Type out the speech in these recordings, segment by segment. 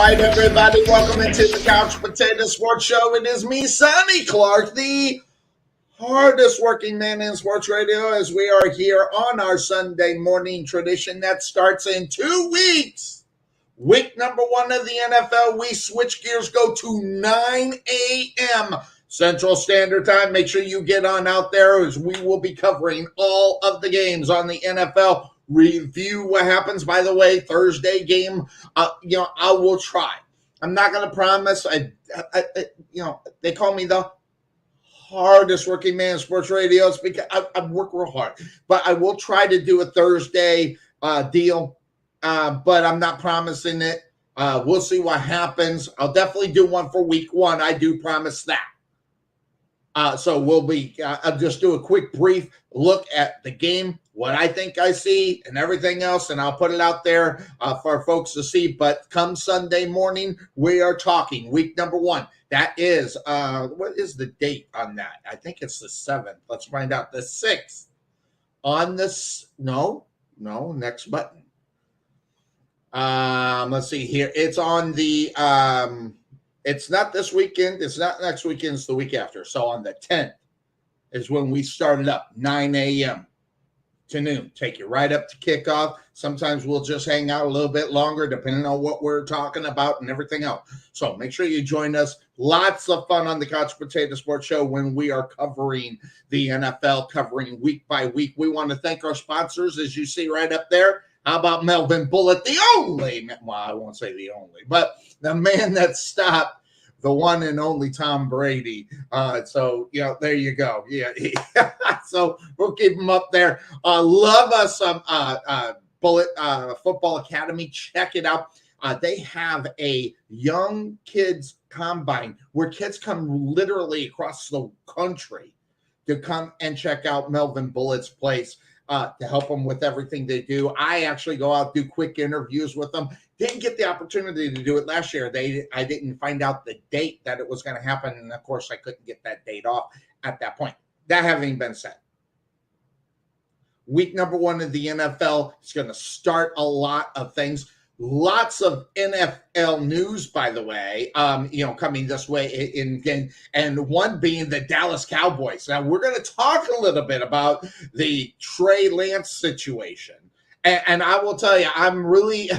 right, everybody, welcome into the Couch Potato Sports Show. It is me, Sonny Clark, the hardest working man in sports radio, as we are here on our Sunday morning tradition that starts in 2 weeks. Week number 1 of the NFL, we switch gears, go to 9 a.m. Central Standard Time. Make sure you get on out there, as we will be covering all of the games on the NFL. Review what happens. By the way, Thursday game, I will try. I'm not going to promise. They call me the hardest working man in sports radio. It's because I work real hard, but I will try to do a Thursday deal. But I'm not promising it. We'll see what happens. I'll definitely do one for week 1. I do promise that. So I'll just do a quick brief look at the game, what I think I see, and everything else, and I'll put it out there for folks to see. But come Sunday morning, we are talking week number 1. That is, what is the date on that? I think it's the 7th. Let's find out. The 6th. On this, no, next button. Let's see here. It's on the, it's not this weekend. It's not next weekend. It's the week after. So on the 10th is when we started up, 9 a.m. to noon. Take you right up to kickoff. Sometimes we'll just hang out a little bit longer, depending on what we're talking about and everything else. So make sure you join us. Lots of fun on the Couch Potato Sports Show when we are covering the NFL, covering week by week. We want to thank our sponsors, as you see right up there. How about Melvin Bullitt, the only, well, I won't say the only, but the man that stopped the one and only Tom Brady. So, there you go. Yeah. So we'll keep him up there. Love us some Bullitt Football Academy. Check it out. They have a young kids combine where kids come literally across the country to come and check out Melvin Bullitt's place. To help them with everything they do. I actually go out, do quick interviews with them. Didn't get the opportunity to do it last year. I didn't find out the date that it was going to happen. And of course, I couldn't get that date off at that point. That having been said, week number 1 of the NFL is going to start a lot of things. Lots of NFL news, by the way, coming this way and one being the Dallas Cowboys. Now, we're going to talk a little bit about the Trey Lance situation. And I will tell you, I'm really,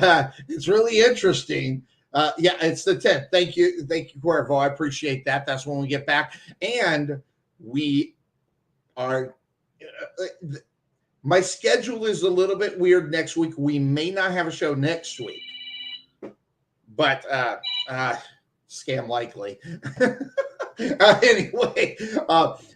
it's really interesting. It's the 10th. Thank you, Cuervo. I appreciate that. That's when we get back. And we are... my schedule is a little bit weird next week. We may not have a show next week, but scam likely. Anyway,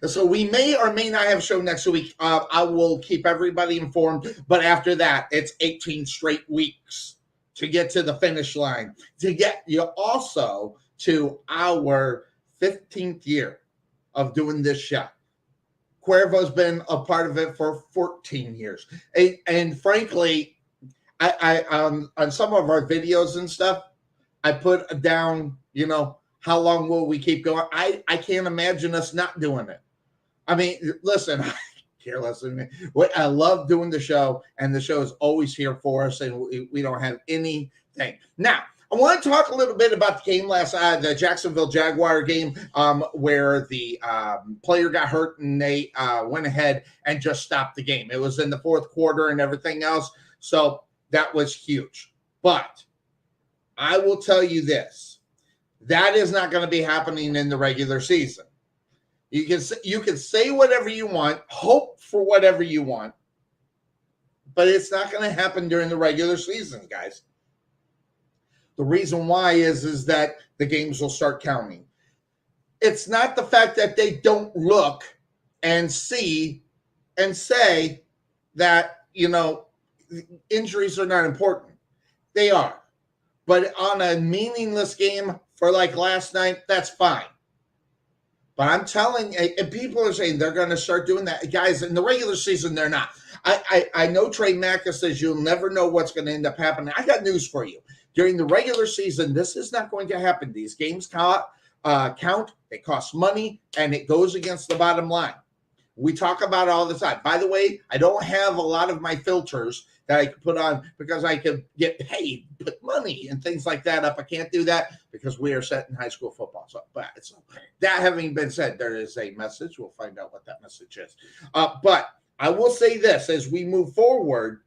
so we may or may not have a show next week. I will keep everybody informed, but after that, it's 18 straight weeks to get to the finish line, to get you also to our 15th year of doing this show. Cuervo's been a part of it for 14 years. And frankly, I on some of our videos and stuff, I put down, how long will we keep going? I can't imagine us not doing it. I mean, listen, I care less than me. I love doing the show, and the show is always here for us, and we don't have anything. Now, I want to talk a little bit about the game last night, the Jacksonville Jaguar game, where the player got hurt and they went ahead and just stopped the game. It was in the 4th quarter and everything else, so that was huge. But I will tell you this. That is not going to be happening in the regular season. You can say whatever you want, hope for whatever you want, but it's not going to happen during the regular season, guys. The reason why is that the games will start counting. It's not the fact that they don't look and see and say that, injuries are not important. They are. But on a meaningless game for like last night, that's fine. But I'm telling you, and people are saying they're going to start doing that. Guys, in the regular season, they're not. I know Trey Macca says you'll never know what's going to end up happening. I got news for you. During the regular season, this is not going to happen. These games count, they cost money, and it goes against the bottom line. We talk about it all the time. By the way, I don't have a lot of my filters that I could put on because I could get paid, put money and things like that up. I can't do that because we are set in high school football. So that having been said, there is a message. We'll find out what that message is. But I will say this, as we move forward,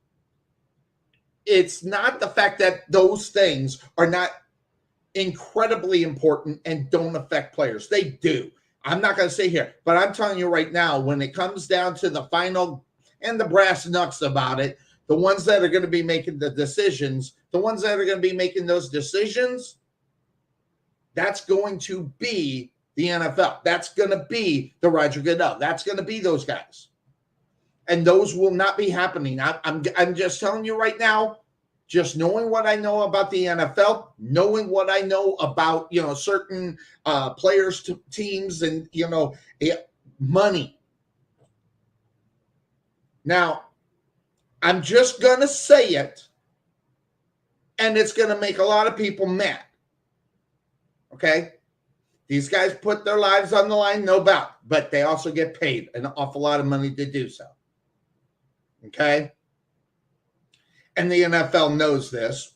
it's not the fact that those things are not incredibly important and don't affect players. They do. I'm not going to say here, but I'm telling you right now, when it comes down to the final and the brass knucks about it, the ones that are going to be making the decisions, the ones that are going to be making those decisions, that's going to be the NFL. That's going to be the Roger Goodell. That's going to be those guys. And those will not be happening. I'm just telling you right now, just knowing what I know about the NFL, knowing what I know about, certain players, teams, and, money. Now, I'm just going to say it, and it's going to make a lot of people mad. Okay? These guys put their lives on the line, no doubt, but they also get paid an awful lot of money to do so. Okay? And the NFL knows this.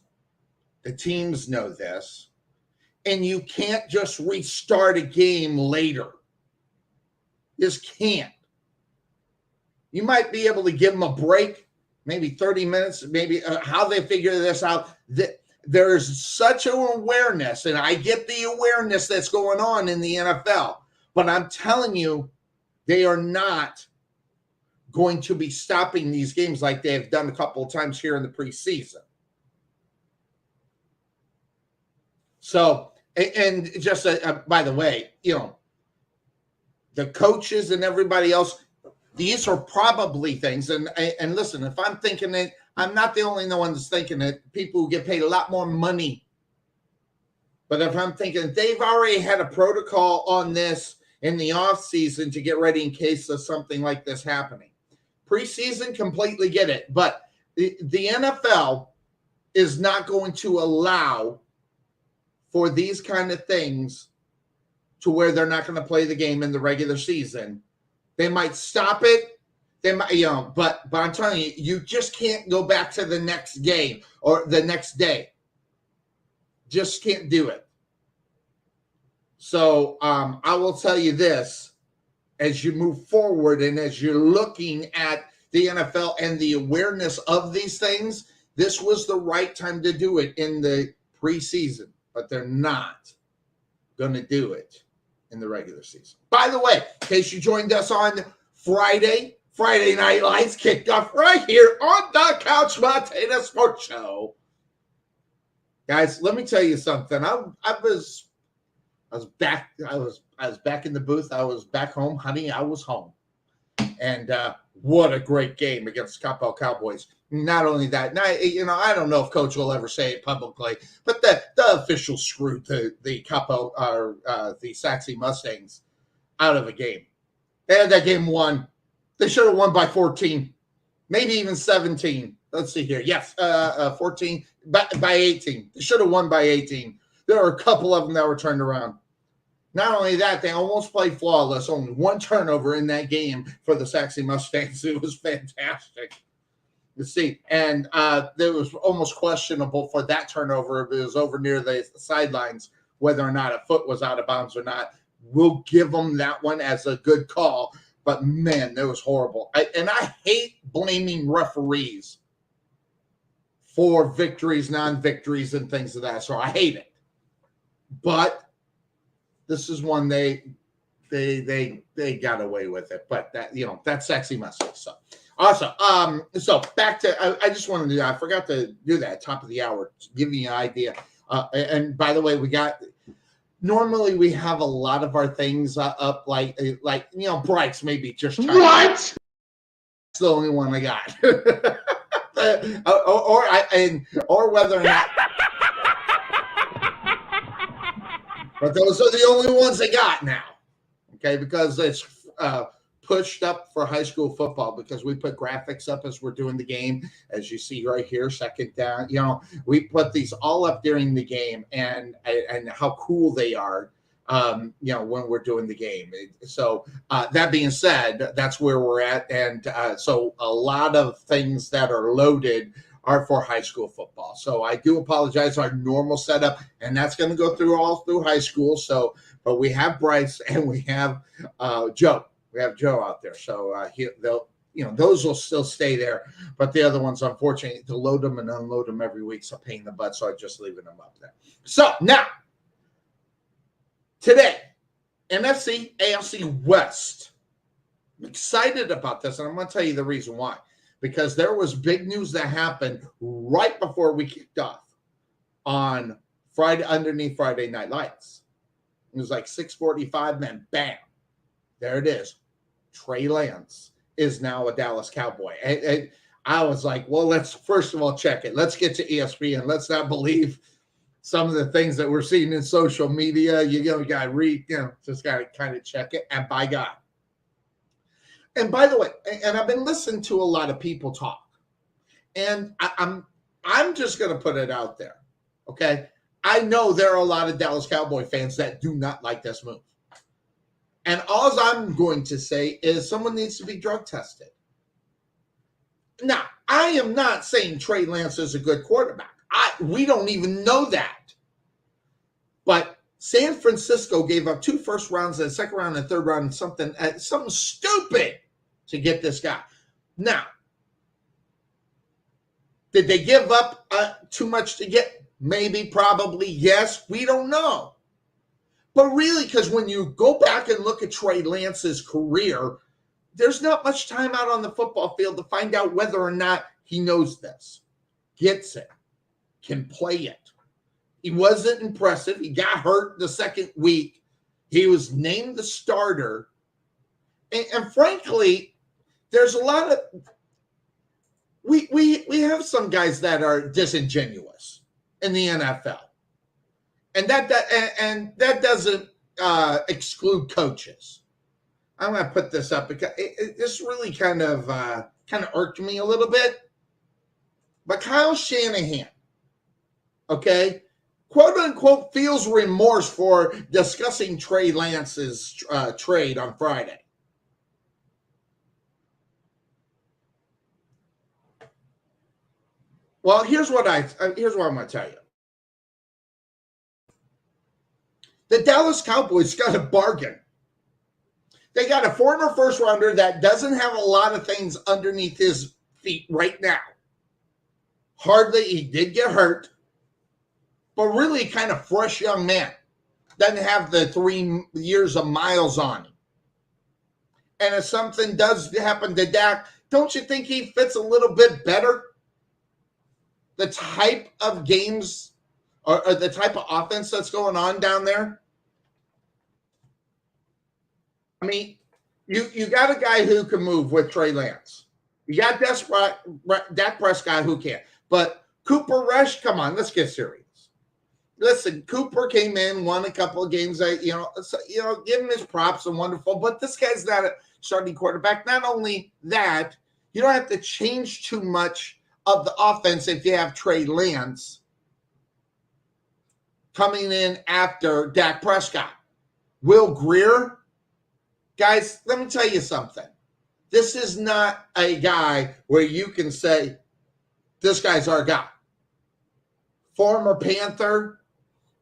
The teams know this. And you can't just restart a game later. You just can't. You might be able to give them a break, maybe 30 minutes, maybe how they figure this out. There's such an awareness, and I get the awareness that's going on in the NFL, but I'm telling you, they are not going to be stopping these games like they have done a couple of times here in the preseason. So, and just by the way, the coaches and everybody else, these are probably things. And listen, if I'm thinking it, I'm not the only one that's thinking it. People who get paid a lot more money. But if I'm thinking they've already had a protocol on this in the off season to get ready in case of something like this happening. Preseason, completely get it. But the NFL is not going to allow for these kind of things to where they're not going to play the game in the regular season. They might stop it. They might, but I'm telling you, you just can't go back to the next game or the next day. Just can't do it. So I will tell you this. As you move forward and as you're looking at the NFL and the awareness of these things, this was the right time to do it in the preseason, but they're not going to do it in the regular season. By the way, in case you joined us on Friday Night Lights kicked off right here on the Couch Montana Sports Show. Guys, let me tell you something. I was back in the booth. I was back home, honey. I was home. And what a great game against the Capo Cowboys. Not only that, I don't know if Coach will ever say it publicly, but the officials screwed the Capo or the Saxy Mustangs out of a game. They had that game won. They should have won by 14, maybe even 17. Let's see here. Yes, 14 by 18. They should have won by 18. There were a couple of them that were turned around. Not only that, they almost played flawless. Only one turnover in that game for the Saxy Mustangs. It was fantastic to see. And it was almost questionable for that turnover if it was over near the sidelines, whether or not a foot was out of bounds or not. We'll give them that one as a good call. But, man, that was horrible. I hate blaming referees for victories, non-victories, and things of that sort. I hate it. But this is one they got away with it. But that's Sexy Mustang. So awesome. So back to I just wanted to I forgot to do that at top of the hour to give you an idea. And by the way, normally we have a lot of our things up like Bryce maybe just what? That's the only one I got. or whether or not. But those are the only ones I got now, okay? Because it's pushed up for high school football because we put graphics up as we're doing the game, as you see right here, second down. We put these all up during the game and how cool they are. when we're doing the game. So that being said, that's where we're at. And so a lot of things that are loaded are for high school football. So I do apologize, our normal setup, and that's going to go through all through high school. So, but we have Bryce and we have Joe. We have Joe out there. So those will still stay there. But the other ones, unfortunately, to load them and unload them every week's a pain in the butt. So I'm just leaving them up there. So now, today, NFC AFC West. I'm excited about this, and I'm going to tell you the reason why. Because there was big news that happened right before we kicked off on Friday, underneath Friday Night Lights. It was like 6:45, man, bam, there it is. Trey Lance is now a Dallas Cowboy. And I was like, well, let's first of all check it. Let's get to ESPN. Let's not believe some of the things that we're seeing in social media. You got to read, just got to kind of check it. And by God. And by the way, and I've been listening to a lot of people talk, and I'm just going to put it out there, okay? I know there are a lot of Dallas Cowboy fans that do not like this move. And all I'm going to say is someone needs to be drug tested. Now, I am not saying Trey Lance is a good quarterback. We don't even know that. But San Francisco gave up 2 first rounds, a second round, and third round, something stupid to get this guy. Now, did they give up too much to get? Maybe, probably, yes. We don't know. But really, because when you go back and look at Trey Lance's career, there's not much time out on the football field to find out whether or not he knows this, gets it, can play it. He wasn't impressive. He got hurt the second week. He was named the starter. And frankly, there's a lot of we have some guys that are disingenuous in the NFL, and that doesn't exclude coaches. I'm going to put this up because this really kind of irked me a little bit. But Kyle Shanahan, okay, quote unquote, feels remorse for discussing Trey Lance's trade on Friday. Well, here's what I'm going to tell you. The Dallas Cowboys got a bargain. They got a former first rounder that doesn't have a lot of things underneath his feet right now. Hardly, he did get hurt, but really kind of fresh young man. Doesn't have the 3 years of miles on him. And if something does happen to Dak, don't you think he fits a little bit better? The type of games or the type of offense that's going on down there. I mean, you got a guy who can move with Trey Lance. You got Dak Prescott who can't. But Cooper Rush, come on, let's get serious. Listen, Cooper came in, won a couple of games. Give him his props and wonderful. But this guy's not a starting quarterback. Not only that, you don't have to change too much of the offense if you have Trey Lance coming in after Dak Prescott. Will Grier, guys, let me tell you something. This is not a guy where you can say, this guy's our guy. Former Panther.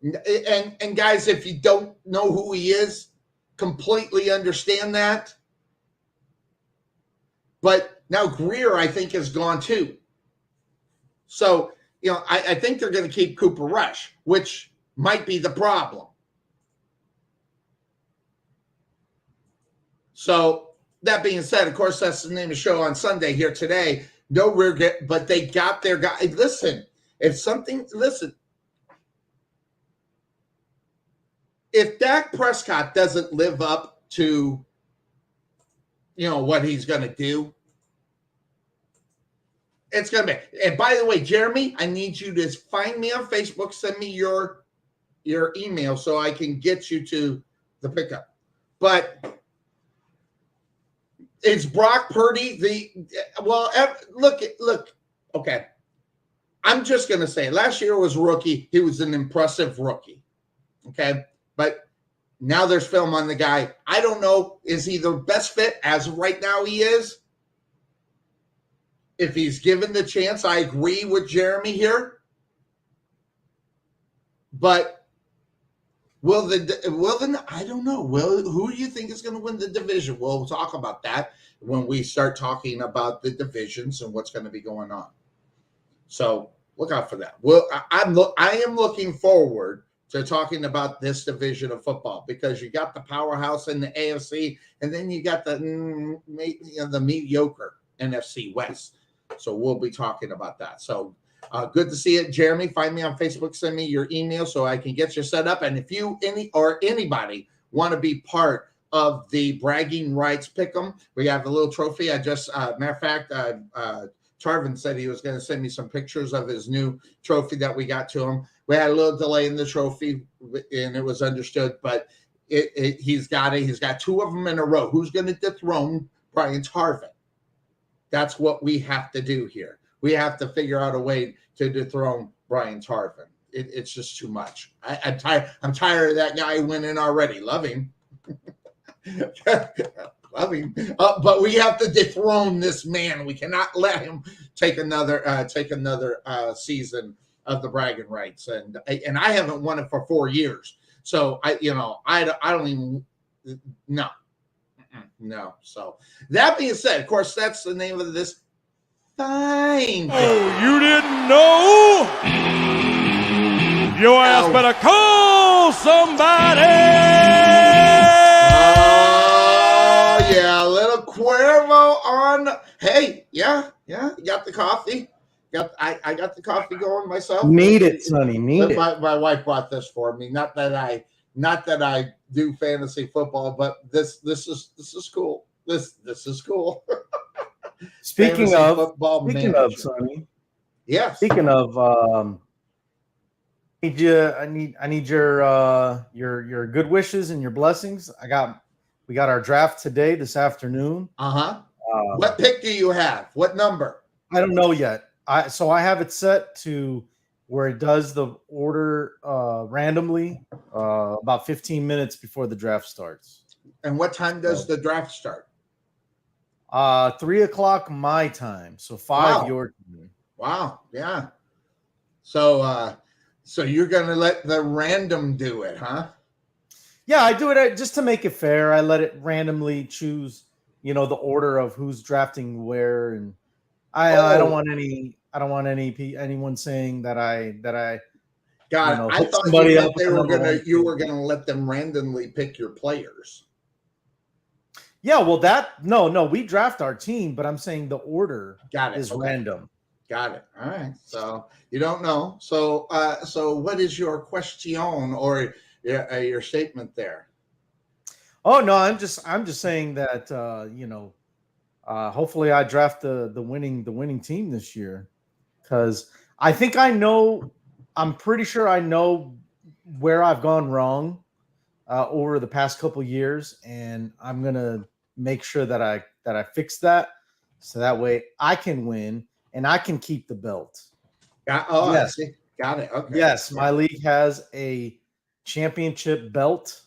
And guys, if you don't know who he is, completely understand that. But now Grier, I think, is gone too. So, I think they're going to keep Cooper Rush, which might be the problem. So, that being said, of course, that's the name of the show on Sunday here today. No regret, but they got their guy. Listen, if Dak Prescott doesn't live up to, what he's going to do, it's going to be. And by the way, Jeremy, I need you to find me on Facebook, send me your email so I can get you to the pickup. But it's Brock Purdy. Look, okay. I'm just going to say, last year was rookie. He was an impressive rookie. Okay. But Now there's film on the guy. I don't know. Is he the best fit as of right now? He is. If he's given the chance, I agree with Jeremy here. But I don't know. Who do you think is going to win the division? We'll talk about that when we start talking about the divisions and what's going to be going on. So look out for that. Well, I am looking forward to talking about this division of football because you got the powerhouse in the AFC, and then you got the mediocre NFC West. So we'll be talking about that. So good to see it, Jeremy. Find me on Facebook. Send me your email so I can get you set up. And if you anybody want to be part of the bragging rights pick'em, we have a little trophy. I just matter of fact, Tarvin said he was going to send me some pictures of his new trophy that we got to him. We had a little delay in the trophy, and it was understood, but he's got it. He's got two of them in a row. Who's going to dethrone Brian Tarvin? That's what we have to do here. We have to figure out a way to dethrone Brian Tarvin. It's just too much. I'm tired. I'm tired of that guy winning already. Love him. Love him. But we have to dethrone this man. We cannot let him take another season of the bragging rights. And I haven't won it for 4 years. So I don't even no. So that being said, of course, that's the name of this fine. Oh, you didn't know? Your ass better call somebody. Oh yeah, a little Cuervo on. Hey, yeah, you got the coffee. I got the coffee going myself. Need it, Sonny. Need it. My wife bought this for me. Not that I do fantasy football, but this is cool. This is cool. Speaking of Sonny. Yeah. Speaking of, I need your good wishes and your blessings. We got our draft today, this afternoon. What pick do you have? What number? I don't know yet. So I have it set to where it does the order randomly about 15 minutes before the draft starts. And what time does the draft start? 3:00 my time, so 5 your time. Wow, yeah. So you're gonna let the random do it, huh? Yeah, I do it just to make it fair. I let it randomly choose, the order of who's drafting where, and I don't want anyone saying that I God, I thought you were gonna let them randomly pick your players. Yeah, well, no, we draft our team, but I'm saying the order is random. Got it. All right. So you don't know. So what is your question or your statement there? Oh no, I'm just saying that hopefully I draft the winning team this year, because I think I'm pretty sure I know where I've gone wrong over the past couple years, and I'm gonna make sure that I fix that, so that way I can win and I can keep the belt. Yes, got it. Okay. Yes, my league has a championship belt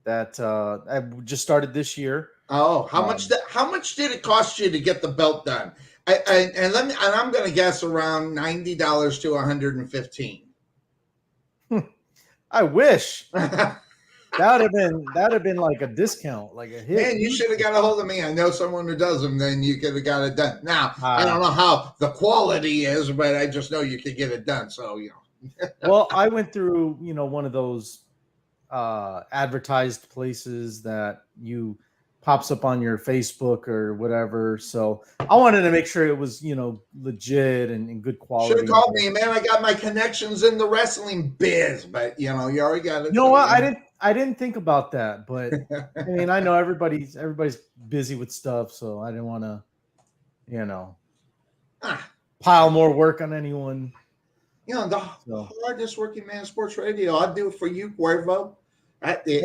that I just started this year. Oh, how much did it cost you to get the belt done? I'm going to guess around $90 to $115. I wish. That'd have been like a discount, like a hit. Man, you should have got a hold of me. I know someone who does them. Then you could have got it done. Now I don't know how the quality is, but I just know you could get it done. So Well, I went through one of those advertised places that pops up on your Facebook or whatever. So I wanted to make sure it was legit and good quality. Should have called me, man. I got my connections in the wrestling biz, but you already got it. You know what? I didn't think about that, but I mean, I know everybody's busy with stuff, so I didn't want to, pile more work on anyone. The hardest working man in sports radio. I'll do it for you, Cuervo. But you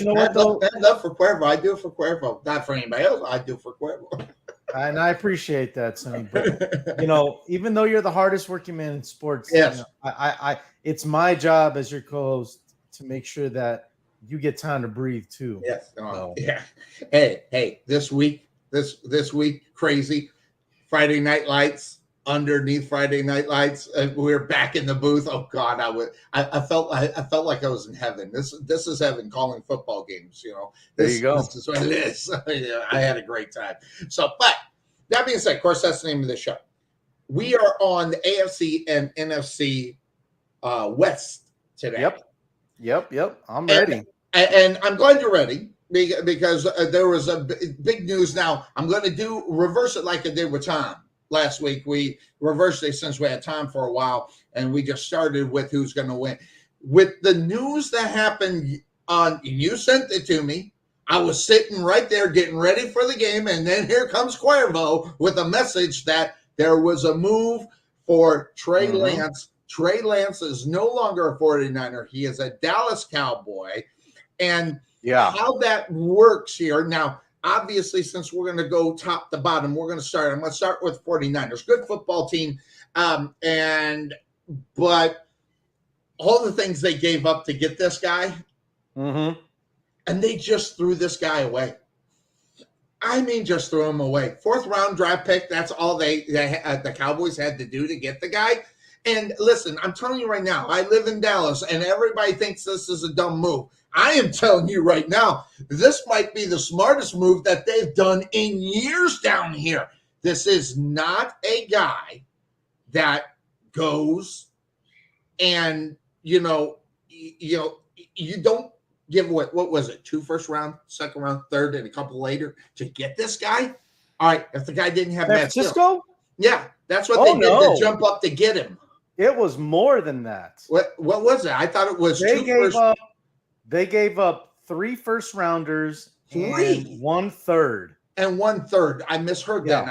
know what, though? I love for Cuervo. I do it for Cuervo. Not for anybody else. I do it for Cuervo. And I appreciate that, Sonny. But even though you're the hardest working man in sports, yes, I it's my job as your co-host to make sure that you get time to breathe too. Yes. So. Yeah. Hey, this week, crazy. Friday Night Lights, underneath Friday Night Lights. We're back in the booth. Oh God, I felt like I was in heaven. This is heaven calling football games. There you go. This is what it is. I had a great time. So, but that being said, of course, that's the name of the show. We are on the AFC and NFC West today. Yep. I'm ready. And I'm glad you're ready because there was a big news. Now, I'm going to reverse it like I did with Tom last week. We reversed it since we had Tom for a while, and we just started with who's going to win. With the news that happened you sent it to me. I was sitting right there getting ready for the game, and then here comes Cuervo with a message that there was a move for Trey Lance. Trey Lance is no longer a 49er. He is a Dallas Cowboy. And how that works here. Now, obviously, since we're going to go top to bottom, I'm going to start with 49ers. Good football team. But all the things they gave up to get this guy, and they just threw this guy away. I mean, just threw him away. 4th round draft pick. That's all the Cowboys had to do to get the guy. And listen, I'm telling you right now, I live in Dallas, and everybody thinks this is a dumb move. I am telling you right now, this might be the smartest move that they've done in years down here. This is not a guy that goes and, you don't give away, what was it, 2 first round, 2nd round, 3rd, and a couple later to get this guy? All right, if the guy didn't have San Matt Francisco? Skill, yeah, that's what they did to jump up to get him. It was more than that. What was it? I thought it was They gave up 3 first rounders and 1/3. And 1/3. I misheard that.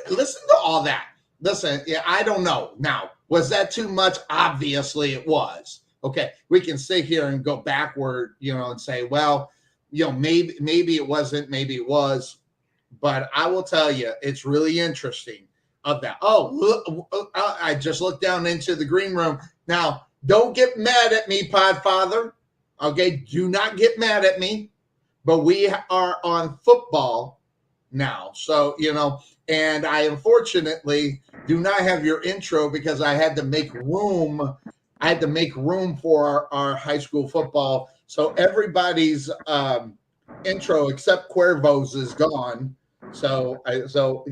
Listen to all that. Listen, I don't know. Now, was that too much? Obviously it was. Okay. We can sit here and go backward, and say, well, maybe it wasn't, maybe it was. But I will tell you, it's really interesting of that. Oh, look, I just looked down into the green room. Now, don't get mad at me, Podfather. Okay, do not get mad at me. But we are on football now. So, and I unfortunately do not have your intro because I had to make room. I had to make room for our high school football. So everybody's intro except Cuervo's is gone. So until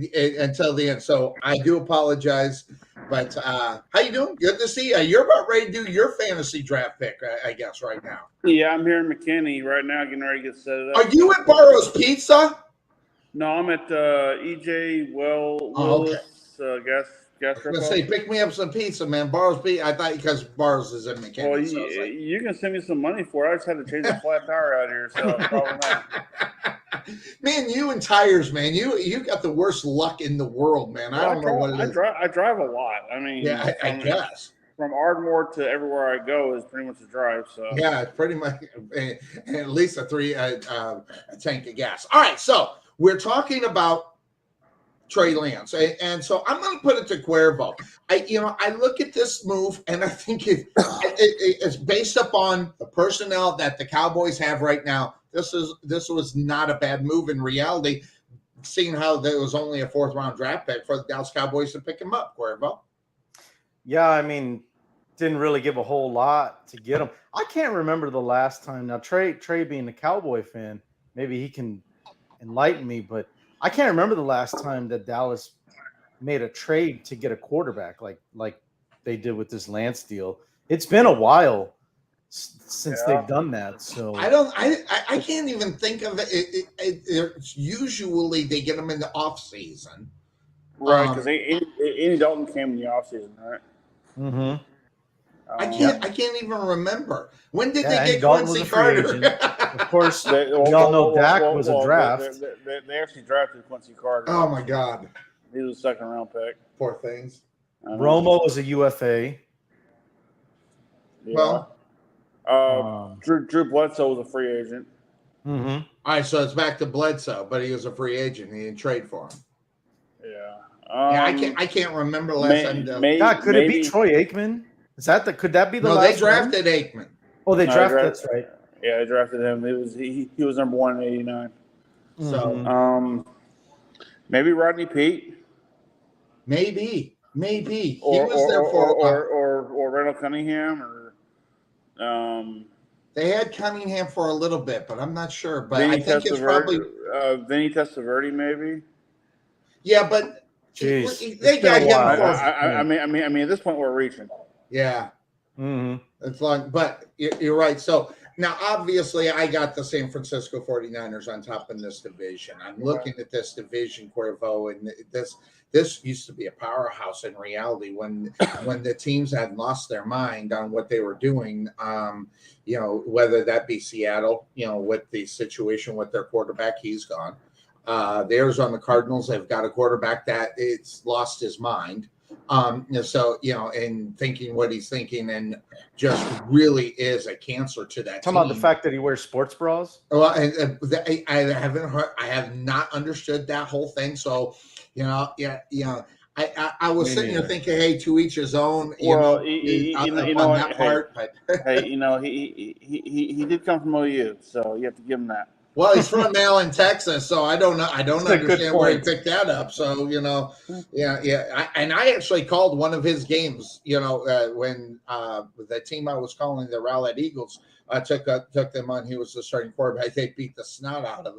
the end. So I do apologize. But how you doing? Good to see you. You're about ready to do your fantasy draft pick, I guess, right now. Yeah, I'm here in McKinney right now, getting ready to get set up. Are you at Barrow's Pizza? No, I'm at EJ Willis gas I was going to say, pick me up some pizza, man. Barrow's Pizza. I thought because Barrow's is in McKinney. Well, you can send me some money for it. I just had to change the flat tire out here, so probably not. Man, you and tires, man. You got the worst luck in the world, man. I don't know what it is. I drive a lot. I mean, yeah, I guess. From Ardmore to everywhere I go is pretty much a drive. So yeah, pretty much, and at least a tank of gas. All right, so we're talking about Trey Lance, and so I'm going to put it to Cuervo. I look at this move, and I think it's based upon the personnel that the Cowboys have right now. This was not a bad move in reality, seeing how there was only a 4th round draft pick for the Dallas Cowboys to pick him up. Cuervo. Yeah, I mean, didn't really give a whole lot to get him. I can't remember the last time. Now, Trey being a Cowboy fan, maybe he can enlighten me, but I can't remember the last time that Dallas made a trade to get a quarterback like they did with this Lance deal. It's been a while since they've done that. So I can't even think of it. Usually they get them in the off season, right? Because Andy Dalton came in the off season, right? Mm-hmm. I can't even remember. When did they get Quincy Carter? Of course, we all know Dak was a draft. They actually drafted Quincy Carter. Oh my God, he was a 2nd round pick. Poor things. Romo was a UFA. Yeah. Well, Drew Bledsoe was a free agent. Mm-hmm. All right, so it's back to Bledsoe, but he was a free agent. He didn't trade for him. Yeah. I can't remember last time. Could it be Troy Aikman? Could that be the last? No, they drafted Aikman. Oh, they No, drafted. That's right. Yeah, I drafted him. He was number 1 in '89. So Maybe Rodney Peete maybe he or was there for a while. or Randall Cunningham or They had Cunningham for a little bit, but I'm not sure. But Vinny I think it's probably Testaverde maybe. yeah. But Jeez, they it's been got a him while. for I mean, at this point we're reaching. yeah. Mm-hmm. It's long, but you're right. So now, obviously, I got the San Francisco 49ers on top in this division. I'm looking at this division, Cuervo, and this used to be a powerhouse in reality when the teams had lost their mind on what they were doing. Whether that be Seattle, with the situation with their quarterback, he's gone. The Arizona Cardinals have got a quarterback that it's lost his mind. And thinking what he's thinking and just really is a cancer to that Talking team. about the fact that he wears sports bras. Well, I haven't heard. I have not understood that whole thing. So, I was sitting here thinking, hey, to each his own. That part, but hey, he did come from OU, so you have to give him that. well, he's from Allen, Texas, so I don't know. I don't That's a good understand where he point. picked that up. So I actually called one of his games. When the team I was calling, the Rowlett Eagles, took them on. He was the starting quarterback. They beat the snot out of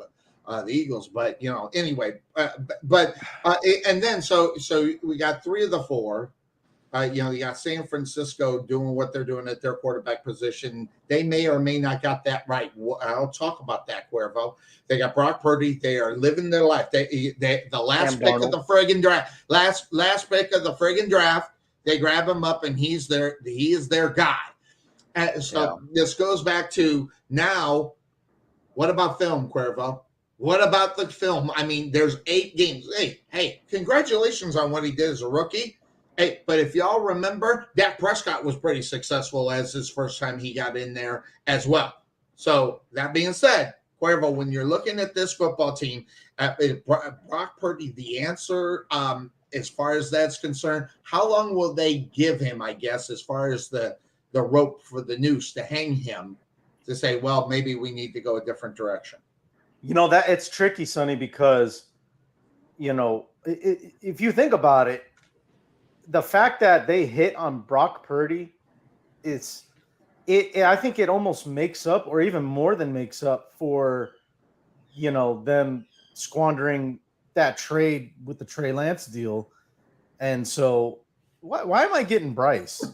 the Eagles, but anyway. And then so we got 3 of the 4. You got San Francisco doing what they're doing at their quarterback position. They may or may not got that right. I'll talk about that, Cuervo. They got Brock Purdy. They are living their life. They the last pick of the friggin' draft. Last pick of the friggin' draft. They grab him up, and he is their guy. This goes back to now. What about film, Cuervo? What about the film? I mean, there's 8 games. Hey, congratulations on what he did as a rookie. Hey, but if y'all remember, Dak Prescott was pretty successful as his first time he got in there as well. So that being said, Cuervo, when you're looking at this football team, Brock Purdy, the answer as far as that's concerned, how long will they give him, I guess, as far as the rope for the noose to hang him to say, well, maybe we need to go a different direction? That it's tricky, Sonny, because, if you think about it, the fact that they hit on Brock Purdy I think it almost makes up, or even more than makes up, for them squandering that trade with the Trey Lance deal. And so why am I getting Bryce?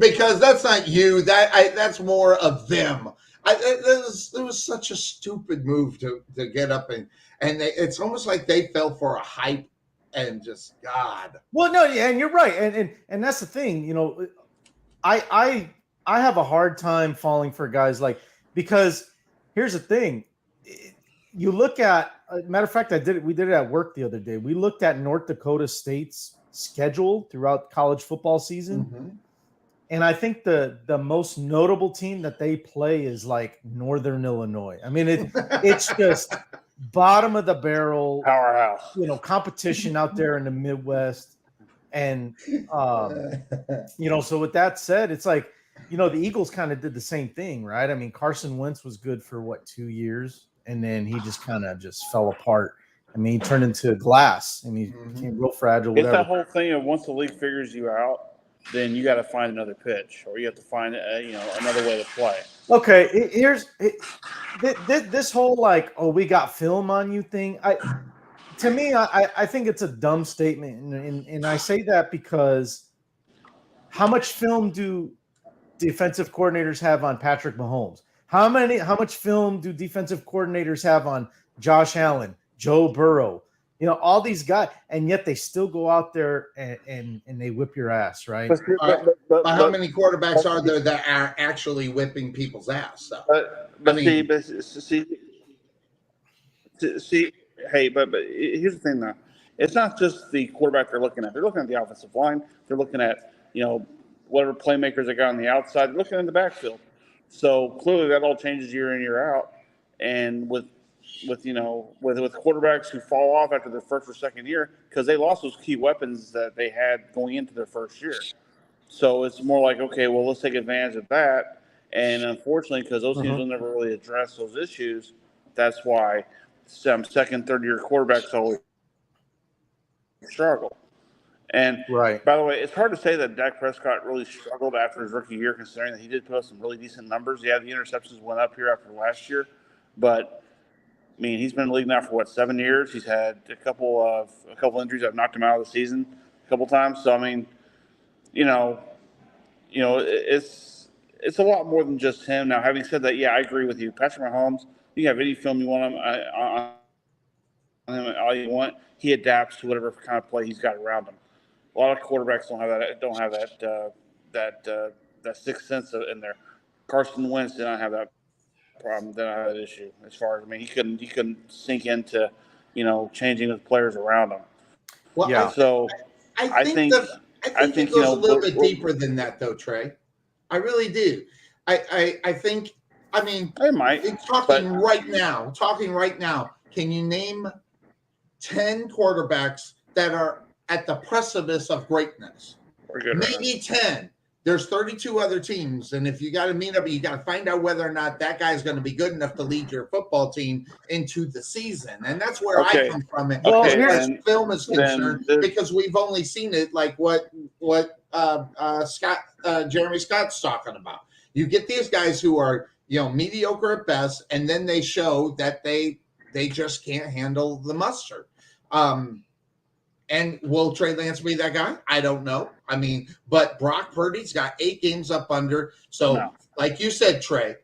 Because that's not you. That's more of them. It was such a stupid move to get up and it's almost like they fell for a hype. And just God. Well, no, yeah, and you're right, and that's the thing. I have a hard time falling for guys because here's the thing. You look at, matter of fact, we did it at work the other day. We looked at North Dakota State's schedule throughout college football season, and I think the most notable team that they play is Northern Illinois. I mean, it's just bottom of the barrel powerhouse, competition out there in the Midwest. And, so with that said, it's the Eagles kind of did the same thing, right? I mean, Carson Wentz was good for 2 years, and then he just kind of fell apart. I mean, he turned into glass and he became real fragile. It's that whole thing of once the league figures you out, then you got to find another pitch, or you have to find another way to play. Okay, here's this whole we got film on you thing. To me, I think it's a dumb statement, and I say that because how much film do defensive coordinators have on Patrick Mahomes? How much film do defensive coordinators have on Josh Allen, Joe Burrow? All these guys, and yet they still go out there and they whip your ass, right? But how many quarterbacks are there that are actually whipping people's ass? So, but here's the thing, though. It's not just the quarterback they're looking at. They're looking at the offensive line. They're looking at whatever playmakers they got on the outside. They're looking in the backfield. So clearly that all changes year in, year out. And with quarterbacks who fall off after their first or second year because they lost those key weapons that they had going into their first year. So it's more like, okay, well, let's take advantage of that. And unfortunately, because those teams will never really address those issues, that's why some second, third-year quarterbacks always struggle. And Right. by the way, it's hard to say that Dak Prescott really struggled after his rookie year, considering that he did put up some really decent numbers. Yeah, the interceptions went up here after last year, but I mean, he's been in the league now for 7 years. He's had a couple injuries that have knocked him out of the season a couple times. So I mean, you know, it's a lot more than just him. Now, having said that, yeah, I agree with you. Patrick Mahomes, you can have any film you want on him all you want. He adapts to whatever kind of play he's got around him. A lot of quarterbacks don't have that sixth sense in there. Carson Wentz did not have that problem. Did not have that issue as far as, I mean, he couldn't sink into changing the players around him. Well, Yeah. So I think it goes a little bit deeper than that, though, Trey. I really do. I think. I mean, it might. Talking right now, can you name 10 quarterbacks that are at the precipice of greatness? We're good. Maybe 10. There's 32 other teams, and if you got to meet up, you got to find out whether or not that guy's going to be good enough to lead your football team into the season, and that's where I come from it. Well, as far as then- film is concerned, then- because we've only seen it like what Jeremy Scott's talking about. You get these guys who are mediocre at best, and then they show that they just can't handle the mustard. And will Trey Lance be that guy? I don't know. I mean, but Brock Purdy's got 8 games up under. So, like you said, Trey,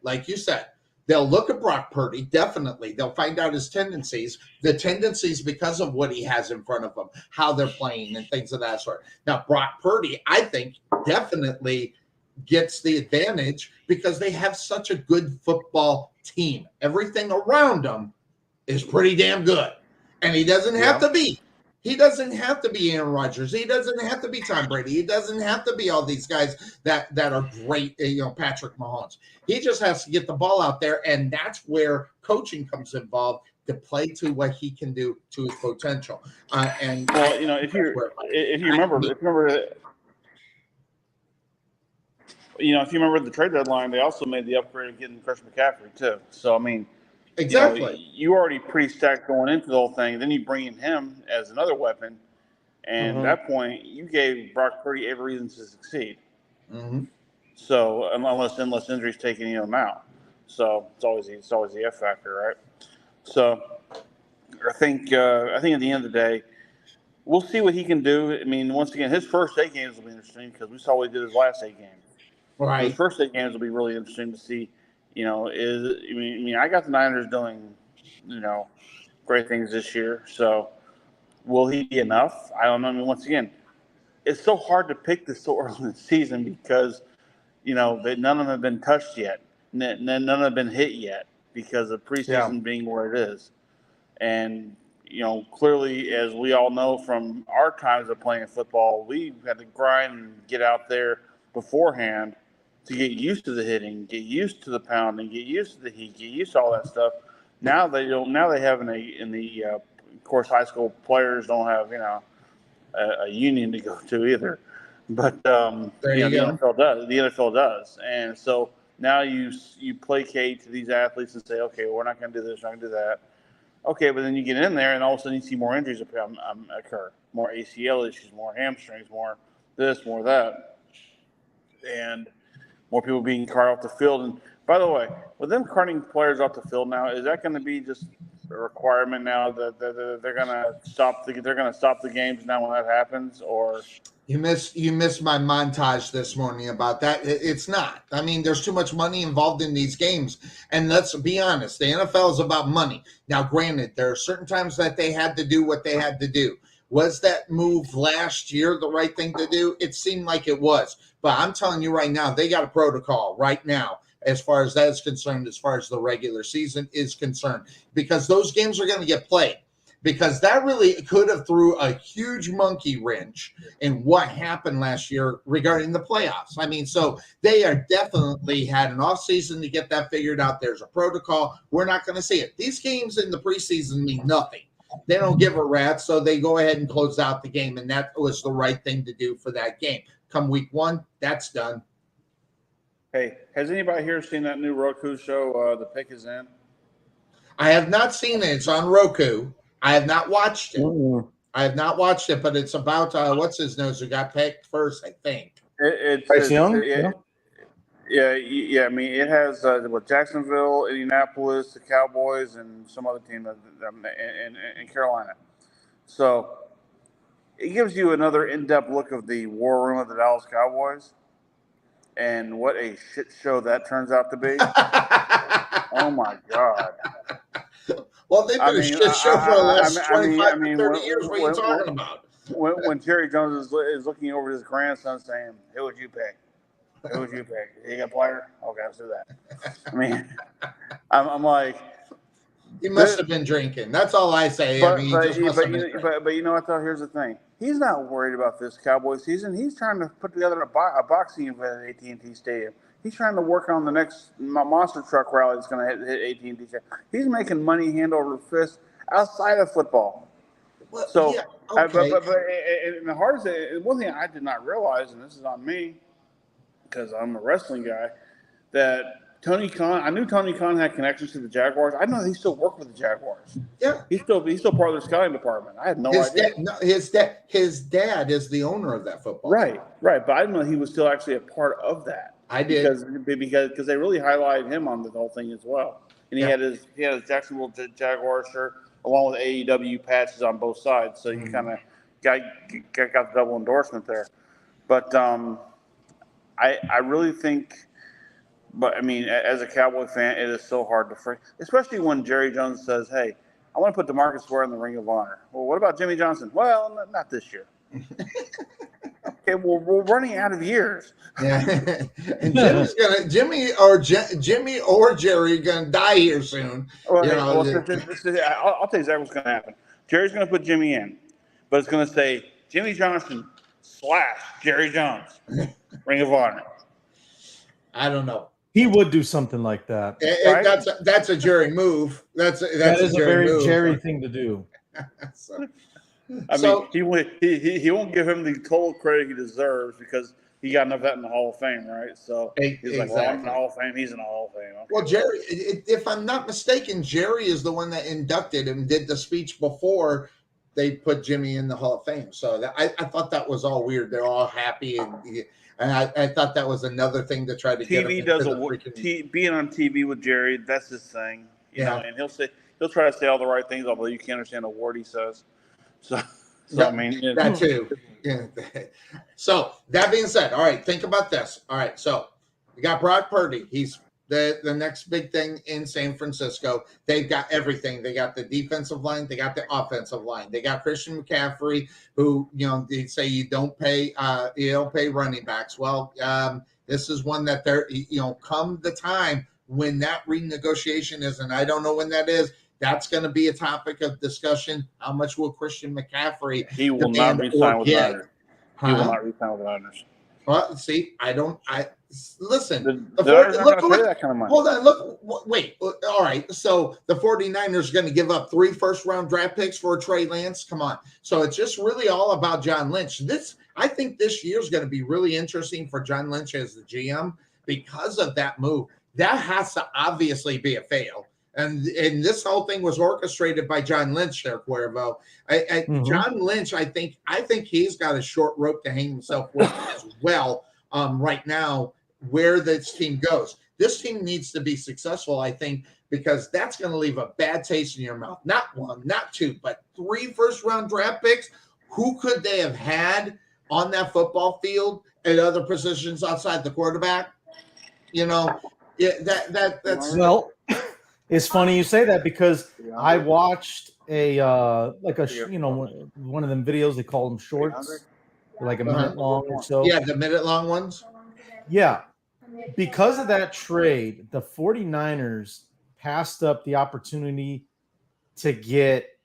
they'll look at Brock Purdy, definitely. They'll find out his tendencies. The tendencies because of what he has in front of him, how they're playing, and things of that sort. Now, Brock Purdy, I think, definitely gets the advantage because they have such a good football team. Everything around them is pretty damn good. And he doesn't have to be. He doesn't have to be Aaron Rodgers. He doesn't have to be Tom Brady. He doesn't have to be all these guys that are great, Patrick Mahomes. He just has to get the ball out there, and that's where coaching comes involved to play to what he can do to his potential. And well, if you remember the trade deadline, they also made the upgrade of getting Christian McCaffrey too. So I mean. Exactly. You already pretty stacked going into the whole thing. Then you bring in him as another weapon, and at that point, you gave Brock Purdy every reason to succeed. Mm-hmm. So unless injuries taking him out, so it's always the F factor, right? So I think at the end of the day, we'll see what he can do. I mean, once again, his first 8 games will be interesting because we saw what he did his last 8 games. Right. His first 8 games will be really interesting to see. I got the Niners doing, great things this year. So will he be enough? I don't know. I mean, once again, it's so hard to pick this so early in the season because, that none of them have been touched yet. None of them have been hit yet because of preseason being where it is. And, clearly, as we all know from our times of playing football, we had to grind and get out there beforehand to get used to the hitting, get used to the pounding, get used to the heat, get used to all that stuff. Now they don't. Now they have of course, high school players don't have a union to go to either. But the NFL does. The NFL does, and so now you placate to these athletes and say, okay, we're not going to do this, we're not going to do that. Okay, but then you get in there, and all of a sudden you see more injuries occur, more ACL issues, more hamstrings, more this, more that, and more people being carted off the field. And by the way, with them carting players off the field now, is that going to be just a requirement now that they're going to stop the games now when that happens? Or you missed my montage this morning about that. It's not. I mean, there's too much money involved in these games, and let's be honest, the NFL is about money. Now, granted, there are certain times that they had to do what they had to do. Was that move last year the right thing to do? It seemed like it was. But I'm telling you right now, they got a protocol right now as far as that is concerned, as far as the regular season is concerned, because those games are going to get played. Because that really could have threw a huge monkey wrench in what happened last year regarding the playoffs. I mean, so they are definitely had an off season to get that figured out. There's a protocol. We're not going to see it. These games in the preseason mean nothing. They don't give a rat, so they go ahead and close out the game, and that was the right thing to do for that game. come week 1, that's done. Hey, has anybody here seen that new Roku show, The Pick Is In? I have not seen it. It's on Roku. I have not watched it. Mm-mm. I have not watched it, but it's about what's his nose who got picked first, I think. Bryce Young? Yeah. I mean, it has with Jacksonville, Indianapolis, the Cowboys, and some other team in Carolina. So it gives you another in-depth look of the war room of the Dallas Cowboys, and what a shit show that turns out to be. Oh my God! Well, they've been a shit show for the last 25 to 30 years. What are you talking about? When Jerry Jones is looking over his grandson saying, "Who would you pick? Who would you pick? You got a player? Okay, let's do that." I mean, I'm like, he must have been drinking. That's all I say. But he just must have been drinking. But you know what though? Here's the thing. He's not worried about this Cowboy season. He's trying to put together a boxing event at AT&T Stadium. He's trying to work on the next monster truck rally that's going to hit AT&T Stadium. He's making money hand over fist outside of football. Well, So, yeah, okay. but and the hardest thing, one thing I did not realize, and this is on me, because I'm a wrestling guy, that Tony Khan. I knew Tony Khan had connections to the Jaguars. I know he still worked with the Jaguars. Yeah, he's still part of their scouting department. I had no idea. His dad is the owner of that football. Right. But I didn't know he was still actually a part of that. I did because they really highlighted him on the whole thing as well. And he had his Jacksonville Jaguars shirt along with AEW patches on both sides. So you kind of got the double endorsement there. But I really think. But, I mean, as a Cowboy fan, it is so hard to freak, especially when Jerry Jones says, hey, I want to put DeMarcus Ware in the Ring of Honor. Well, what about Jimmy Johnson? Well, not this year. Okay, well, we're running out of years. Yeah. And Jimmy or Jerry gonna die here soon. Well, I'll tell you exactly what's gonna happen. Jerry's gonna put Jimmy in, but it's gonna say Jimmy Johnson / Jerry Jones, Ring of Honor. I don't know. He would do something like that. Right? That's a Jerry move. That is a very move. Jerry thing to do. I mean, he won't give him the total credit he deserves because he got enough of that in the Hall of Fame, right? So he's like, well, I'm in the Hall of Fame. He's in the Hall of Fame. Okay. Well, Jerry, if I'm not mistaken, Jerry is the one that inducted him, did the speech before they put Jimmy in the Hall of Fame. So I thought that was all weird. They're all happy, and I thought that was another thing to try to get him does being on TV with Jerry. That's his thing, you know. And he'll try to say all the right things, although you can't understand a word he says. So I mean, that too. Yeah. So that being said, all right, think about this. All right, so we got Brock Purdy. He's the next big thing in San Francisco. They've got everything. They got the defensive line. They got the offensive line. They got Christian McCaffrey, who, you know, they say you don't pay running backs. Well, this is one that they're, you know, come the time when that renegotiation is, and I don't know when that is. That's going to be a topic of discussion. How much will Christian McCaffrey? He will not resign with the Niners. He will not resign with the Niners. Well, see, listen. The Niners aren't going to pay that kind of money. Hold on, wait. All right, so the 49ers are going to give up 3 first-round draft picks for Trey Lance? Come on. So it's just really all about John Lynch. I think this year is going to be really interesting for John Lynch as the GM because of that move. That has to obviously be a fail. And this whole thing was orchestrated by John Lynch there, Cuervo. John Lynch, I think he's got a short rope to hang himself with as well right now where this team goes. This team needs to be successful, I think, because that's going to leave a bad taste in your mouth. Not 1, not 2, but 3 first-round draft picks. Who could they have had on that football field at other positions outside the quarterback? You know, that's – well. It's funny you say that because I watched one of them videos, they call them shorts, like a minute long or so. Yeah, the minute long ones. Yeah. Because of that trade, the 49ers passed up the opportunity to get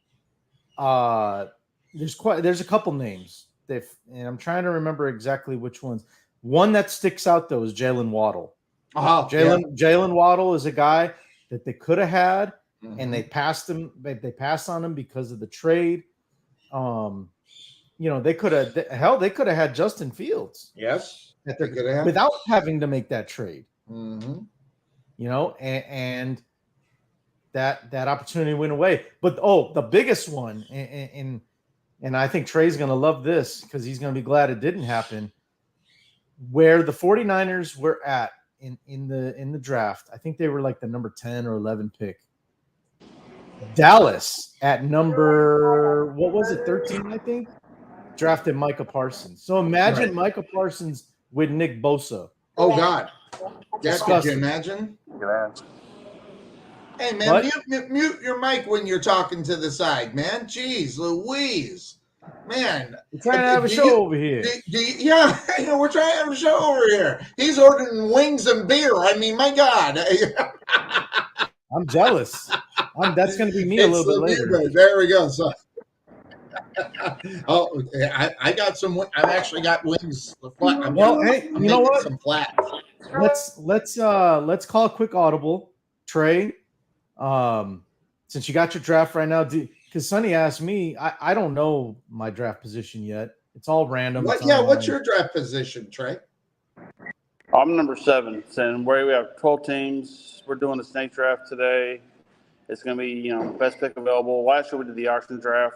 there's a couple names. And I'm trying to remember exactly which ones. One that sticks out though is Jalen Waddle. Jalen Waddle is a guy that they could have had, and they passed him. They passed on him because of the trade. they could have they could have had Justin Fields. Yes, without having to make that trade. Mm-hmm. And that opportunity went away. But the biggest one, and I think Trey's going to love this because he's going to be glad it didn't happen. Where the 49ers were at in the draft, I think they were like the number 10 or 11 pick. Dallas at number 13, I think, drafted Micah Parsons. So imagine Micah Parsons with Nick Bosa. Oh God, could you imagine? Hey man, mute your mic when you're talking to the side, man. Jeez, Louise, man. We're trying to have a show over here. We're trying to have a show over here. He's ordering wings and beer. I mean, my God. I'm jealous. That's going to be me a little bit later. There we go. So, I got some. I've actually got wings. Hey, you know what? Some flat. Let's call a quick audible, Trey. Since you got your draft right now, because Sonny asked me, I don't know my draft position yet. It's all random. What's your draft position, Trey? I'm number 7. And where we have 12 teams, we're doing a snake draft today. It's going to be, best pick available. Last year we did the auction draft.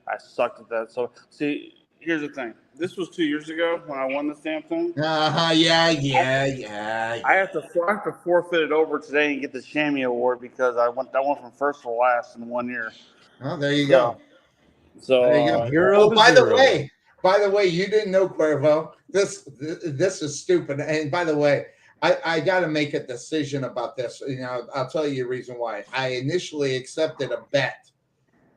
I sucked at that. So, see, here's the thing. This was 2 years ago when I won this damn thing. Yeah. I have to forfeit it over today and get the Chamois Award because I went from first to last in 1 year. Oh, there you go. So there you go. By the way, you didn't know, Cuervo. This is stupid. And by the way, I got to make a decision about this. I'll tell you the reason why. I initially accepted a bet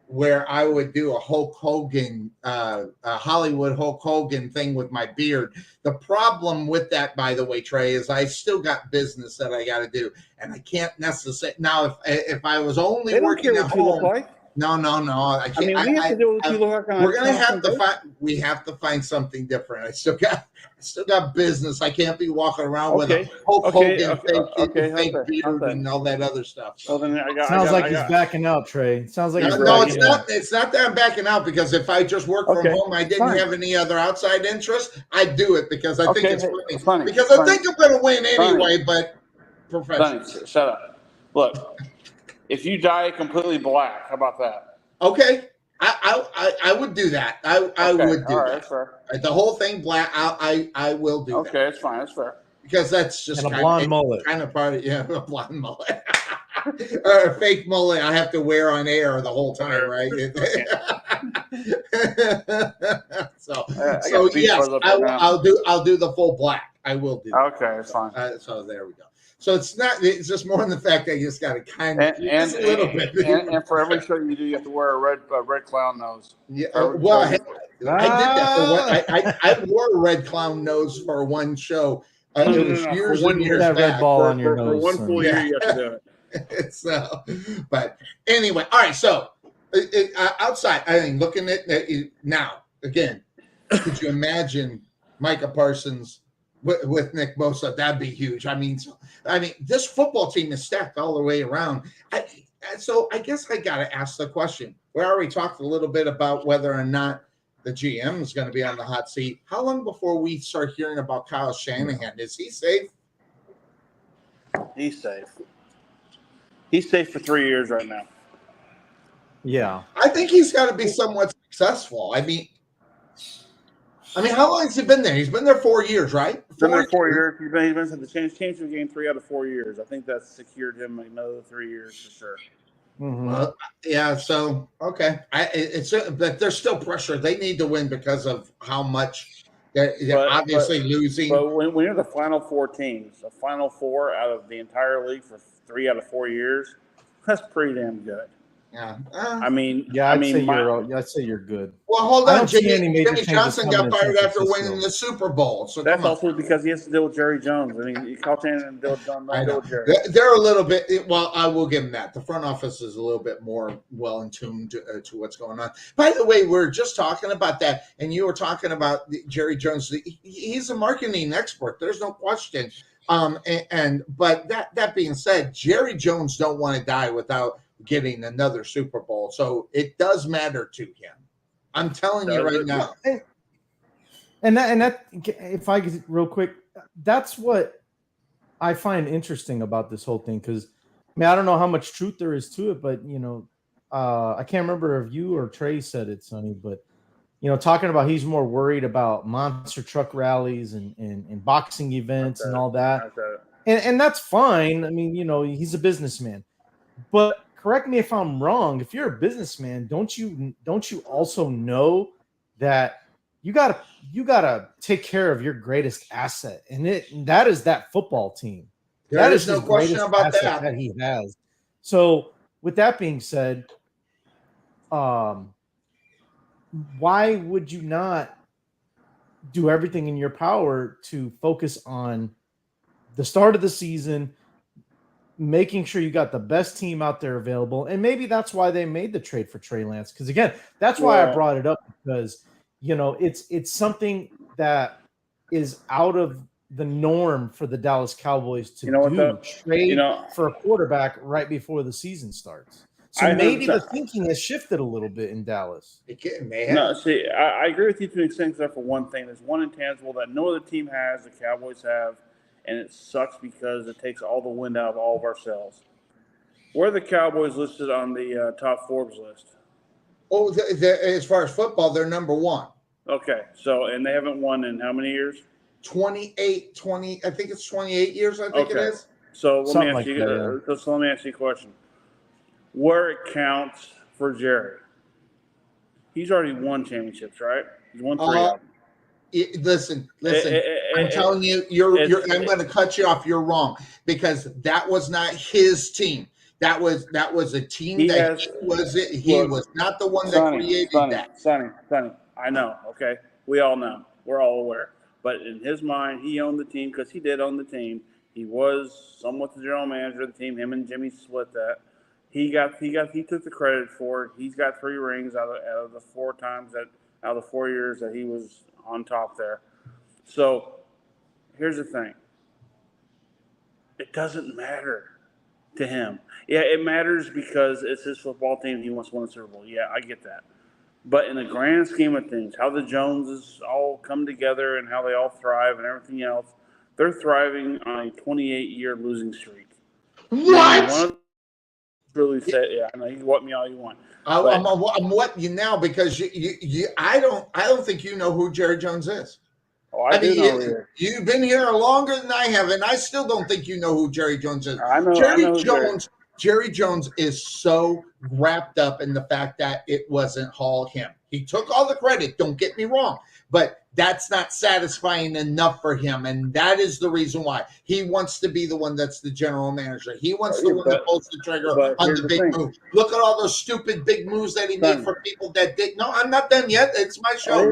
where I would do a Hulk Hogan, a Hollywood Hulk Hogan thing with my beard. The problem with that, by the way, Trey, is I still got business that I got to do, and I can't necessarily. Now, if I was only working at home. No. I can't. We have to do what you look like. We're gonna have to find. We have to find something different. I still got business. I can't be walking around with a Hulk Hogan fake beard and all that other stuff. Well, then sounds like he's backing out, Trey. Sounds like it's not. It's not that I'm backing out because if I just worked from home, I didn't have any other outside interest. I'd do it because I think it's funny. Because I think I'm gonna win anyway. But professional. Shut up. Look. If you dye completely black, how about that? Okay, I would do that. I would do that. Fair. The whole thing black. I will do that. Okay, that's fine. That's fair. Because that's just a blonde mullet. Kind of part of a blonde mullet. Or a fake mullet I have to wear on air the whole time, right? So yes, I'll do the full black. I will do. Okay, it's fine. So there we go. So it's just more than the fact that you just got to kind of a little bit. And for every show you do, you have to wear a red clown nose. Yeah. I did that. I wore a red clown nose for one show. It was years and years that back. Red ball on your nose. For one full year, you have to do it. So, but anyway, all right. So outside, I mean, looking at now again, could you imagine Micah Parsons with Nick Bosa? That'd be huge. I mean, this football team is stacked all the way around. So I guess I got to ask the question. We already talked a little bit about whether or not the GM is going to be on the hot seat. How long before we start hearing about Kyle Shanahan? Is he safe? He's safe. He's safe for 3 years right now. Yeah. I think he's got to be somewhat successful. I mean, how long has he been there? He's been there 4 years, right? He's been there 4 years. He's been to the championship game 3 out of 4 years. I think that's secured him another 3 years for sure. Mm-hmm. Yeah. So okay, but there's still pressure. They need to win because of how much they're obviously losing. But when you're the final 4 teams, the final 4 out of the entire league for 3 out of 4 years, that's pretty damn good. Yeah. I'd say you're good. Well, hold on. Jimmy Johnson got fired after winning the Super Bowl. So that's also because he has to deal with Jerry Jones. I mean, you call Shannon and deal with Jerry. They're a little bit. Well, I will give them that. The front office is a little bit more well in tune to what's going on. By the way, we're just talking about that, and you were talking about Jerry Jones. He's a marketing expert. There's no question. But that being said, Jerry Jones don't want to die without getting another Super Bowl. So it does matter to him. I'm telling you right now. And that, if I could real quick, that's what I find interesting about this whole thing. Because I don't know how much truth there is to it, but I can't remember if you or Trey said it, Sonny, but talking about he's more worried about monster truck rallies and boxing events and all that. And that's fine. I mean, he's a businessman. But correct me if I'm wrong. If you're a businessman, don't you also know that you gotta take care of your greatest asset, and that is that football team. There is no question about that he has. So with that being said, why would you not do everything in your power to focus on the start of the season, making sure you got the best team out there available? And maybe that's why they made the trade for Trey Lance. Because again, that's why I brought it up, because it's something that is out of the norm for the Dallas Cowboys to trade for a quarterback right before the season starts. So maybe the thinking has shifted a little bit in Dallas. No, see, I agree with you to an extent, except for one thing. There's one intangible that no other team has, the Cowboys have, and it sucks because it takes all the wind out of all of our sails. Where are the Cowboys listed on the top Forbes list? Oh, as far as football, they're number one. Okay, so, and they haven't won in how many years? 28, I think it's 28 years, I think it is. So let me ask you a question. Where it counts for Jerry, he's already won championships, right? He's won 3 of them. Listen. I'm telling you, I'm going to cut you off. You're wrong, because that was not his team. That was a team he was not the one that created that. Sonny, I know. Okay, we all know. We're all aware. But in his mind, he owned the team because he did own the team. He was somewhat the general manager of the team. Him and Jimmy split that. He took the credit for it. He's got 3 rings out of the 4 times out of the 4 years that he was on top there. So here's the thing. It doesn't matter to him. Yeah, it matters because it's his football team. He wants to win a Super Bowl. Yeah, I get that. But in the grand scheme of things, how the Joneses all come together and how they all thrive and everything else, they're thriving on a 28-year losing streak. What? Really said, yeah, I know you what me all you want. I'm what you now, because I don't think you know who Jerry Jones is. Oh, I do know. You've been here longer than I have, and I still don't think you know who Jerry Jones is. I know Jerry Jones is so wrapped up in the fact that it wasn't all him. He took all the credit, don't get me wrong, but that's not satisfying enough for him, and that is the reason why. He wants to be the one that's the general manager. He wants the one that pulls the trigger on the big move. Look at all those stupid big moves that he made for people that didn't. No, I'm not done yet. It's my show.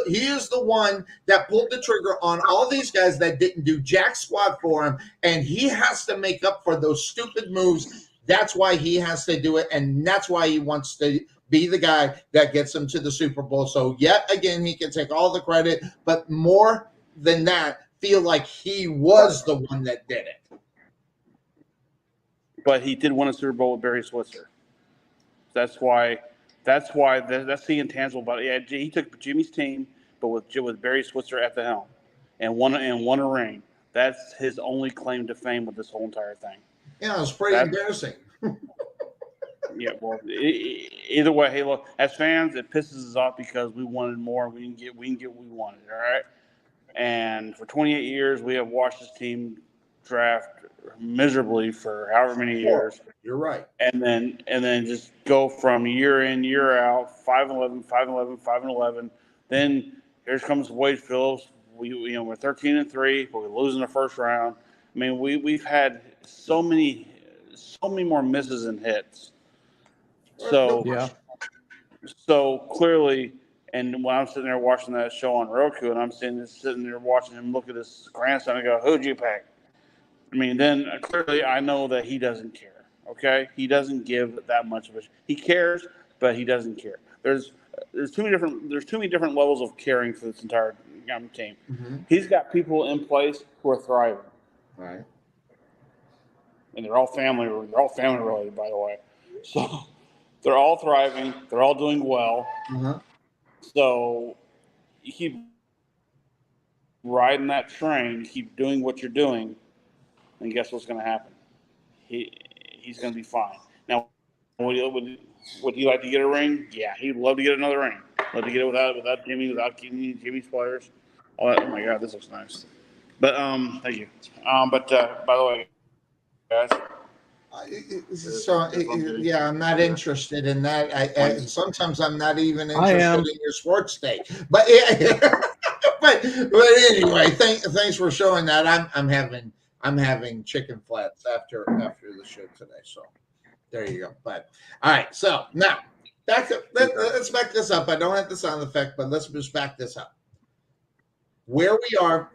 He is the one that pulled the trigger on all these guys that didn't do jack squat for him, and he has to make up for those stupid moves. That's why he has to do it, and that's why he wants to be the guy that gets them to the Super Bowl. So yet again, he can take all the credit, but more than that, feel like he was the one that did it. But he did win a Super Bowl with Barry Switzer. That's why that's the intangible about it. Yeah, he took Jimmy's team, but with Barry Switzer at the helm, and won a ring. That's his only claim to fame with this whole entire thing. Yeah, it was pretty embarrassing. Yeah, well, either way, hey, look, as fans, it pisses us off because we wanted more. We didn't get what we wanted, all right? And for 28 years, we have watched this team draft miserably for however many years. You're right. And then just go from year in, year out, 5-11, 5-11, 5-11. Then here comes Wade Phillips. We're 13-3, but we lose in the first round. I mean, we've had so many more misses and hits. So clearly, and when I'm sitting there watching that show on Roku, and I'm sitting there watching him look at his grandson and go, "Who'd you pick?" I mean, then clearly I know that he doesn't care. Okay, he doesn't give that much of a. He cares, but he doesn't care. There's too many different levels of caring for this entire team. Mm-hmm. He's got people in place who are thriving. Right. And they're all family related, by the way. So They're all thriving. They're all doing well. Uh-huh. So you keep riding that train, keep doing what you're doing, and guess what's going to happen? He's going to be fine. Now, would you like to get a ring? Yeah, he'd love to get another ring. Love to get it without Jimmy, without Jimmy's players. All that. Oh my God, this looks nice. But thank you. But by the way, guys. So yeah, I'm not interested in that. I sometimes I'm not even interested in your sports day. But yeah, but anyway, thanks for showing that. I'm having chicken flats after the show today. So there you go. But all right, so now let's back this up. I don't have the sound effect, but let's just back this up. Where we are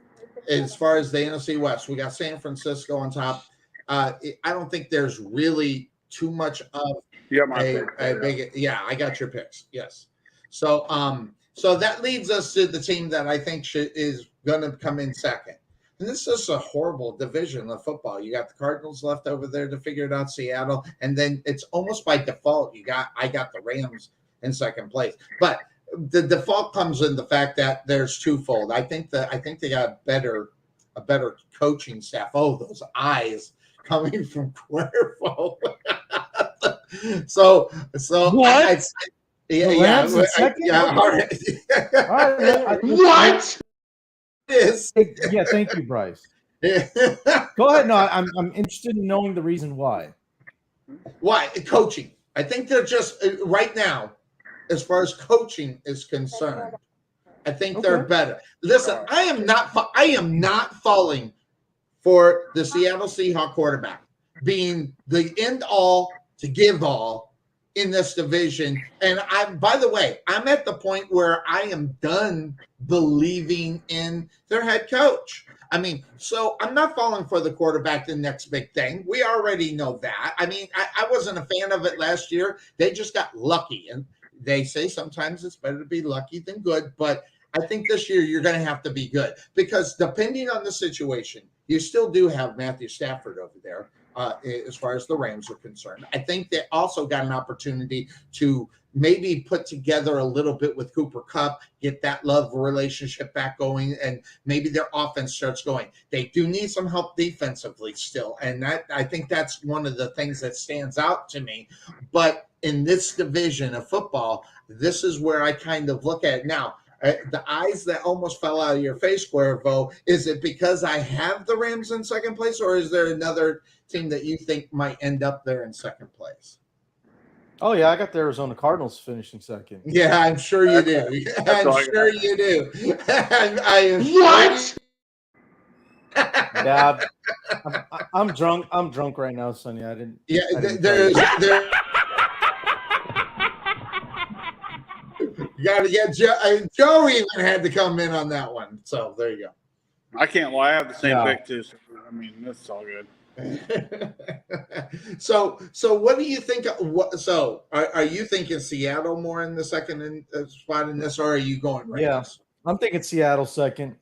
as far as the NFC West, we got San Francisco on top. I don't think there's really too much of a big. Yeah, I got your picks. Yes. So so that leads us to the team that I think is going to come in second. And this is a horrible division of football. You got the Cardinals left over there to figure it out, Seattle, and then it's almost by default I got the Rams in second place. But the default comes in the fact that there's twofold. I think they got a better coaching staff. Oh, those eyes coming from Cuervo. so what? Yeah. What? Yes. Yeah, thank you, Bryce. Go ahead. No, I'm interested in knowing the reason why. Why? Coaching. I think they're just right now, as far as coaching is concerned, I think they're better. Listen, I am not falling for the Seattle Seahawks quarterback being the end all to give all in this division. And by the way, I'm at the point where I am done believing in their head coach. I mean, so I'm not falling for the quarterback, the next big thing. We already know that. I mean, I wasn't a fan of it last year. They just got lucky. And they say sometimes it's better to be lucky than good. But I think this year you're going to have to be good because depending on the situation, you still do have Matthew Stafford over there as far as the Rams are concerned. I think they also got an opportunity to maybe put together a little bit with Cooper Kupp, get that love relationship back going, and maybe their offense starts going. They do need some help defensively still, and that I think that's one of the things that stands out to me. But in this division of football, this is where I kind of look at it now. The eyes that almost fell out of your face, Cuervo, is it because I have the Rams in second place, or is there another team that you think might end up there in second place? Oh, yeah, I got the Arizona Cardinals finishing second. Yeah, I'm sure you do. I'm sure you do. What? Yeah, I'm drunk. I'm drunk right now, Sonny. I didn't. Yeah, there's. You got to get Joe even had to come in on that one. So there you go. I can't lie. I have the same pick too. So, I mean, this is all good. So what do you think? So are you thinking Seattle more in the second spot in this, or are you going right? Yeah, I'm thinking Seattle second.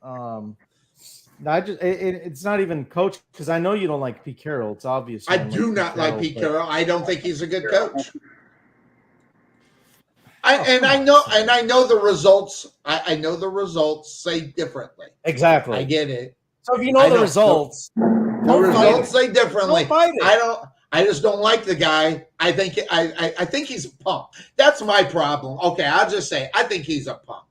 It's not even coach because I know you don't like Pete Carroll. It's obvious. I do not like Pete Carroll. I don't think he's a good coach. I know the results. I know the results say differently. Exactly. I get it. So if you know the results, the results say differently. Don't fight it. I just don't like the guy. I think he's a punk. That's my problem. Okay, I'll just say I think he's a punk.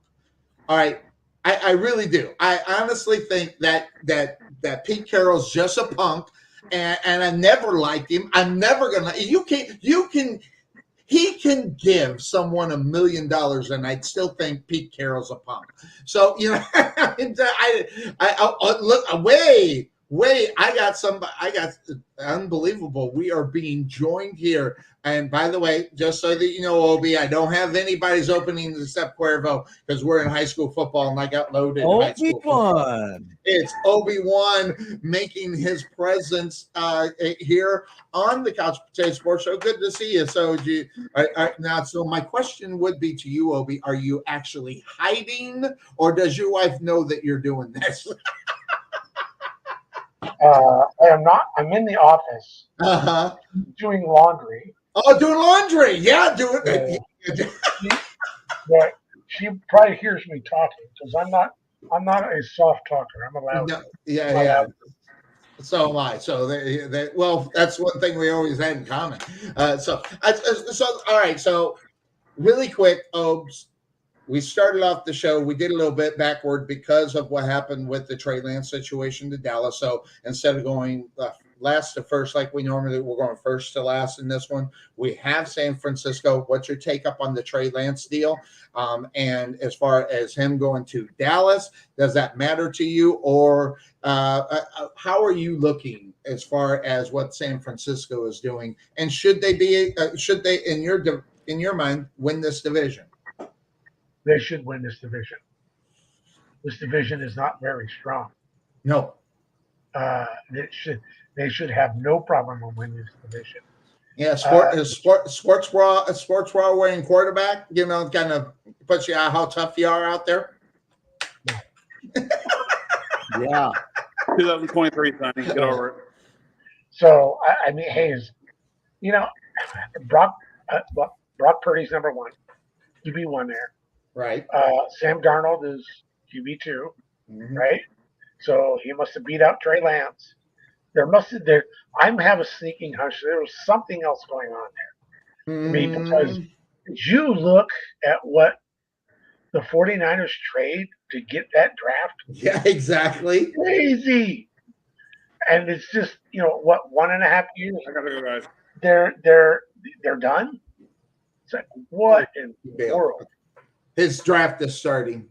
All right. I really do. I honestly think that Pete Carroll's just a punk, and I never liked him. I'm never gonna. He can give someone $1 million, and I'd still think Pete Carroll's a punk. So I look wait. I got unbelievable. We are being joined here. And by the way, just so that you know, Obi, I don't have anybody's opening except Cuervo because we're in high school football and I got loaded. Obi-Wan. It's Obi-Wan making his presence here on the Couch Potato Sports Show. Good to see you. So so my question would be to you, Obi, are you actually hiding or does your wife know that you're doing this? I am not. I'm in the office doing laundry. Oh, doing laundry. Yeah, doing But she probably hears me talking because I'm not a soft talker. I'm a loud. No, yeah, I'm a yeah. loud. So am I. So well, that's one thing we always had in common. All right. So really quick, Obes, we started off the show. We did a little bit backward because of what happened with the Trey Lance situation to Dallas. So instead of going last to first like we normally do, we're going first to last in this one. We have San Francisco. What's your take up on the Trey Lance deal? And as far as him going to Dallas, does that matter to you? Or how are you looking as far as what San Francisco is doing? And should they in your mind win this division? They should win this division. This division is not very strong. No. They should have no problem in winning this division. Yeah, sports bra wearing quarterback, kind of puts you out how tough you are out there. Yeah. 2023, Sonny. Get over it. So I mean, Hayes, Brock Purdy's number one, QB1 there. Right. Sam Darnold is QB2, right? So he must have beat out Trey Lance. I'm have a sneaking hunch there was something else going on there. I mean, because you look at what the 49ers trade to get that draft. Yeah, exactly. Crazy. And it's just, 1.5 years. I gotta go, guys. They're done. It's like, what in the world? His draft is starting.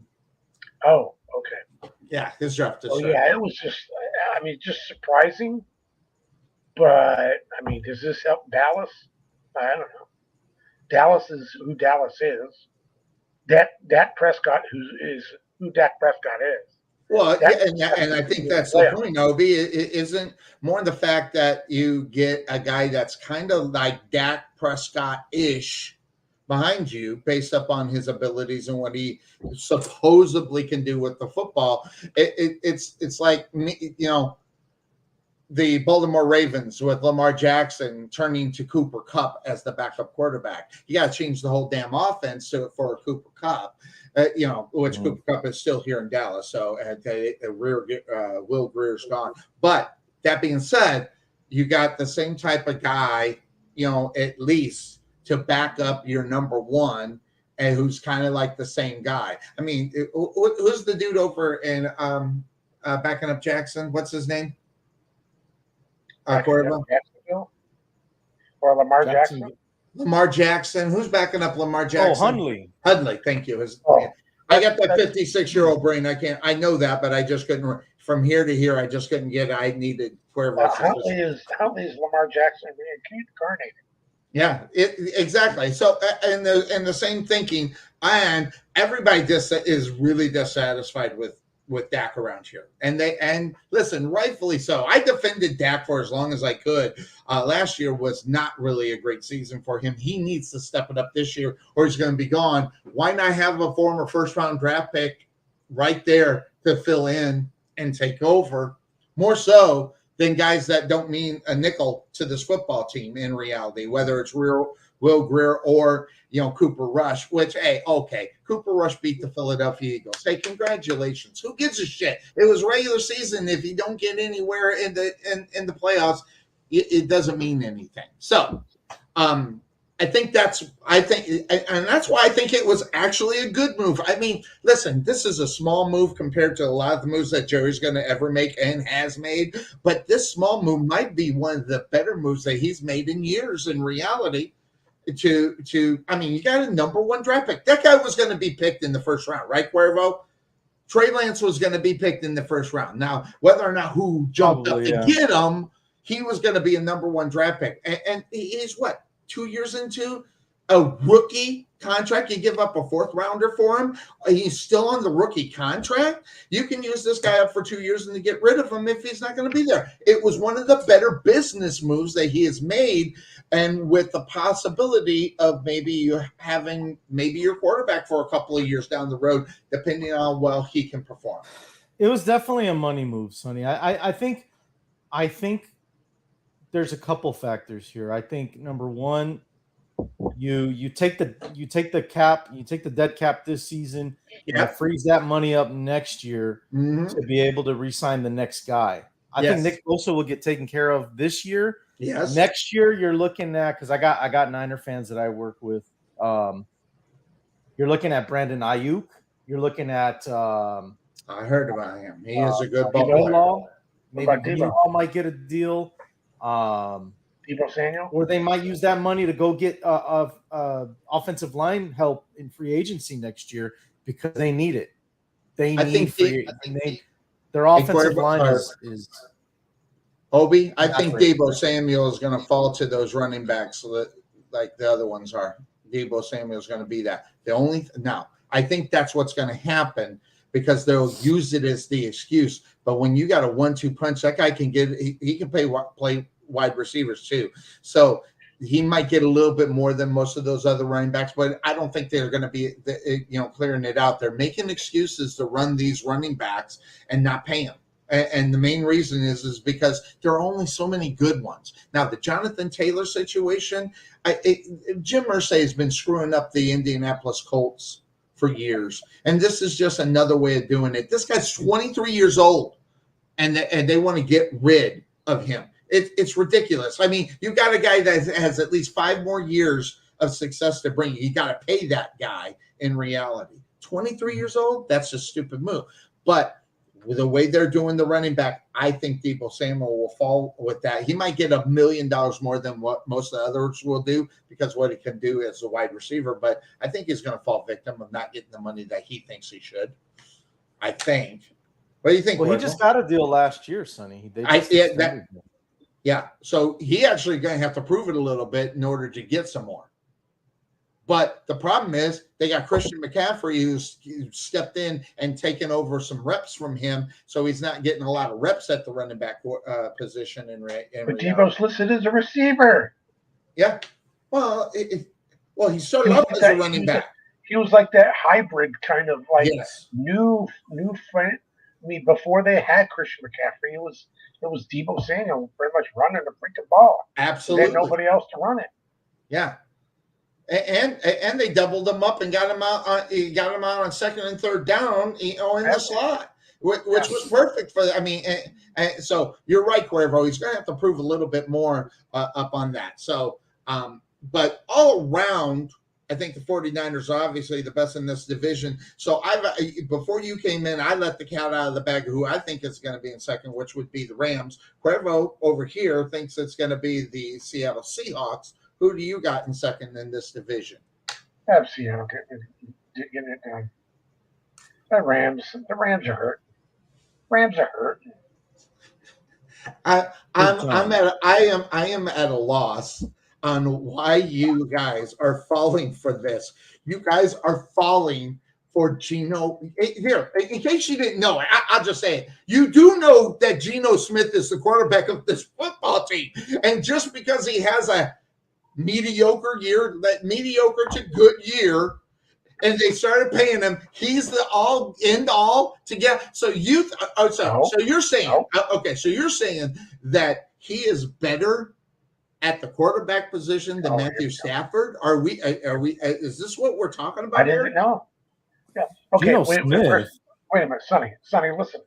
Oh, okay. Yeah, his draft is starting. Yeah, it was just surprising. But does this help Dallas? I don't know. Dallas is who Dallas is. Dak Prescott who Dak Prescott is. Well, and I think that's the point, Obi. It isn't more the fact that you get a guy that's kind of like Dak Prescott-ish behind you based upon his abilities and what he supposedly can do with the football. It's like, the Baltimore Ravens with Lamar Jackson turning to Cooper Kupp as the backup quarterback. You got to change the whole damn offense for Cooper Kupp, which Cooper Kupp is still here in Dallas. So Will Greer's gone. But that being said, you got the same type of guy, at least to back up your number one, and who's kind of like the same guy. I mean, who's the dude over in backing up Jackson? What's his name? Jacksonville or Lamar Jackson? Lamar Jackson. Who's backing up Lamar Jackson? Hundley. Thank you. I got that 56-year-old brain. I know that, but I just couldn't. From here to here, I just couldn't get it. I needed Cuervo. Huntley is Lamar Jackson reincarnated. Yeah, exactly. So, and the same thinking, and everybody is really dissatisfied with Dak around here. And listen, rightfully so. I defended Dak for as long as I could. Last year was not really a great season for him. He needs to step it up this year or he's going to be gone. Why not have a former first-round draft pick right there to fill in and take over? More so than guys that don't mean a nickel to this football team in reality, whether it's Will Greer or Cooper Rush, which, hey, okay, Cooper Rush beat the Philadelphia Eagles. Hey, congratulations. Who gives a shit? It was regular season. If you don't get anywhere in the playoffs, it doesn't mean anything. So and that's why I think it was actually a good move. I mean, listen, this is a small move compared to a lot of the moves that Jerry's going to ever make and has made. But this small move might be one of the better moves that he's made in years in reality. You got a number one draft pick. That guy was going to be picked in the first round, right, Cuervo? Trey Lance was going to be picked in the first round. Now, whether or not who jumped up to get him, he was going to be a number one draft pick. And he's 2 years into a rookie contract? You give up a fourth rounder for him? He's still on the rookie contract? You can use this guy up for 2 years and to get rid of him if he's not going to be there. It was one of the better business moves that he has made, and with the possibility of maybe you having your quarterback for a couple of years down the road, depending on how well he can perform. It was definitely a money move, Sonny. I think there's a couple factors here. I think number one, You take the dead cap this season, and Yep. it frees that money up next year Mhm. to be able to re-sign the next guy. I Yes. think Nick Bosa will get taken care of this year. Yes. Next year, you're looking at, because I got Niner fans that I work with. You're looking at Brandon Ayuk. You're looking at I heard about him. He is a good ball Debo player. Law. Maybe about Debo? Greenlaw might get a deal. Debo Samuel? Or they might use that money to go get offensive line help in free agency next year because they need it. They I need think their offensive Cuervo- line or- is Obi, I Not think great. Debo Samuel is going to fall to those running backs like the other ones are. Debo Samuel is going to be that. I think that's what's going to happen because they'll use it as the excuse. But when you got a 1-2 punch, that guy can he can play wide receivers too. So he might get a little bit more than most of those other running backs, but I don't think they're going to be, clearing it out. They're making excuses to run these running backs and not pay them. And the main reason is because there are only so many good ones. Now, the Jonathan Taylor situation, Jim Irsay has been screwing up the Indianapolis Colts for years. And this is just another way of doing it. This guy's 23 years old, and they want to get rid of him. It's ridiculous. I mean, you've got a guy that has at least 5 more years of success to bring you. You got to pay that guy in reality. 23 years old? That's a stupid move. But with the way they're doing the running back, I think Debo Samuel will fall with that. He might get $1 million more than what most of the others will do because what he can do as a wide receiver. But I think he's going to fall victim of not getting the money that he thinks he should. I think. What do you think? Well, he Cuervo? just got a deal last year, Sonny. Yeah. So he actually going to have to prove it a little bit in order to get some more. But the problem is they got Christian McCaffrey who's stepped in and taken over some reps from him, so he's not getting a lot of reps at the running back position. But Debo's listed as a receiver. Yeah. Well, he started off as a running back. He was like that hybrid kind of like Yes. new friend. I mean, before they had Christian McCaffrey, it was Debo Samuel pretty much running the freaking ball. Absolutely. They had nobody else to run it. Yeah. And they doubled him up and got him out. Got him out on second and third down, in the slot, which was perfect for. I mean, so you're right, Cuervo. He's going to have to prove a little bit more up on that. So, but all around, I think the 49ers are obviously the best in this division. So before you came in, I let the cat out of the bag. Who I think is going to be in second, which would be the Rams. Cuervo over here thinks it's going to be the Seattle Seahawks. Who do you got in second in this division? FC, getting it done. The Rams are hurt. I am at a loss on why you guys are falling for this. You guys are falling for Geno. Here, in case you didn't know, I'll just say it. You do know that Geno Smith is the quarterback of this football team, and just because he has a mediocre to good year, and they started paying him, he's the all end all to get. So you're saying So you're saying that he is better at the quarterback position than Matthew Stafford? Are we? Is this what we're talking about? I didn't know. Yeah. Okay. Wait a minute, Sonny. Listen.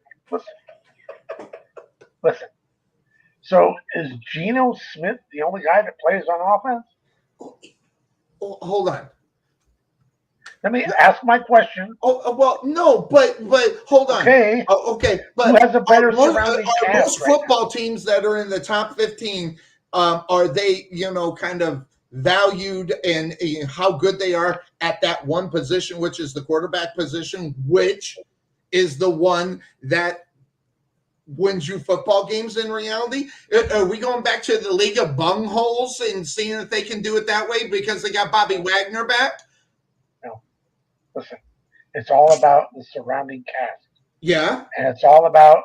So is Geno Smith the only guy that plays on offense? Hold on. Let me ask my question. No, but hold on. Okay. Okay, but who has a better surrounding cast most football teams that are in the top 15? Are they, kind of valued and how good they are at that one position, which is the quarterback position, which is the one that wins you football games in reality? Are we going back to the league of bungholes and seeing if they can do it that way because they got Bobby Wagner back? No. Listen, it's all about the surrounding cast. Yeah. And it's all about,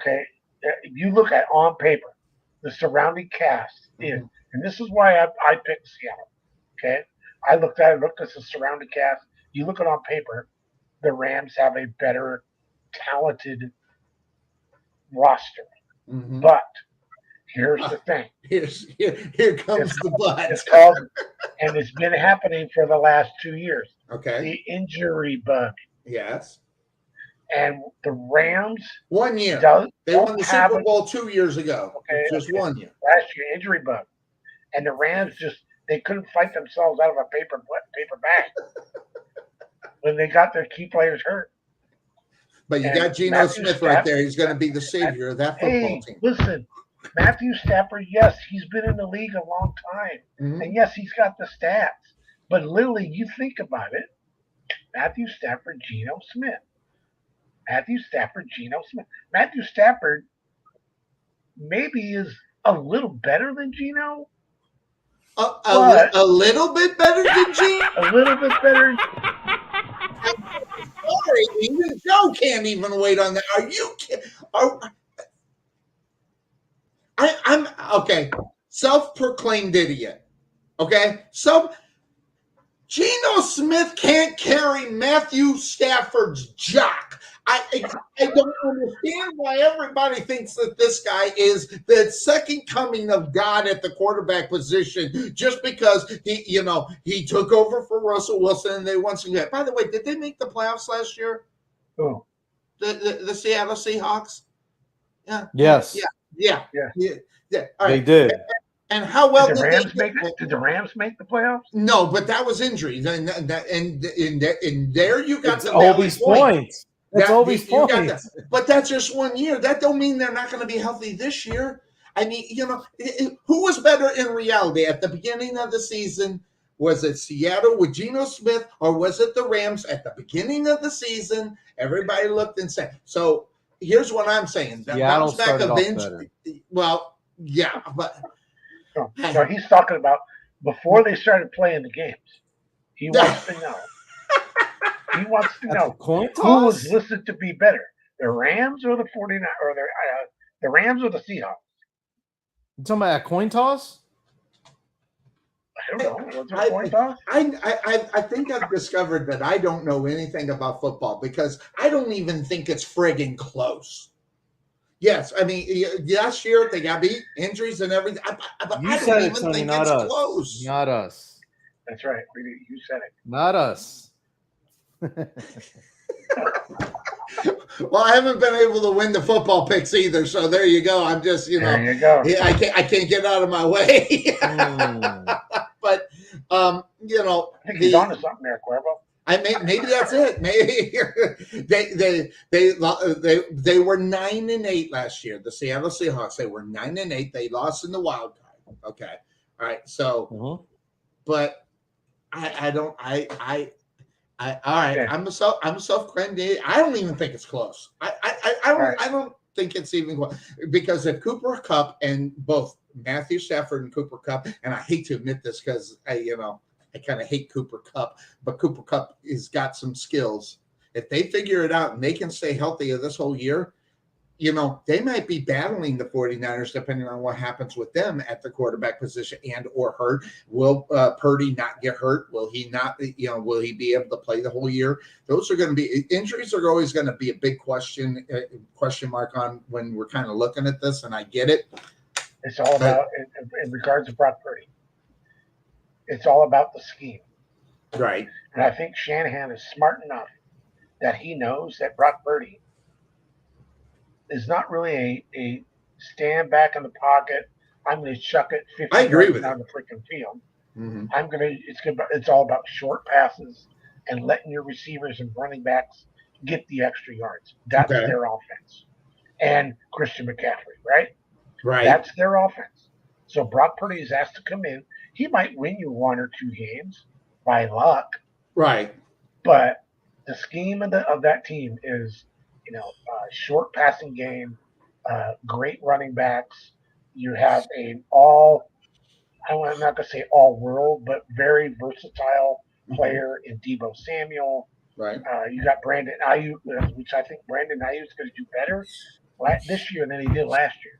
if you look at on paper, the surrounding cast is, and this is why I picked Seattle. Okay. I looked at the surrounding cast. You look at on paper, the Rams have a better talented roster. But Here's the thing. Here comes the but. It's called, and it's been happening for the last 2 years. Okay. The injury bug. Yes. And the Rams 1 year. They don't won the have Super Bowl 2 years ago. Okay, Just 1 year. Last year, injury bug. And the Rams they couldn't fight themselves out of a paper bag when they got their key players hurt. But you got Geno Smith right there. He's going to be the savior of that football team. Listen, Matthew Stafford, yes, he's been in the league a long time. Mhm. And yes, he's got the stats. But literally, you think about it, Matthew Stafford, Geno Smith. Matthew Stafford, Geno Smith. Matthew Stafford maybe is a little better than Geno. A little bit better than Geno? A little bit better. Sorry, even Joe can't even wait on that. Are you kidding? I'm okay. Self-proclaimed idiot. Okay, so Geno Smith can't carry Matthew Stafford's jock. I don't understand why everybody thinks that this guy is the second coming of God at the quarterback position just because he took over for Russell Wilson and they once again. By the way, did they make the playoffs last year? Who? The Seattle Seahawks? Yeah. Yes. Yeah. All right. They did. And how well did the Rams they did the Rams make the playoffs? No, but that was injuries, and there you got some Obi's points. That's Obi's point. But that's just 1 year. That don't mean they're not going to be healthy this year. I mean, who was better in reality at the beginning of the season? Was it Seattle with Geno Smith, or was it the Rams at the beginning of the season? Everybody looked and said. So here's what I'm saying: the bounce back of injury. Well, yeah, but no, he's talking about before they started playing the games. He wants to know. He wants to know who was listed to be better, the Rams or the 49 or the Rams or the Seahawks. You talking about a coin toss? I don't know. Was it a coin toss? I think I've discovered that I don't know anything about football because I don't even think it's friggin' close. Yes, I mean last year they got beat, injuries and everything. You said it, Sonny, not us. Close. Not us. That's right. You said it. Not us. Well, I haven't been able to win the football picks either, so there you go. I'm just, there you go. I can't get out of my way. But I think he's on to something there, Cuervo. Maybe that's it. Maybe they were 9-8 last year. The Seattle Seahawks. They were 9-8. They lost in the wild card. Okay, all right. So, but I don't. All right. Okay. I'm a self-proclaimed. I don't even think it's close. I don't think it's even close because if Cooper Kupp and both Matthew Stafford and Cooper Kupp, and I hate to admit this because I kind of hate Cooper Kupp, but Cooper Kupp has got some skills. If they figure it out and they can stay healthy this whole year, they might be battling the 49ers depending on what happens with them at the quarterback position and or hurt. Will Purdy not get hurt? Will he not, will he be able to play the whole year? Those are going to be injuries are always going to be a big question mark on when we're kind of looking at this. And I get it. It's all about, in regards to Brock Purdy, it's all about the scheme. Right. And I think Shanahan is smart enough that he knows that Brock Purdy is not really a stand back in the pocket. I'm going to chuck it 50 yards down the freaking field. Mm-hmm. It's all about short passes and letting your receivers and running backs get the extra yards. That's their offense. And Christian McCaffrey, right? Right. That's their offense. So Brock Purdy is asked to come in. He might win you 1 or 2 games by luck. Right. But the scheme of that team is short passing game, great running backs. You have I'm not going to say all world, but very versatile player in Deebo Samuel. Right. You got Brandon Ayuk, which I think Brandon Ayuk is going to do better this year than he did last year.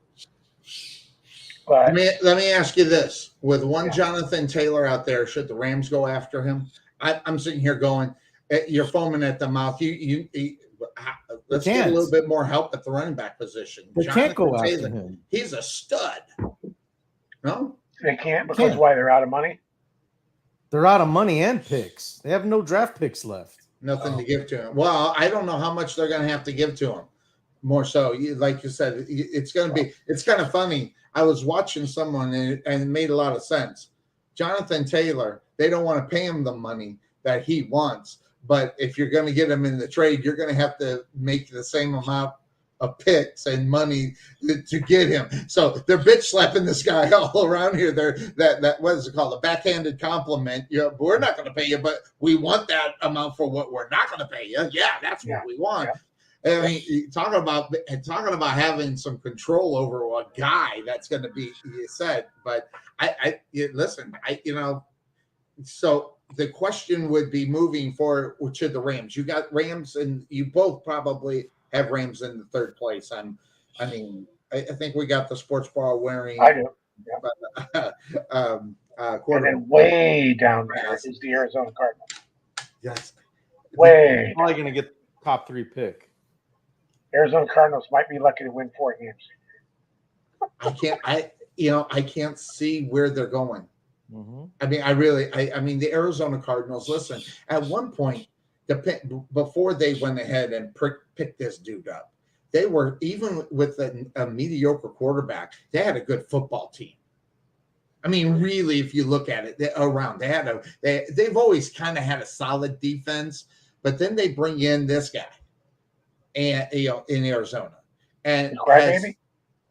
But let me ask you this: with Jonathan Taylor out there, should the Rams go after him? I'm sitting here going, you're foaming at the mouth. Let's get a little bit more help at the running back position. They can't go after Taylor, him. He's a stud. No? They can't because why? They're out of money? They're out of money and picks. They have no draft picks left. Nothing to give to him. Well, I don't know how much they're going to have to give to him. More so, like you said, it's going to be. It's kind of funny. I was watching someone and it made a lot of sense. Jonathan Taylor, they don't want to pay him the money that he wants, but if you're going to get him in the trade, you're going to have to make the same amount of picks and money to get him. So they're bitch slapping this guy all around here. They're that what is it called? A backhanded compliment. We're not going to pay you, but we want that amount for what we're not going to pay you. Yeah, that's what we want. Yeah. I mean, talking about having some control over a guy that's going to be, you said, but listen, so the question would be moving forward to the Rams. You got Rams, and you both probably have Rams in the third place. I think we got the sports bra wearing. I do. Yeah. And then way down there is the Arizona Cardinals. Yes. Way. Probably going to get top 3 pick. Arizona Cardinals might be lucky to win 4 games. I can't see where they're going. Mm-hmm. I mean, the Arizona Cardinals, listen, at one point, before they went ahead and picked this dude up, they were, even with a mediocre quarterback, they had a good football team. I mean, really, if you look at it, they've always kind of had a solid defense, but then they bring in this guy. And in Arizona, and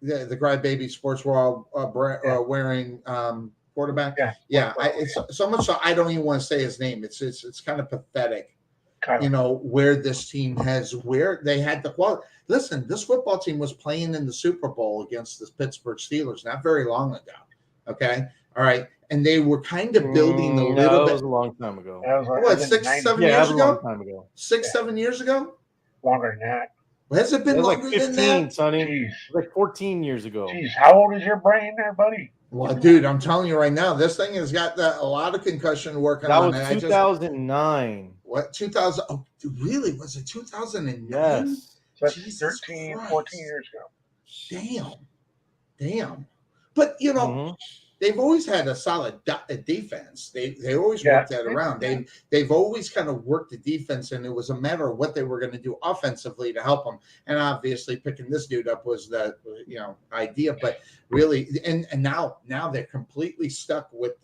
the crybaby sports world wearing quarterback, it's so much so I don't even want to say his name. It's kind of pathetic, where this team where they had the quality. Listen, this football team was playing in the Super Bowl against the Pittsburgh Steelers not very long ago. Okay, all right, and they were kind of building a little bit. That was a long time ago. What, 6-7 years ago? A long time ago. 6-7 years ago. Longer than that. Has it been longer like 15, than that? Sonny. Jeez. It was like 14 years ago. Jeez, how old is your brain there, buddy? Well, dude, I'm telling you right now, this thing has got a lot of concussion working on it. That was 2009. What, 2000? Oh, really? Was it 2009? Yes. So that's 13, 14 years ago. Damn. But, they've always had a solid defense. They always worked that around. They've always kind of worked the defense, and it was a matter of what they were going to do offensively to help them. And obviously, picking this dude up was the idea. But really, and now they're completely stuck with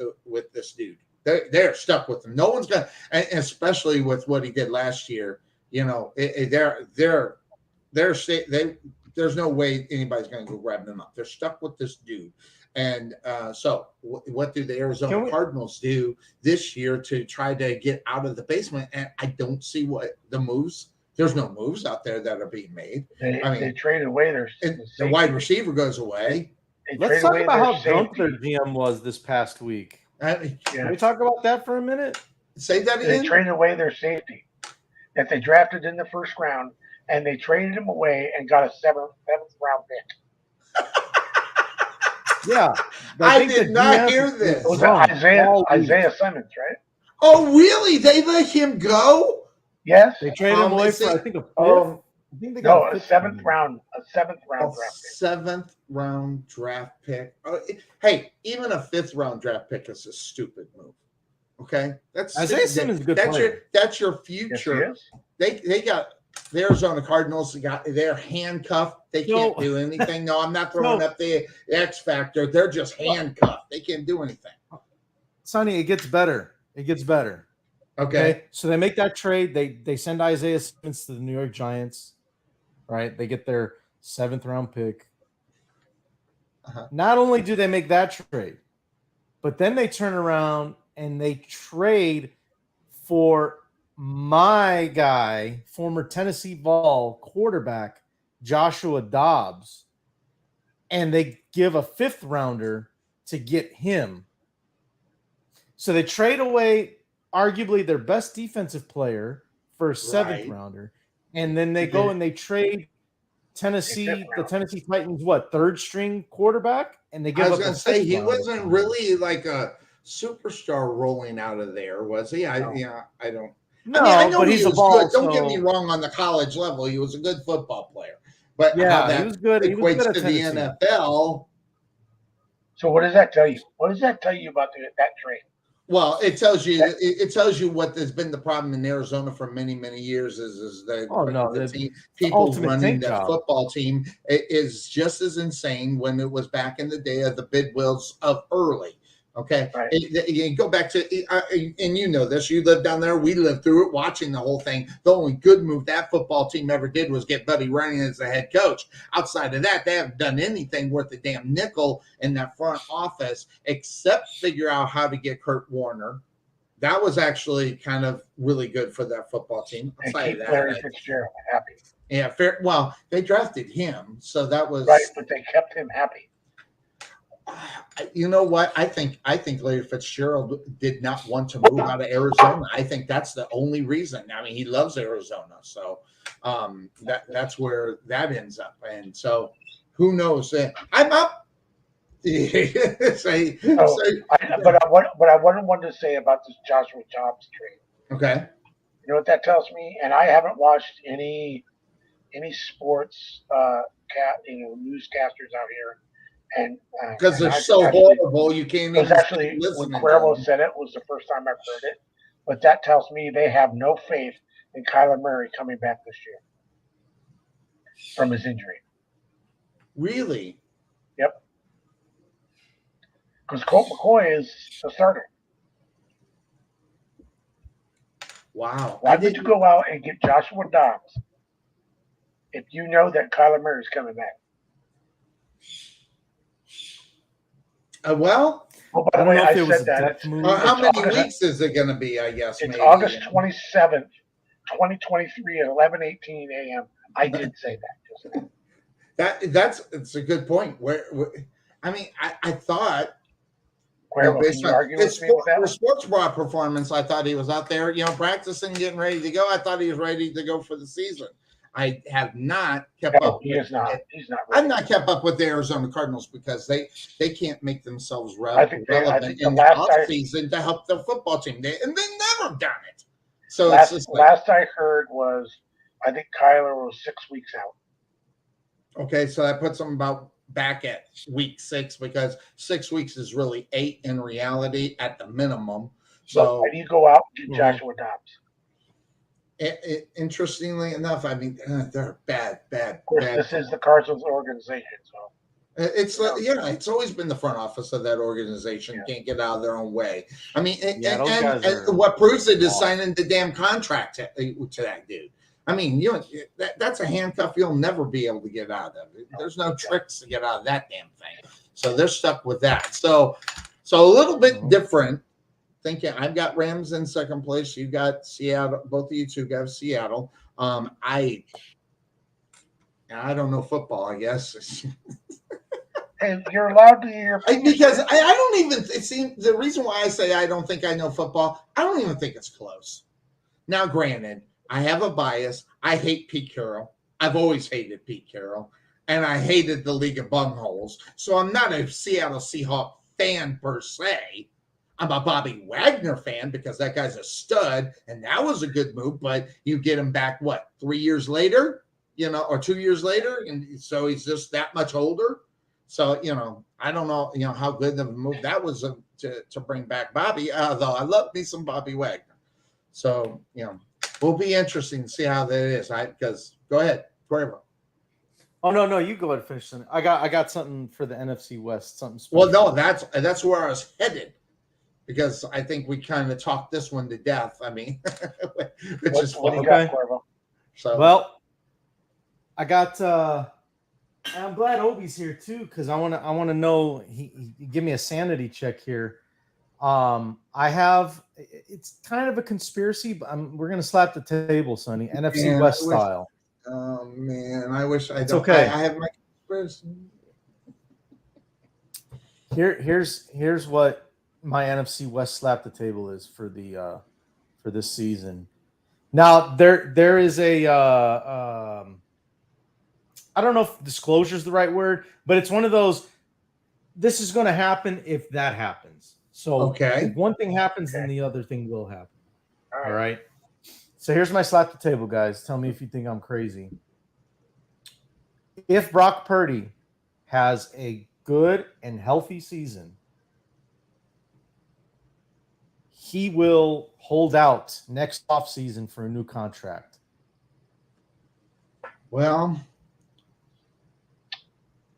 this dude. They're stuck with him. No one's going to, especially with what he did last year. There's no way anybody's going to go grab them up. They're stuck with this dude. And so what do the Arizona Cardinals do this year to try to get out of the basement? And I don't see what the moves. There's no moves out there that are being made. They traded away the wide receiver goes away. Let's talk about how drunk their GM was this past week. Can we talk about that for a minute? Say that again. They traded away their safety that they drafted in the first round, and they traded him away and got a seventh round pick. Yeah, I did not hear this. It was Isaiah Simmons, right? Oh, really? They let him go? Yes. They traded him away for, I think, a fifth. I think they got a seventh round draft pick. 7th round draft pick. Hey, even a 5th round draft pick is a stupid move. Okay, that's Isaiah Simmons is a good player. That's your future. Yes, they got. The Arizona Cardinals they're handcuffed. They can't do anything. No, I'm not throwing up the X factor. They're just handcuffed. They can't do anything. Sonny, it gets better. Okay. So they make that trade. They send Isaiah Simmons to the New York Giants. Right. They get their 7th round pick. Not only do they make that trade, but then they turn around and they trade for my guy, former Tennessee Vol quarterback, Joshua Dobbs, and they give a 5th rounder to get him. So they trade away arguably their best defensive player for a 7th rounder, and then they go and they trade the Tennessee Titans, 3rd string quarterback, and they give. I was going to say he wasn't really like a superstar rolling out of there, was he? I don't. No, I mean, I know but he he's was evolved. good. Don't get so- me wrong. On the college level, he was a good football player. But how Yeah, that he was good. He was equates good at to the Tennessee. NFL, So what does that tell you? What does that tell you about that trade? well, it tells you what has been the problem in Arizona for many, many years is that Oh no, the the team, people ultimate running tank that job. football team is just as insane when it was back in the day of the Bidwills of early. Okay, Right. You go back to, and you know this. You lived down there. We lived through it, watching the whole thing. The only good move that football team ever did was get Buddy Ryan as the head coach. Outside of that, they haven't done anything worth a damn nickel in that front office except figure out how to get Kurt Warner. That was actually kind of really good for that football team. And Outside keep of Larry that, Fitzgerald happy. yeah, fair. Well, they drafted him, so that was Right, but they kept him happy. You know what? I think Larry Fitzgerald did not want to move out of Arizona. I think that's the only reason. I mean, he loves Arizona, so that's where that ends up. And so, who knows? I'm up. Say, But I wanted to say about this Joshua Dobbs trade. okay. You know what that tells me? And I haven't watched any sports newscasters out here, and Because they're I so actually, horrible, you can't it was even actually listen when to Cuervo them. said it was the first time I've heard it. But that tells me they have no faith in Kyler Murray coming back this year from his injury. Really? Yep. Because Colt McCoy is the starter. Wow. Why would you go out and get Joshua Dobbs if you know that Kyler Murray is coming back? Well, Oh, by the way, I said that. It's how many August, weeks is it going to be? I guess it's maybe August 27th, 2023 at 11:18 a.m. I did say that. It's a good point. Where I mean, I thought Cuervo, can you argue with me with that one? sports bra performance, I thought he was out there, practicing, getting ready to go. I thought he was ready to go for the season. I have not kept up. He is not. He's not. I've not kept up with the Arizona Cardinals because they can't make themselves relevant the in the offseason to help their football team. They've never done it. So it's just last I heard was I think Kyler was 6 weeks out. Okay, so that puts them about back at week 6 because 6 weeks is really 8 in reality at the minimum. So why do you go out and get Joshua Dobbs? Interestingly enough, I mean, they're bad. Of course, this is the Cardinals organization, so it's it's always been the front office of that organization can't get out of their own way. I mean, and what proves it is signing the damn contract to that dude. I mean, that's a handcuff you'll never be able to get out of. There's no tricks to get out of that damn thing. So they're stuck with that. So a little bit different. Thinking I've got Rams in second place. You got Seattle. Both of you two got Seattle. I don't know football. I guess. Hey, you're allowed to hear because I don't even see the reason why I say I don't think I know football. I don't even think it's close. Now, granted, I have a bias. I hate Pete Carroll. I've always hated Pete Carroll, and I hated the League of Bungholes. So I'm not a Seattle Seahawks fan per se. I'm a Bobby Wagner fan because that guy's a stud, and that was a good move. But you get him back, 3 years later, or 2 years later, and so he's just that much older. So I don't know, how good of a move that was to bring back Bobby. Although I love me some Bobby Wagner. So will be interesting to see how that is. Because go ahead, Cuervo. Oh no, you go ahead and finish something. I got something for the NFC West. Something special. Well, no, that's where I was headed. Because I think we kind of talked this one to death. I mean, which is what do you got, Cuervo? So well, I got. I'm glad Obi's here too because I want to know. He give me a sanity check here. I have. It's kind of a conspiracy, but we're gonna slap the table, Sonny. NFC West style. Oh man, I wish I. It's okay. I have my conspiracy. Here's what my NFC West slap the table is for this season. Now there is a I don't know if disclosure is the right word, but it's one of those. This is going to happen if that happens. So if one thing happens, then the other thing will happen. All right. So here's my slap the table, guys. Tell me if you think I'm crazy. If Brock Purdy has a good and healthy season, he will hold out next offseason for a new contract. Well,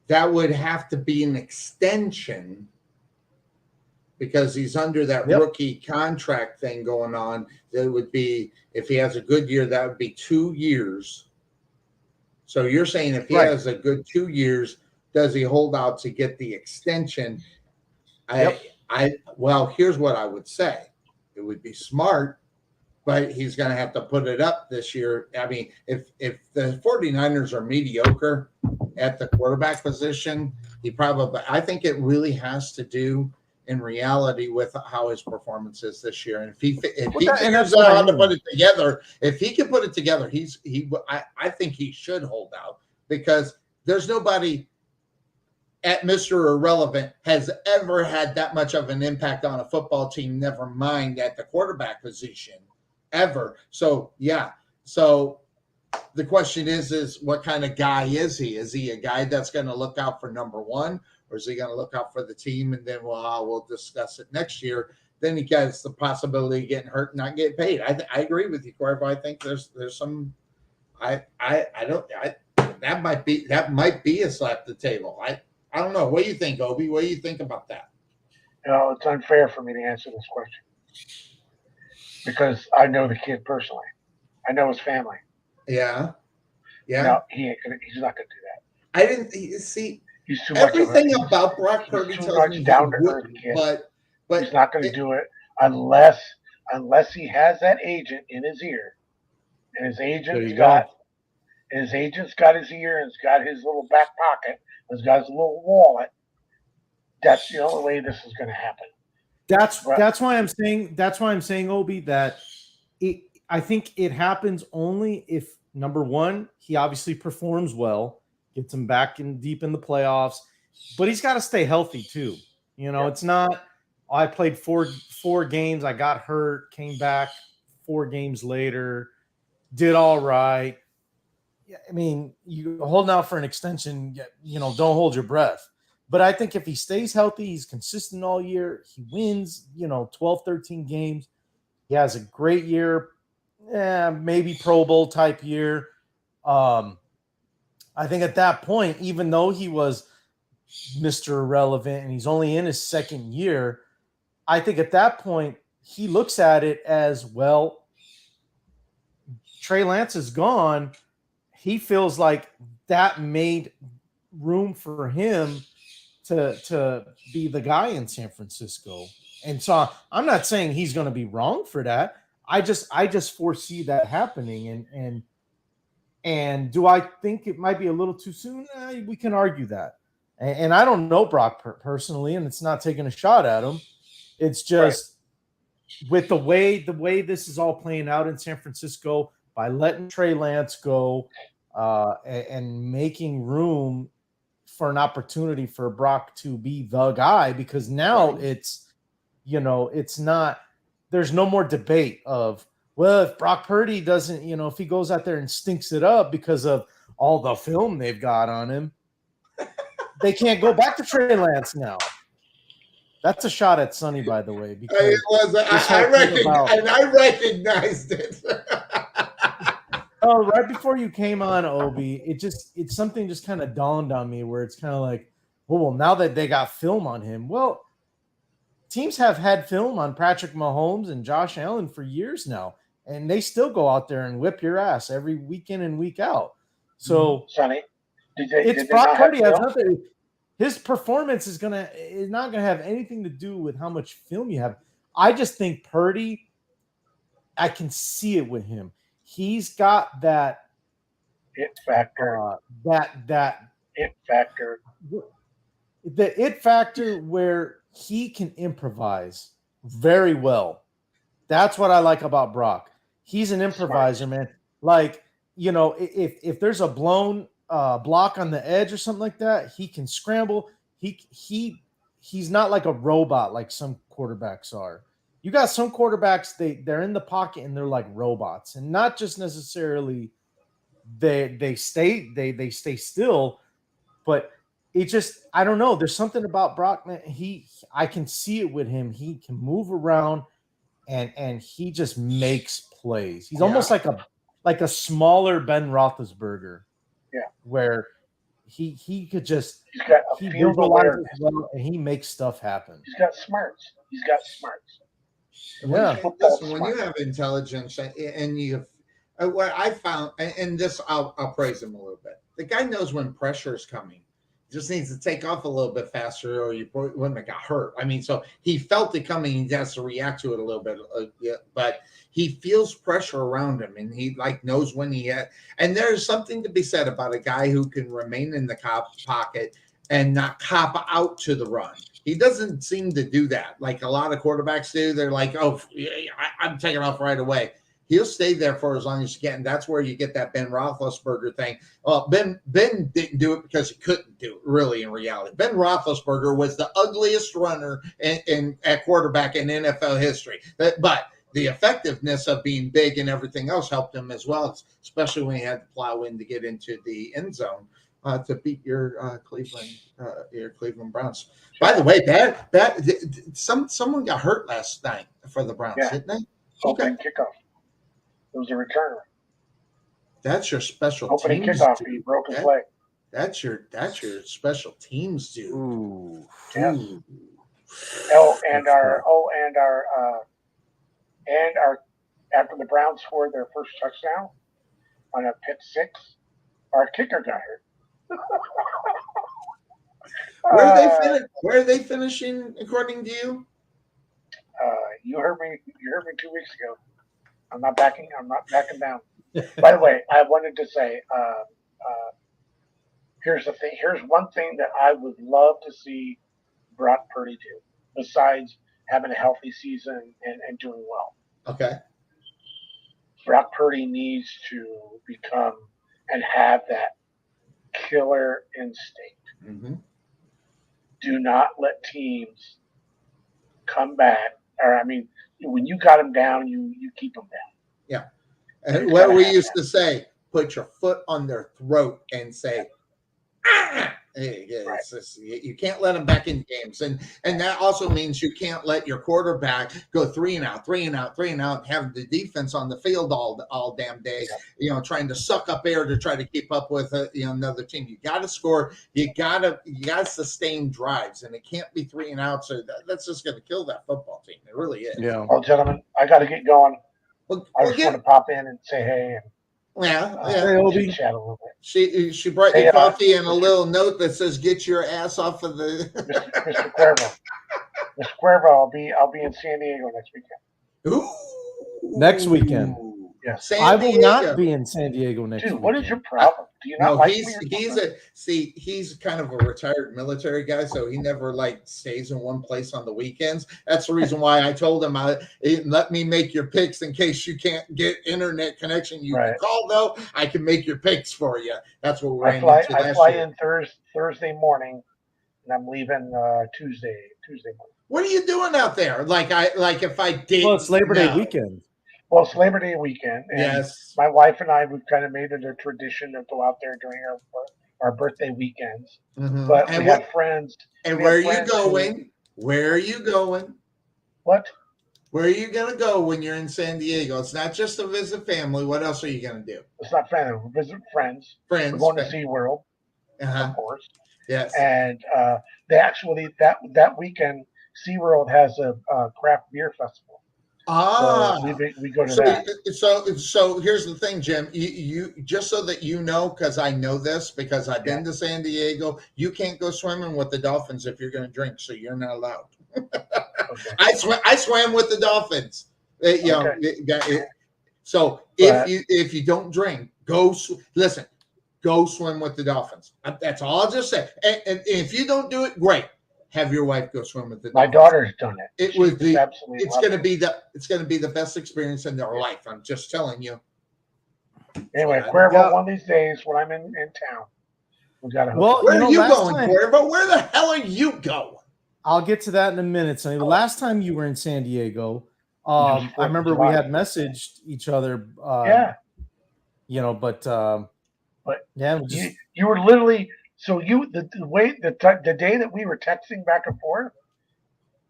that would have to be an extension because he's under that rookie contract thing going on. That would be, if he has a good year, that would be 2 years. So you're saying if he has a good 2 years, does he hold out to get the extension? Well, here's what I would say. It would be smart, but he's going to have to put it up this year. I mean, if the 49ers are mediocre at the quarterback position, I think it really has to do in reality with how his performance is this year. And if he figures out how to put it together, if he can put it together, I think he should hold out, because there's nobody at Mr. Irrelevant has ever had that much of an impact on a football team, never mind at the quarterback position, ever. So, yeah. So the question is what kind of guy is he? Is he a guy that's going to look out for number one, or is he going to look out for the team? And then, we'll discuss it next year. Then he gets the possibility of getting hurt and not getting paid. I agree with you, Cuervo. I think there's some, that might be a slap the table. I don't know. What do you think, Obi? What do you think about that? It's unfair for me to answer this question because I know the kid personally. I know his family. Yeah. No, he's not going to do that. I didn't see. He's too everything much about Brock Purdy tells me down to earth kid. But he's not going to do it unless he has that agent in his ear, and his agent's got his ear, and it's got his little back pocket, and it's got his little wallet. That's the only way this is going to happen. That's why I'm saying, Obi, that I think it happens only if, number one, he obviously performs well, gets him back in deep in the playoffs, but he's got to stay healthy too. It's not, I played four games, I got hurt, came back 4 games later, did all right. I mean, you hold out for an extension, don't hold your breath. But I think if he stays healthy, he's consistent all year, he wins, 12, 13 games, he has a great year, maybe Pro Bowl type year. I think at that point, even though he was Mr. Irrelevant and he's only in his second year, I think at that point, he looks at it as, well, Trey Lance is gone. He feels like that made room for him to be the guy in San Francisco. And so I'm not saying he's going to be wrong for that. I just foresee that happening. And do I think it might be a little too soon? We can argue that. And I don't know Brock personally, and it's not taking a shot at him. It's just with the way this is all playing out in San Francisco, by letting Trey Lance go and making room for an opportunity for Brock to be the guy, because now it's not, there's no more debate of, well, if Brock Purdy doesn't, if he goes out there and stinks it up because of all the film they've got on him, they can't go back to Trey Lance now. That's a shot at Sonny, by the way. Because it was. I recognized it. Oh, right before you came on, Obi, it's something just kind of dawned on me where it's kind of like, well, now that they got film on him, well, teams have had film on Patrick Mahomes and Josh Allen for years now, and they still go out there and whip your ass every week in and week out. So, Sonny, it's Brock Purdy has nothing. His performance is not gonna have anything to do with how much film you have. I just think Purdy, I can see it with him. He's got that it factor. That it factor. The it factor where he can improvise very well. That's what I like about Brock. He's an improviser, man. Like, if there's a blown block on the edge or something like that, he can scramble. He's not like a robot like some quarterbacks are. you got some quarterbacks, they're in the pocket and they're like robots, and not just necessarily they stay still, but it just, I don't know. There's something about Brockman. I can see it with him. He can move around and he just makes plays. He's almost like a smaller Ben Roethlisberger. Yeah. Where he could just He's got a field awareness. Well, and he makes stuff happen. He's got smarts. Yeah. Listen, when you have intelligence and you have what I found, and this I'll praise him a little bit. The guy knows when pressure is coming. Just needs to take off a little bit faster, or you wouldn't have got hurt. I mean, so he felt it coming. He has to react to it a little bit, but he feels pressure around him, and he like knows when he had. And there's something to be said about a guy who can remain in the pocket and not cop out to the run. He doesn't seem to do that like a lot of quarterbacks do. They're like, "Oh, I'm taking off right away." He'll stay there for as long as you can. And that's where you get that Ben Roethlisberger thing. Well, Ben didn't do it because he couldn't do it, really, in reality. Ben Roethlisberger was the ugliest runner at quarterback in NFL history. But the effectiveness of being big and everything else helped him as well, especially when he had to plow in to get into the end zone to beat your Cleveland Browns. By the way, someone got hurt last night for the Browns, didn't they? Okay. Kickoff. It was a returner. That's your special opening teams, kickoff. dude. He broke his leg. That's your special teams, dude. Ooh. Yeah. Ooh. And our after the Browns scored their first touchdown on a pick six, our kicker got hurt. Where are they finishing according to you? You heard me 2 weeks ago. I'm not backing down. By the way, I wanted to say, here's the thing. Here's one thing that I would love to see Brock Purdy do, besides having a healthy season and doing well. Okay. Brock Purdy needs to become and have that killer instinct. Mm-hmm. Do not let teams come back. When you got them down, you keep them down. Yeah. And what we used to say, put your foot on their throat and say, ah! Right. You can't let them back in games. And that also means you can't let your quarterback go three and out, have the defense on the field all damn day, trying to suck up air to try to keep up with another team. You got to score. You got to sustain drives, and it can't be 3 and outs. So that's just going to kill that football team. It really is. Yeah. Well, gentlemen, I got to get going. I just want to pop in and say hey. Yeah. Chat a little bit. She brought you coffee and a little note that says, "Get your ass off of the." Mr. Cuervo. Mr. Cuervo, I'll be in San Diego next weekend. Ooh. Next weekend. Yes. I will not be in San Diego next weekend. What is your problem? Do you not like me? He's kind of a retired military guy, so he never stays in one place on the weekends. That's the reason why I told him, let me make your picks in case you can't get internet connection. You can call though. I can make your picks for you. That's what we're into last year. I fly in Thursday morning, and I'm leaving Tuesday morning. What are you doing out there? If I did. Well, it's Labor Day weekend. Well, it's Labor Day weekend, and yes, my wife and I, we've kind of made it a tradition to go out there during our birthday weekends. Mm-hmm. But we have friends. And where are you going? Where are you going? What? Where are you going to go when you're in San Diego? It's not just to visit family. What else are you going to do? It's not family. We're visiting friends. We're going to SeaWorld, of course. Yes. And they actually, that weekend, SeaWorld has a craft beer festival. So we go to that. So here's the thing, Jim. You just so that you know, because I know this because I've been to San Diego. You can't go swimming with the dolphins if you're going to drink, so you're not allowed. Okay. I swam with the dolphins. So if you don't drink, go swim with the dolphins. That's all I'll just say. And if you don't do it, great. Have your wife go swim with the dolphins. My daughter's done it. It's going to be the best experience in their life. I'm just telling you. Anyway, Cuervo, one of these days when I'm in town, we got to. Well, where are you going, Cuervo? Where the hell are you going? I'll get to that in a minute, Sonny. The last time you were in San Diego, I remember we had messaged each other. Yeah. You know, but yeah, you were literally the day that we were texting back and forth,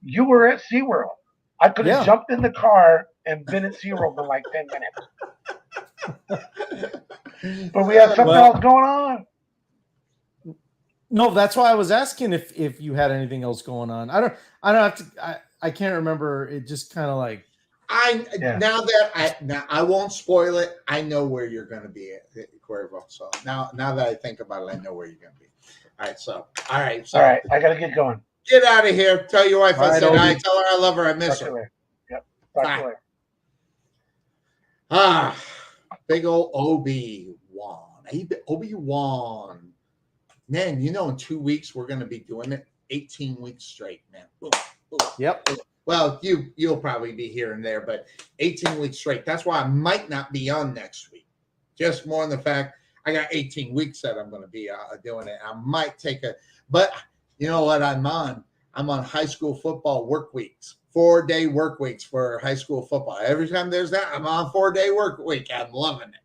you were at SeaWorld. I could have jumped in the car and been at SeaWorld in like 10 minutes. But we had something else going on. No, that's why I was asking if you had anything else going on. I don't have to. I can't remember. It just kind of like now I won't spoil it. I know where you're going to be at Cuervo. So now that I think about it, I know where you're going to be. All right. All right. I got to get going. Get out of here. Tell your wife I said hi. Tell her I love her. I miss her. Yep. Talk to you later. Big old Obi-Wan. Obi-Wan. Man, in 2 weeks we're going to be doing it 18 weeks straight, man. Boom, boom. Yep. Well, you'll probably be here and there, but 18 weeks straight. That's why I might not be on next week. Just more on the fact I got 18 weeks that I'm going to be doing it. I might take but you know what I'm on? I'm on high school football work weeks, 4-day work weeks for high school football. Every time there's that, I'm on 4-day work week. I'm loving it.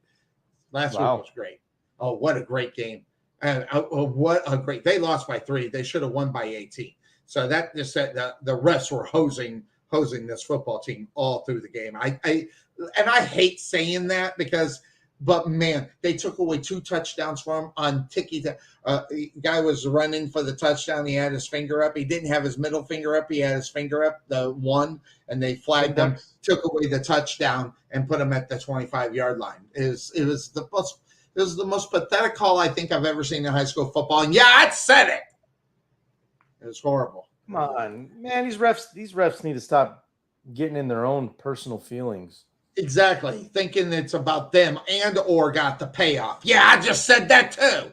Last week was great. Oh, what a great game. And what a great, they lost by 3. They should have won by 18. So that just said the refs were hosing this football team all through the game. I hate saying that but man, they took away 2 touchdowns from him on Tiki. Guy was running for the touchdown. He had his finger up. He didn't have his middle finger up. He had his finger up, the one, and they flagged him, took away the touchdown, and put him at the 25-yard line. It was the most pathetic call I think I've ever seen in high school football. And yeah, I said it. It was horrible. Come on, man. These refs need to stop getting in their own personal feelings. Exactly. Thinking it's about them or got the payoff. Yeah, I just said that too.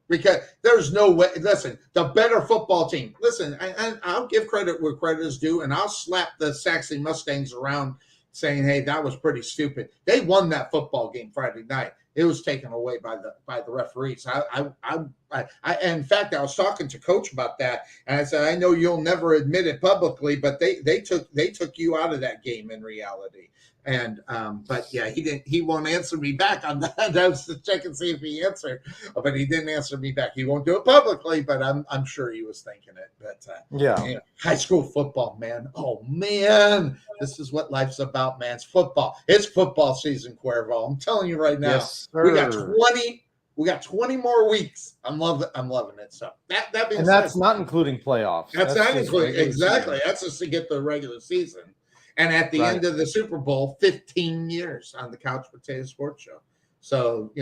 Because there's no way. Listen, the better football team. Listen, I'll give credit where credit is due, and I'll slap the Saxon Mustangs around saying, hey, that was pretty stupid. They won that football game Friday night. It was taken away by the referees. In fact, I was talking to Coach about that, and I said, I know you'll never admit it publicly, but they took you out of that game in reality. And but yeah, he won't answer me back on that. I was to check and see if he answered, but he didn't answer me back. He won't do it publicly, but I'm sure he was thinking it. But high school football, man. Oh man, this is what life's about, man. It's football. It's football season, Cuervo. I'm telling you right now. Yes, sir. We got 20 more weeks. I'm loving it. So that being and said, that's not including playoffs. That's not including exactly. That's just to get the regular season. And at the end of the Super Bowl, 15 years on the Couch Potato Sports Show. So,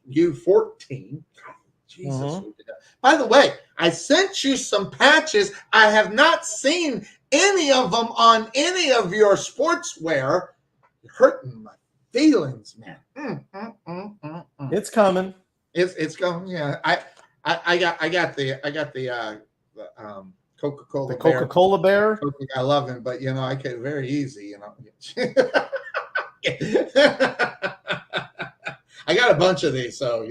you 14. God, Jesus. Mm-hmm. By the way, I sent you some patches. I have not seen any of them on any of your sportswear. You're hurting my feelings, man. It's coming. It's coming. Yeah. I got the Coca-Cola the Coca-Cola bear. I love him, but I get very easy, I got a bunch of these, so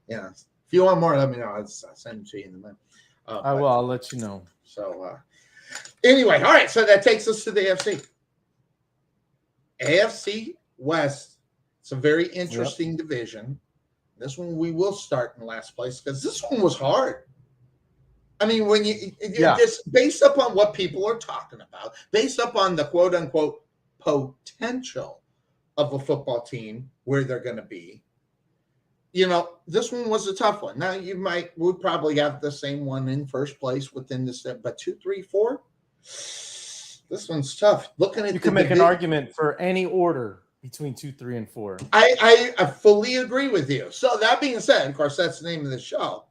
if you want more, let me know. I'll send them to you in a minute. I will. I'll let you know. So anyway, all right. So that takes us to the AFC West. It's a very interesting division. This one we will start in last place because this one was hard. I mean, when just based upon what people are talking about, based upon the quote unquote potential of a football team where they're going to be, this one was a tough one. Now would probably have the same one in first place within this, but 2, 3, 4, this one's tough. Looking at you can make an argument for any order between 2, 3, and 4. I fully agree with you. So that being said, of course, that's the name of the show.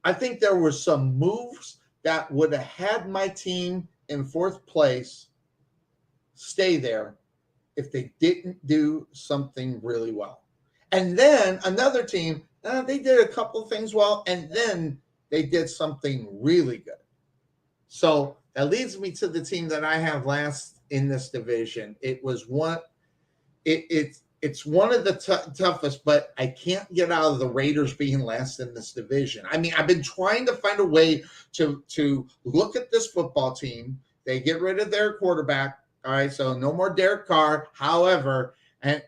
I think there were some moves that would have had my team in 4th place stay there if they didn't do something really well. And then another team, they did a couple of things well, and then they did something really good. So that leads me to the team that I have last in this division. It was one. It's one of the toughest, but I can't get out of the Raiders being last in this division. I mean, I've been trying to find a way to look at this football team. They get rid of their quarterback. All right, so no more Derek Carr. However, and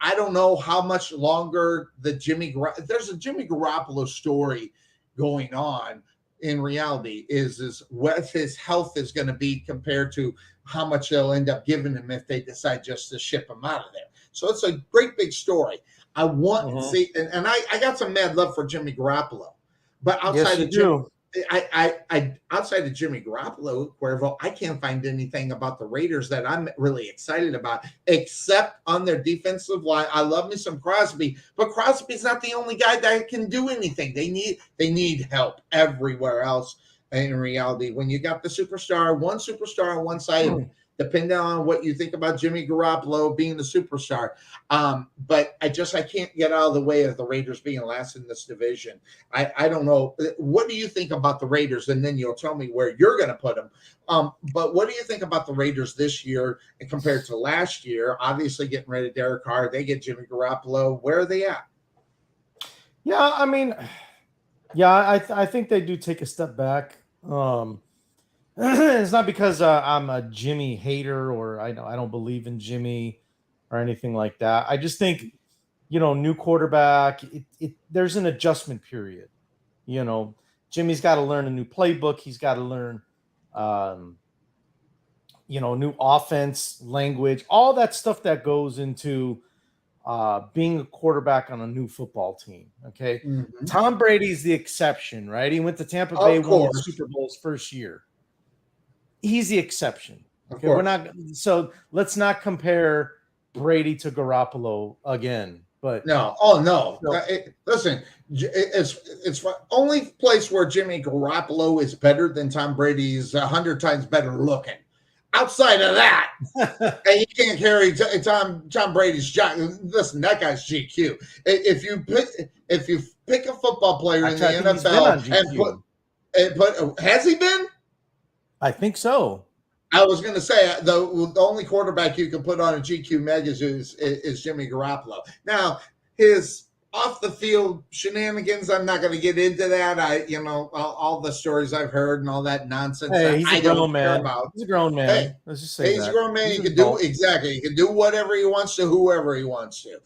I don't know how much longer there's a Jimmy Garoppolo story going on. In reality, is what his health is going to be compared to how much they'll end up giving him if they decide just to ship him out of there. So it's a great big story. I want to see, and I got some mad love for Jimmy Garoppolo, but outside of Jimmy, I outside of Jimmy Garoppolo, Cuervo, I can't find anything about the Raiders that I'm really excited about, except on their defensive line. I love me some Crosby, but Crosby's not the only guy that can do anything. They need help everywhere else. In reality, when you got one superstar on one side, depending on what you think about Jimmy Garoppolo being the superstar. But I can't get out of the way of the Raiders being last in this division. I don't know. What do you think about the Raiders? And then you'll tell me where you're going to put them. But what do you think about the Raiders this year and compared to last year? Obviously getting rid of Derek Carr. They get Jimmy Garoppolo. Where are they at? Yeah, I mean, I think they do take a step back. It's not because I'm a Jimmy hater or I don't believe in Jimmy or anything like that. I just think, new quarterback, there's an adjustment period. Jimmy's got to learn a new playbook. He's got to learn, new offense, language, all that stuff that goes into being a quarterback on a new football team. Okay. Mm-hmm. Tom Brady's the exception, right? He went to Tampa Bay, won the Super Bowl his first year. He's the exception. Okay. Let's not compare Brady to Garoppolo again. But no. Listen, it's only place where Jimmy Garoppolo is better than Tom Brady is 100 times better looking. Outside of that, and you can't carry Tom Brady's job. Listen, that guy's GQ. If you pick a football player in the NFL and put has he been? I think so. I was going to say the only quarterback you can put on a GQ magazine is Jimmy Garoppolo. Now his off the field shenanigans, I'm not going to get into that. All the stories I've heard and all that nonsense. Hey, he's a grown man. He's a grown man. Hey, let's just say he's a grown man. He can do exactly. He can do whatever he wants to, whoever he wants to.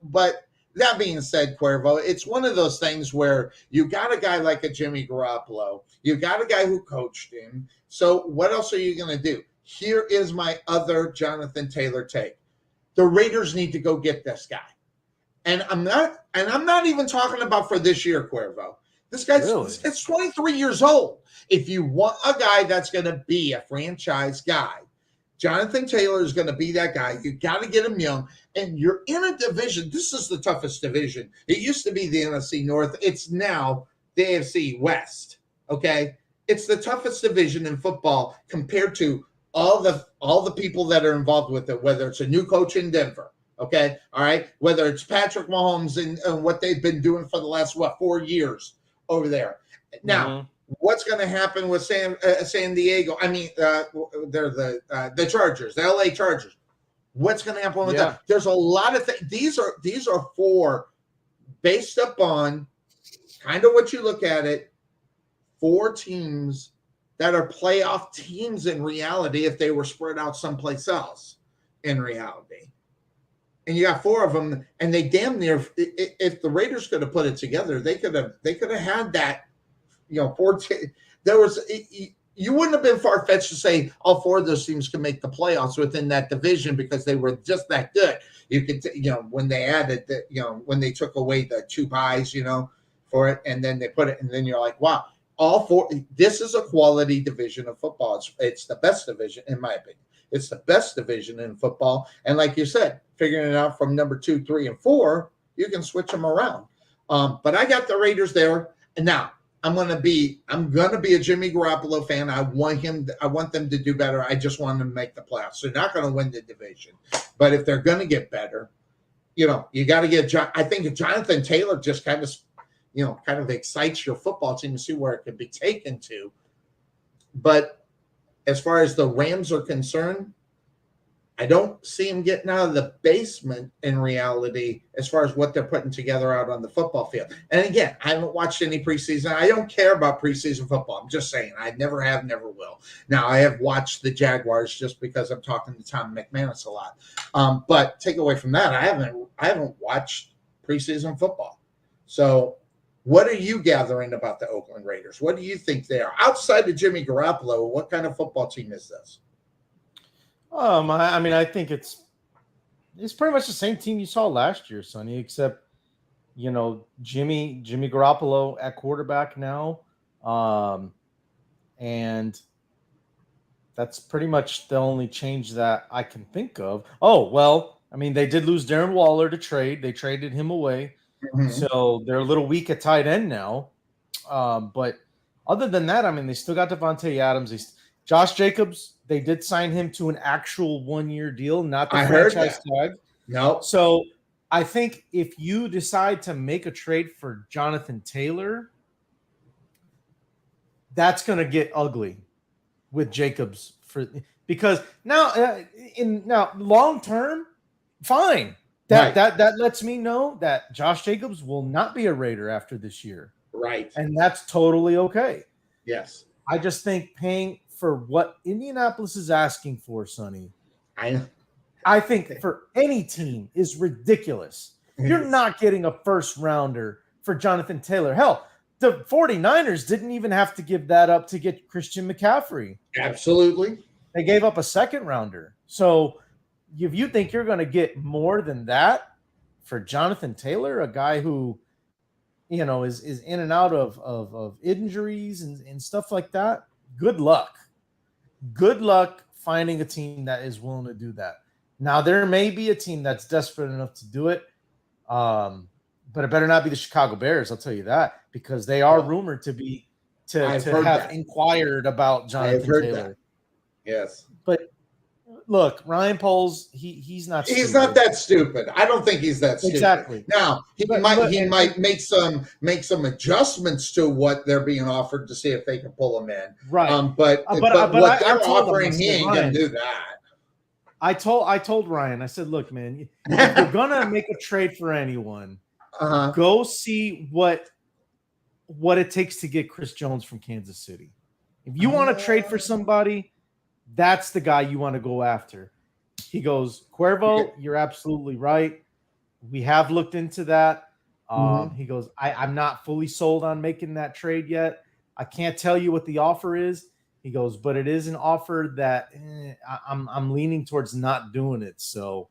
But that being said, Cuervo, it's one of those things where you got a guy like a Jimmy Garoppolo. You got a guy who coached him. So what else are you going to do? Here is my other Jonathan Taylor take. The Raiders need to go get this guy. And I'm not even talking about for this year, Cuervo. This guy's it's 23 years old. If you want a guy that's going to be a franchise guy, Jonathan Taylor is going to be that guy. You got to get him young. And you're in a division. This is the toughest division. It used to be the NFC North. It's now the AFC West. Okay? It's the toughest division in football compared to all the people that are involved with it, whether it's a new coach in Denver. Okay, all right. Whether it's Patrick Mahomes and what they've been doing for the last 4 years over there. Now, what's going to happen with San Diego? I mean, they're the Chargers, the LA Chargers. What's going to happen with that? There's a lot of things. These are four based upon kind of what you look at it. 4 teams that are playoff teams in reality if they were spread out someplace else in reality. And you got 4 of them, and they damn near. If the Raiders could have put it together, they could have had that. 4. There was. You wouldn't have been far fetched to say all 4 of those teams can make the playoffs within that division because they were just that good. You could, when they added when they took away the 2 buys, for it, and then they put it, and then you're like, wow, all 4. This is a quality division of football. It's the best division, in my opinion. It's the best division in football. And like you said, figuring it out from number 2, 3, and 4, you can switch them around. But I got the Raiders there. And now I'm gonna be a Jimmy Garoppolo fan. I want them to do better. I just want them to make the playoffs. They're not gonna win the division. But if they're gonna get better, you got to get I think Jonathan Taylor just kind of excites your football team to see where it could be taken to. But as far as the Rams are concerned, I don't see them getting out of the basement in reality as far as what they're putting together out on the football field. And again, I haven't watched any preseason. I don't care about preseason football. I'm just saying I never have, never will. Now, I have watched the Jaguars just because I'm talking to Tom McManus a lot. But take away from that, I haven't watched preseason football. So what are you gathering about the Oakland Raiders? What do you think they are? Outside of Jimmy Garoppolo, what kind of football team is this? I mean, I think it's pretty much the same team you saw last year, Sonny, except Jimmy Garoppolo at quarterback now, and that's pretty much the only change that I can think of. Oh well, I mean, they did lose Darren Waller to trade; they traded him away, so they're a little weak at tight end now. But other than that, I mean, they still got Devontae Adams. Josh Jacobs, they did sign him to an actual 1-year deal, not the franchise tag. No. So I think if you decide to make a trade for Jonathan Taylor, that's going to get ugly with Jacobs because now long term, fine. That lets me know that Josh Jacobs will not be a Raider after this year. Right. And that's totally okay. Yes. I just think paying for what Indianapolis is asking for, Sonny, I think for any team is ridiculous. You're not getting a first rounder for Jonathan Taylor. Hell, the 49ers didn't even have to give that up to get Christian McCaffrey. Absolutely. They gave up a second rounder. So if you think you're going to get more than that for Jonathan Taylor, a guy who, is in and out of injuries and stuff like that, good luck. Good luck finding a team that is willing to do that. Now, there may be a team that's desperate enough to do it, but it better not be the Chicago Bears, I'll tell you that, because they are rumored to have inquired about Jonathan Taylor. That. Yes. But look, Ryan Poles, he's not stupid. He's not that stupid. I don't think he's that stupid. Exactly. Now, he might make some adjustments to what they're being offered to see if they can pull him in. Right. But what they're offering, he ain't going to do that. I told Ryan, I said, look, man, if you're going to make a trade for anyone, go see what it takes to get Chris Jones from Kansas City. If you want to trade for somebody, that's the guy you want to go after. He goes, Cuervo, you're absolutely right. We have looked into that. He goes, I'm not fully sold on making that trade yet. I can't tell you what the offer is. He goes, but it is an offer that I'm leaning towards not doing it. So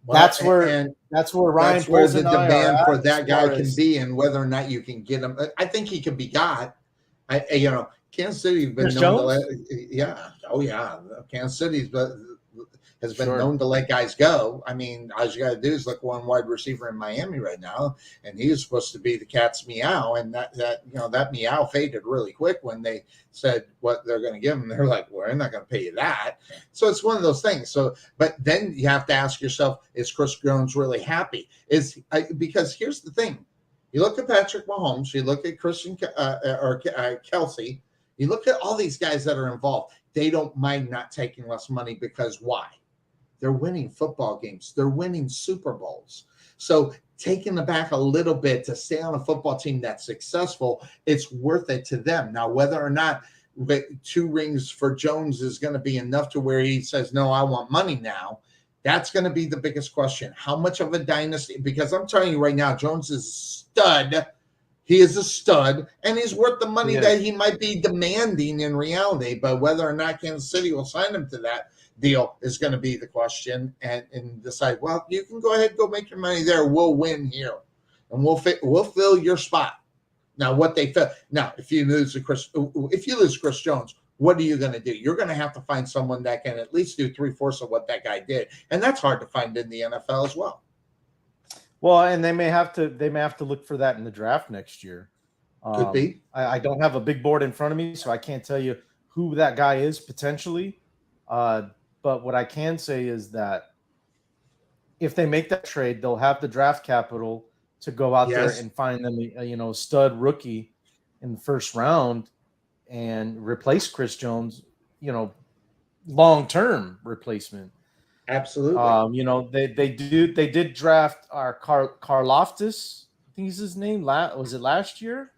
that's where Ryan. That's where the demand for that guy can be, and whether or not you can get him. I think he can be got. Kansas City's been known to Kansas City's has been known to let guys go. I mean, all you got to do is look one wide receiver in Miami right now, and he was supposed to be the cat's meow, and that meow faded really quick when they said what they're going to give him. They're like, well, we're not going to pay you that. So it's one of those things. So, but then you have to ask yourself, is Chris Jones really happy? Because here's the thing. You look at Patrick Mahomes, you look at Christian Kelsey, you look at all these guys that are involved. They don't mind not taking less money because why? They're winning football games. They're winning Super Bowls. So taking it back a little bit to stay on a football team that's successful, it's worth it to them. Now, whether or not 2 rings for Jones is going to be enough to where he says, no, I want money now, that's going to be the biggest question. How much of a dynasty? Because I'm telling you right now, Jones is a stud. He is a stud, and he's worth the money that he might be demanding in reality. But whether or not Kansas City will sign him to that deal is going to be the question, and decide, well, you can go ahead and go make your money there. We'll win here, and we'll fill your spot. Now, if you lose Chris Jones, what are you going to do? You're going to have to find someone that can at least do 3/4 of what that guy did, and that's hard to find in the NFL as well. Well, and they may have to look for that in the draft next year. Could be. I don't have a big board in front of me, so I can't tell you who that guy is potentially. But what I can say is that if they make that trade, they'll have the draft capital to go out there and find them a stud rookie in the first round and replace Chris Jones, long-term replacement. Absolutely. You know, they did draft our Karloftis, I think is his name. Was it last year?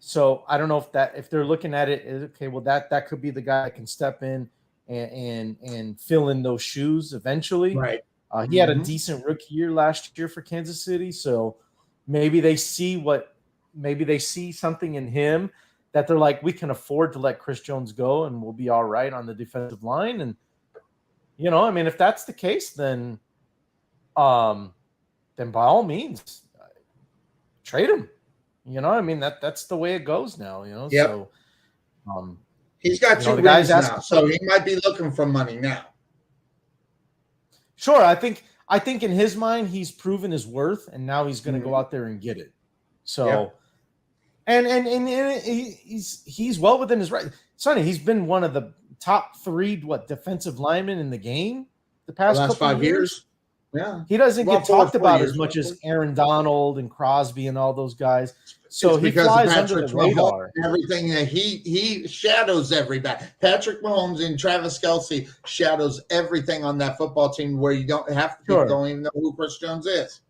So I don't know if they're looking at it, okay, well that could be the guy that can step in and fill in those shoes eventually. Right. He had a decent rookie year last year for Kansas City, so maybe they see something in him that they're like, we can afford to let Chris Jones go and we'll be all right on the defensive line. And you know, I mean, if that's the case, then by all means, trade him. You know, I mean that's the way it goes now. You know, Yep. So he's got two rings now, so he might be looking for money now. Sure, I think in his mind he's proven his worth, and now he's going to go out there and get it. So, and he's well within his right. Sonny, he's been one of the top 3 defensive linemen in the game the last 5 years. Yeah, he doesn't get talked about as much as Aaron Donald and Crosby and all those guys. So he flies under the radar. Everything that he shadows everybody. Patrick Mahomes and Travis Kelce shadows everything on that football team, where you don't have to don't even know who Chris Jones is.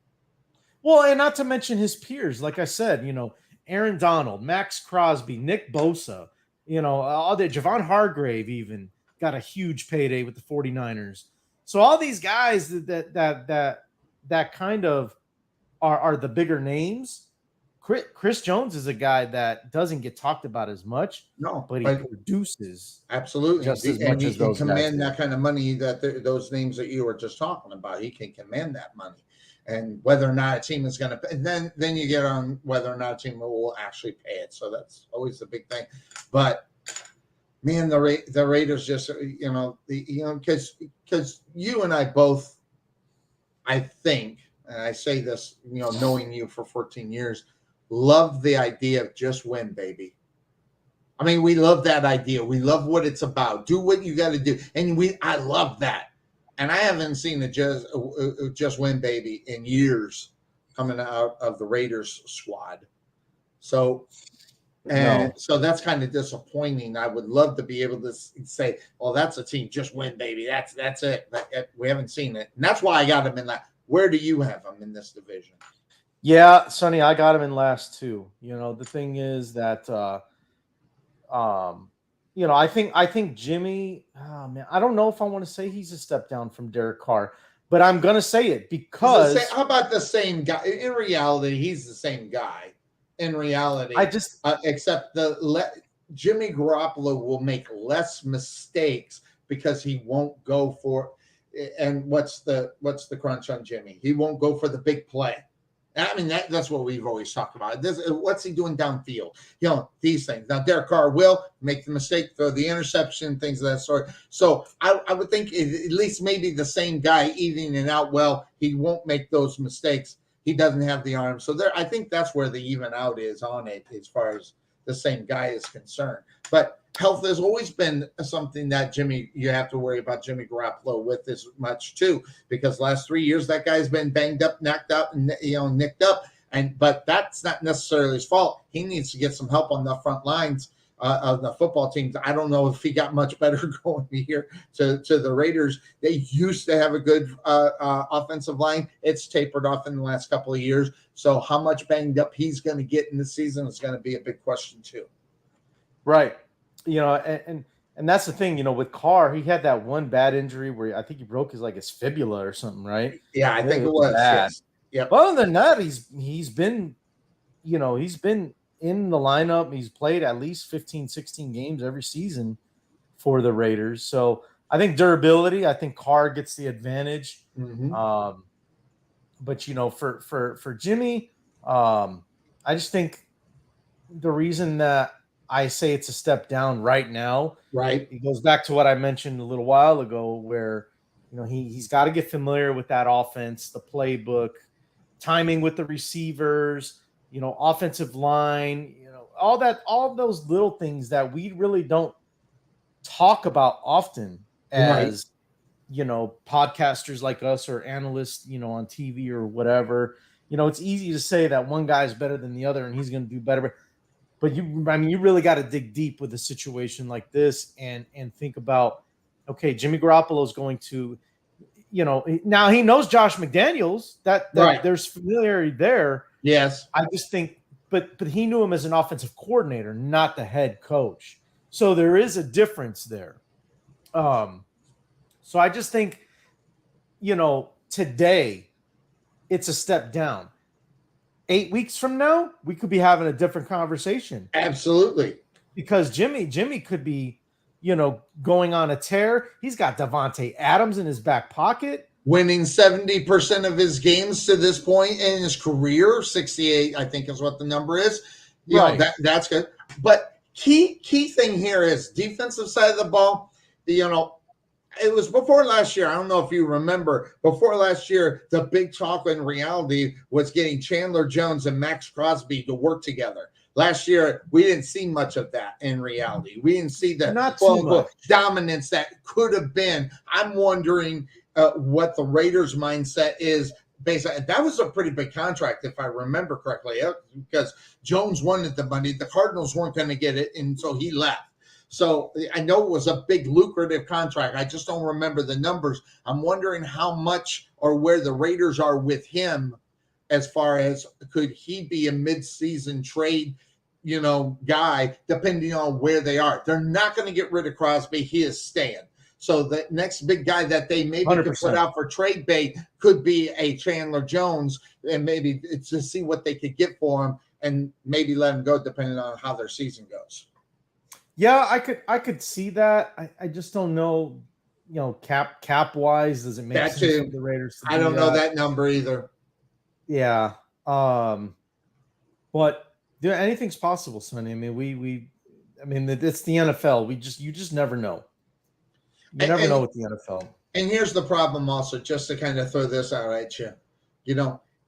Well, and not to mention his peers, like I said, you know, Aaron Donald, Max Crosby, Nick Bosa, you know, all the Javon Hargrave even got a huge payday with the 49ers. So all these guys that kind of are the bigger names. Chris Jones is a guy that doesn't get talked about as much, but he produces absolutely just as much as those guys. Command that kind of money that those names that you were just talking about. He can command that money, and whether or not a team is going to, and then you get on whether or not a team will actually pay it. So that's always the big thing, but. Man, the Raiders just because you and I both, I think, and I say this, knowing you for 14 years, love the idea of just win, baby. I mean, we love that idea. We love what it's about. Do what you got to do, and I love that. And I haven't seen a just win, baby in years coming out of the Raiders squad. So. And so that's kind of disappointing. I would love to be able to say, "Well, that's a team. Just win, baby. That's it." We haven't seen it, and that's why I got him in that. Where do you have him in this division? Yeah, Sonny, I got him in last too. You know, the thing is that, I think Jimmy. Oh man, I don't know if I want to say he's a step down from Derek Carr, but I'm gonna say it because. How about the same guy? In reality, he's the same guy. In reality, except Jimmy Garoppolo will make less mistakes because he won't go for. And what's the crunch on Jimmy? He won't go for the big play. I mean that's what we've always talked about. What's he doing downfield? These things. Now Derek Carr will make the mistake, throw the interception, things of that sort. So I would think at least maybe the same guy evening out well. He won't make those mistakes. He doesn't have the arm. So I think that's where the even out is on it as far as the same guy is concerned. But health has always been something that you have to worry about Jimmy Garoppolo with as much too, because last 3 years that guy's been banged up, knocked out, and nicked up. But that's not necessarily his fault. He needs to get some help on the front lines of the football teams. I don't know if he got much better going here to the Raiders. They used to have a good offensive line. It's tapered off in the last couple of years. So how much banged up he's going to get in the season is going to be a big question too. Right. And that's the thing, with Carr, he had that one bad injury where I think he broke his fibula or something, right? Yeah, I think it was. Yes. Yeah. But other than that, he's been in the lineup. He's played at least 15, 16 games every season for the Raiders. So I think durability, I think Carr gets the advantage. Mm-hmm. But for Jimmy, I just think the reason that I say it's a step down right now, right, it goes back to what I mentioned a little while ago, where he's got to get familiar with that offense, the playbook, timing with the receivers, offensive line, all those little things that we really don't talk about often as, podcasters like us or analysts, on TV or whatever. It's easy to say that one guy's better than the other and he's going to do better. But you really got to dig deep with a situation like this and think about, okay, Jimmy Garoppolo is going to, now he knows Josh McDaniels. That Right. there's familiarity there. Yes. I just think, but he knew him as an offensive coordinator, not the head coach. So there is a difference there. So I just think, today it's a step down. 8 weeks from now, we could be having a different conversation. Absolutely. Because Jimmy could be, going on a tear. He's got Devontae Adams in his back pocket. Winning 70% of his games to this point in his career. 68, I think, is what the number is. Right. That's good. But key thing here is defensive side of the ball. It was before last year. I don't know if you remember. Before last year, the big talk in reality was getting Chandler Jones and Max Crosby to work together. Last year, we didn't see much of that in reality. We didn't see the Not too much dominance that could have been. I'm wondering what the Raiders' mindset is. Based on, that was a pretty big contract, if I remember correctly, because Jones wanted the money. The Cardinals weren't going to get it, and so he left. So I know it was a big lucrative contract. I just don't remember the numbers. I'm wondering how much or where the Raiders are with him as far as could he be a mid-season trade, guy, depending on where they are. They're not going to get rid of Crosby. He is staying. So the next big guy that they maybe 100%. could put out for trade bait could be a Chandler Jones, and maybe it's to see what they could get for him and maybe let him go depending on how their season goes. Yeah, I could see that. I just don't know, cap wise, does it make sense for the Raiders to I don't know that number either. Yeah. But anything's possible, Sonny. I mean, it's the NFL. You just never know. You never know with the NFL. And here's the problem also, just to kind of throw this out at you.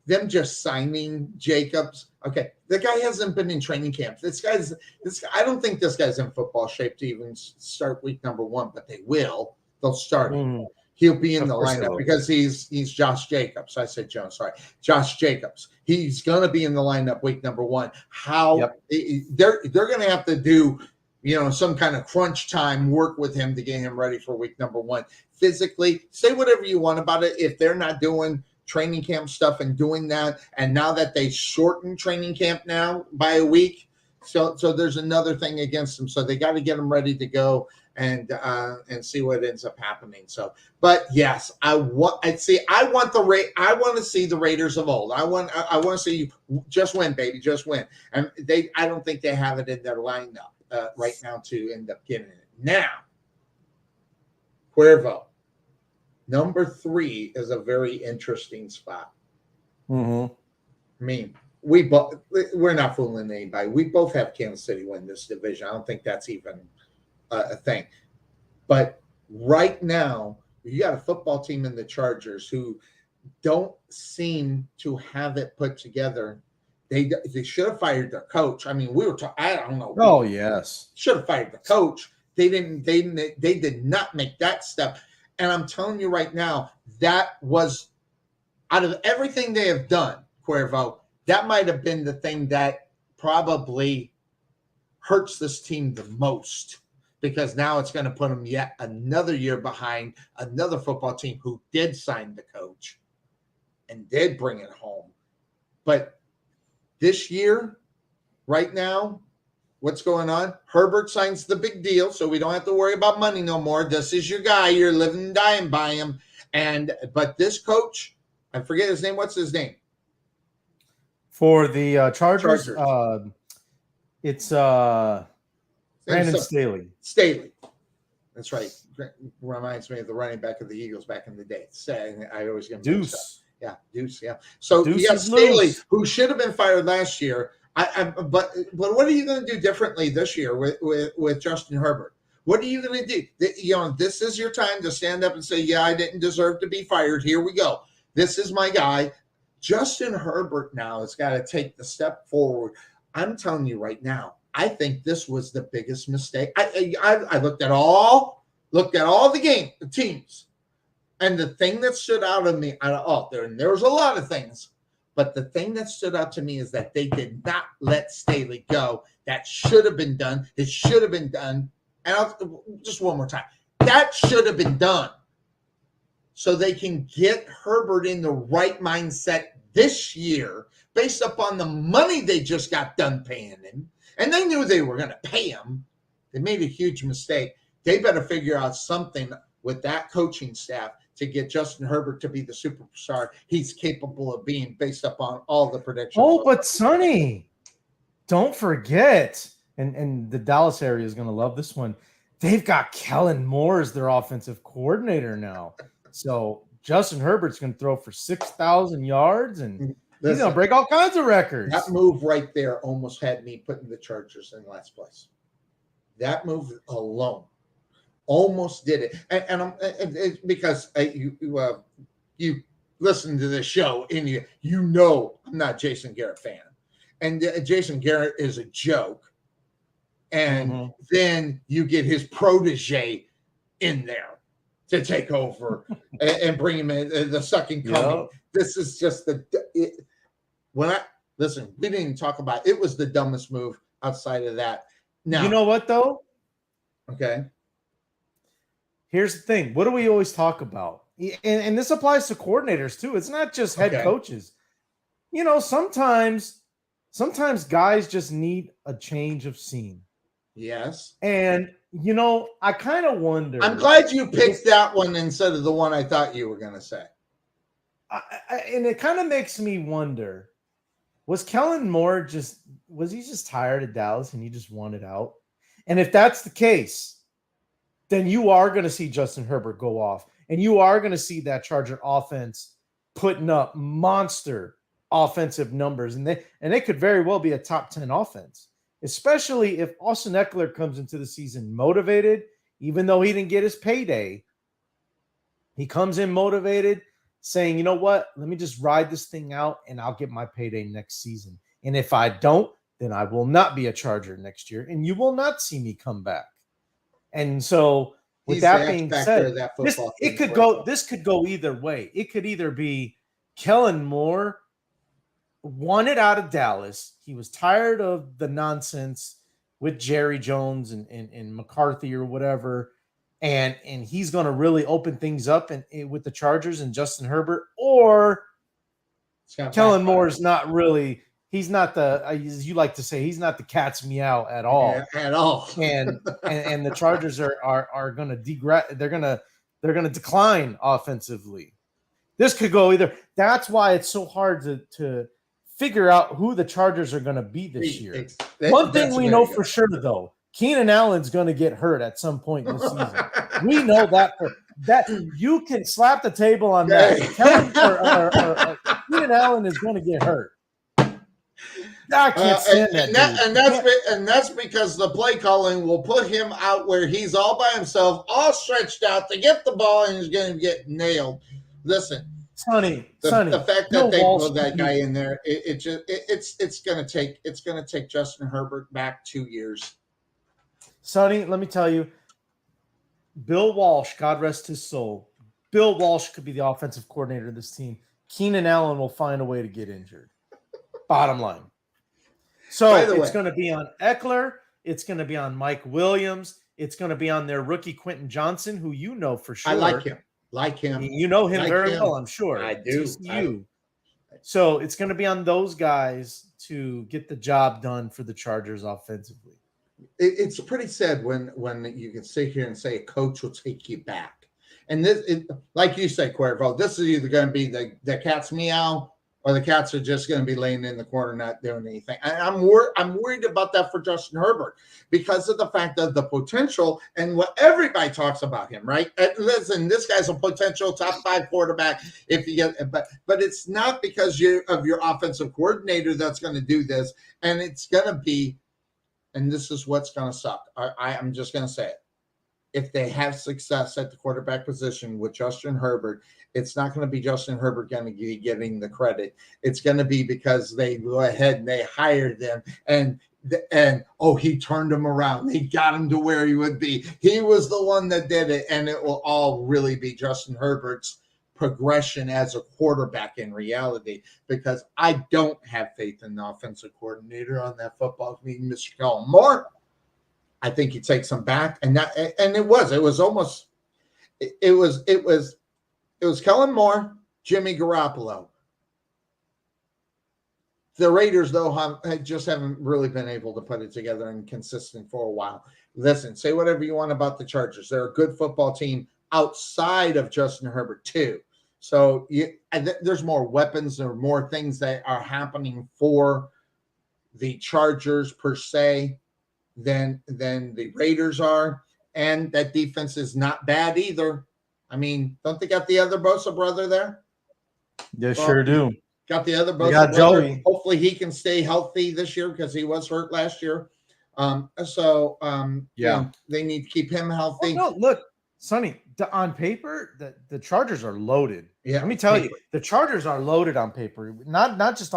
Them just signing Jacobs. Okay, the guy hasn't been in training camp. I don't think this guy's in football shape to even start week number 1, but they will. They'll start him. He'll be in the lineup because he's Josh Jacobs. I said Jones, sorry. Josh Jacobs. He's going to be in the lineup week number 1. They're going to have to do, some kind of crunch time work with him to get him ready for week number 1. Physically, say whatever you want about it. If they're not doing training camp stuff and doing that, and now that they shorten training camp now by a week, so there's another thing against them. So they got to get them ready to go and see what ends up happening. So, but yes, I want to see the Raiders of old. I want to see you just win, baby, just win. And I don't think they have it in their lineup right now to end up getting it. Now, Cuervo. Number 3 is a very interesting spot. Mm-hmm. I mean, we're not fooling anybody. We both have Kansas City win this division. I don't think that's even a thing. But right now, you got a football team in the Chargers who don't seem to have it put together. They should have fired their coach. I mean, we were talking. I don't know. Oh yes, should have fired the coach. They didn't. They did not make that step. And I'm telling you right now, that was, out of everything they have done, Cuervo, that might have been the thing that probably hurts this team the most, because now it's going to put them yet another year behind another football team who did sign the coach and did bring it home. But this year, right now, what's going on? Herbert signs the big deal, so we don't have to worry about money no more. This is your guy. You're living and dying by him. But this coach, I forget his name. What's his name? For the Chargers. It's Brandon Staley. Staley. That's right. Reminds me of the running back of the Eagles back in the day. I always get Deuce. Yeah, Deuce. Yeah. So Deuce Staley, who should have been fired last year. But what are you going to do differently this year with Justin Herbert? What are you going to do? This is your time to stand up and say, yeah, I didn't deserve to be fired. Here we go. This is my guy. Justin Herbert now has got to take the step forward. I'm telling you right now, I think this was the biggest mistake. I looked at all the teams, and the thing that stood out of me, there was a lot of things. But the thing that stood out to me is that they did not let Staley go. That should have been done. It should have been done. And just one more time. That should have been done. so they can get Herbert in the right mindset this year based upon the money they just got done paying him. And they knew they were going to pay him. They made a huge mistake. They better figure out something with that coaching staff to get Justin Herbert to be the superstar he's capable of being based upon all the predictions. Oh, but Sonny, don't forget, and the Dallas area is going to love this one. They've got Kellen Moore as their offensive coordinator now. So Justin Herbert's going to throw for 6,000 yards, and he's going to break all kinds of records. That move right there almost had me putting the Chargers in last place. That move alone almost did it. And it's because you listen to this show and you know I'm not a Jason Garrett fan. And Jason Garrett is a joke. And then you get his protege in there to take over and bring him in, the second coming. Yep. This is just we didn't even talk about it. It was the dumbest move outside of that. Now, you know what, though? Okay. Here's the thing. What do we always talk about? And this applies to coordinators, too. It's not just head coaches. You know, sometimes guys just need a change of scene. Yes. And, you know, I kind of wonder. I'm glad you picked that one instead of the one I thought you were going to say. And it kind of makes me wonder, was Kellen Moore just tired of Dallas and he just wanted out? And if that's the case, then you are going to see Justin Herbert go off. And you are going to see that Charger offense putting up monster offensive numbers. And they could very well be a top 10 offense. Especially if Austin Eckler comes into the season motivated, even though he didn't get his payday. He comes in motivated, saying, you know what, let me just ride this thing out and I'll get my payday next season. And if I don't, then I will not be a Charger next year and you will not see me come back. And so with that being said, this could go either way. It could either be Kellen Moore wanted out of Dallas. He was tired of the nonsense with Jerry Jones and McCarthy or whatever. And he's going to really open things up with the Chargers and Justin Herbert. Or Kellen Moore is not really – he's not the – as you like to say, he's not the cat's meow at all. Yeah, at all. and the Chargers are going to they're going to decline offensively. This could go either – that's why it's so hard to figure out who the Chargers are going to be this year. One thing we know for sure, though, Keenan Allen's going to get hurt at some point this season. We know that you can slap the table on that. Keenan Allen is going to get hurt. I can't stand that. And that's because the play calling will put him out where he's all by himself, all stretched out to get the ball, and he's going to get nailed. Listen. Sonny, the fact that they put that guy in there, it's going to take Justin Herbert back 2 years. Sonny, let me tell you, Bill Walsh, God rest his soul. Bill Walsh could be the offensive coordinator of this team. Keenan Allen will find a way to get injured. Bottom line. So it's going to be on Eckler. It's going to be on Mike Williams. It's going to be on their rookie Quentin Johnson, who you know for sure. I like him. You know him very well, I'm sure. I do. So it's going to be on those guys to get the job done for the Chargers offensively. It's pretty sad when you can sit here and say a coach will take you back. And like you say, Cuervo, this is either going to be the cat's meow or the cats are just going to be laying in the corner not doing anything. And I'm worried about that for Justin Herbert because of the fact of the potential and what everybody talks about him, right? And listen, this guy's a potential top 5 quarterback if you get, but it's not because of your offensive coordinator that's going to do this, and it's going to be, and this is what's going to suck. I'm just going to say it. If they have success at the quarterback position with Justin Herbert, it's not going to be Justin Herbert going to be getting the credit. It's going to be because they go ahead and they hired them and he turned him around. He got him to where he would be. He was the one that did it, and it will all really be Justin Herbert's progression as a quarterback in reality, because I don't have faith in the offensive coordinator on that football team, Mr. Kellen Moore. I think he takes them back, and it was It was Kellen Moore, Jimmy Garoppolo. The Raiders, though, just haven't really been able to put it together and consistent for a while. Listen, say whatever you want about the Chargers. They're a good football team outside of Justin Herbert, too. So there's more weapons. There are more things that are happening for the Chargers, per se, than the Raiders are. And that defense is not bad either. I mean, don't they got the other Bosa brother there? They sure do. Got the other Bosa got brother. Joey. Hopefully he can stay healthy this year because he was hurt last year. Yeah, they need to keep him healthy. Oh, no, look, Sonny, on paper, the Chargers are loaded. Yeah, let me tell you, the Chargers are loaded on paper. Not just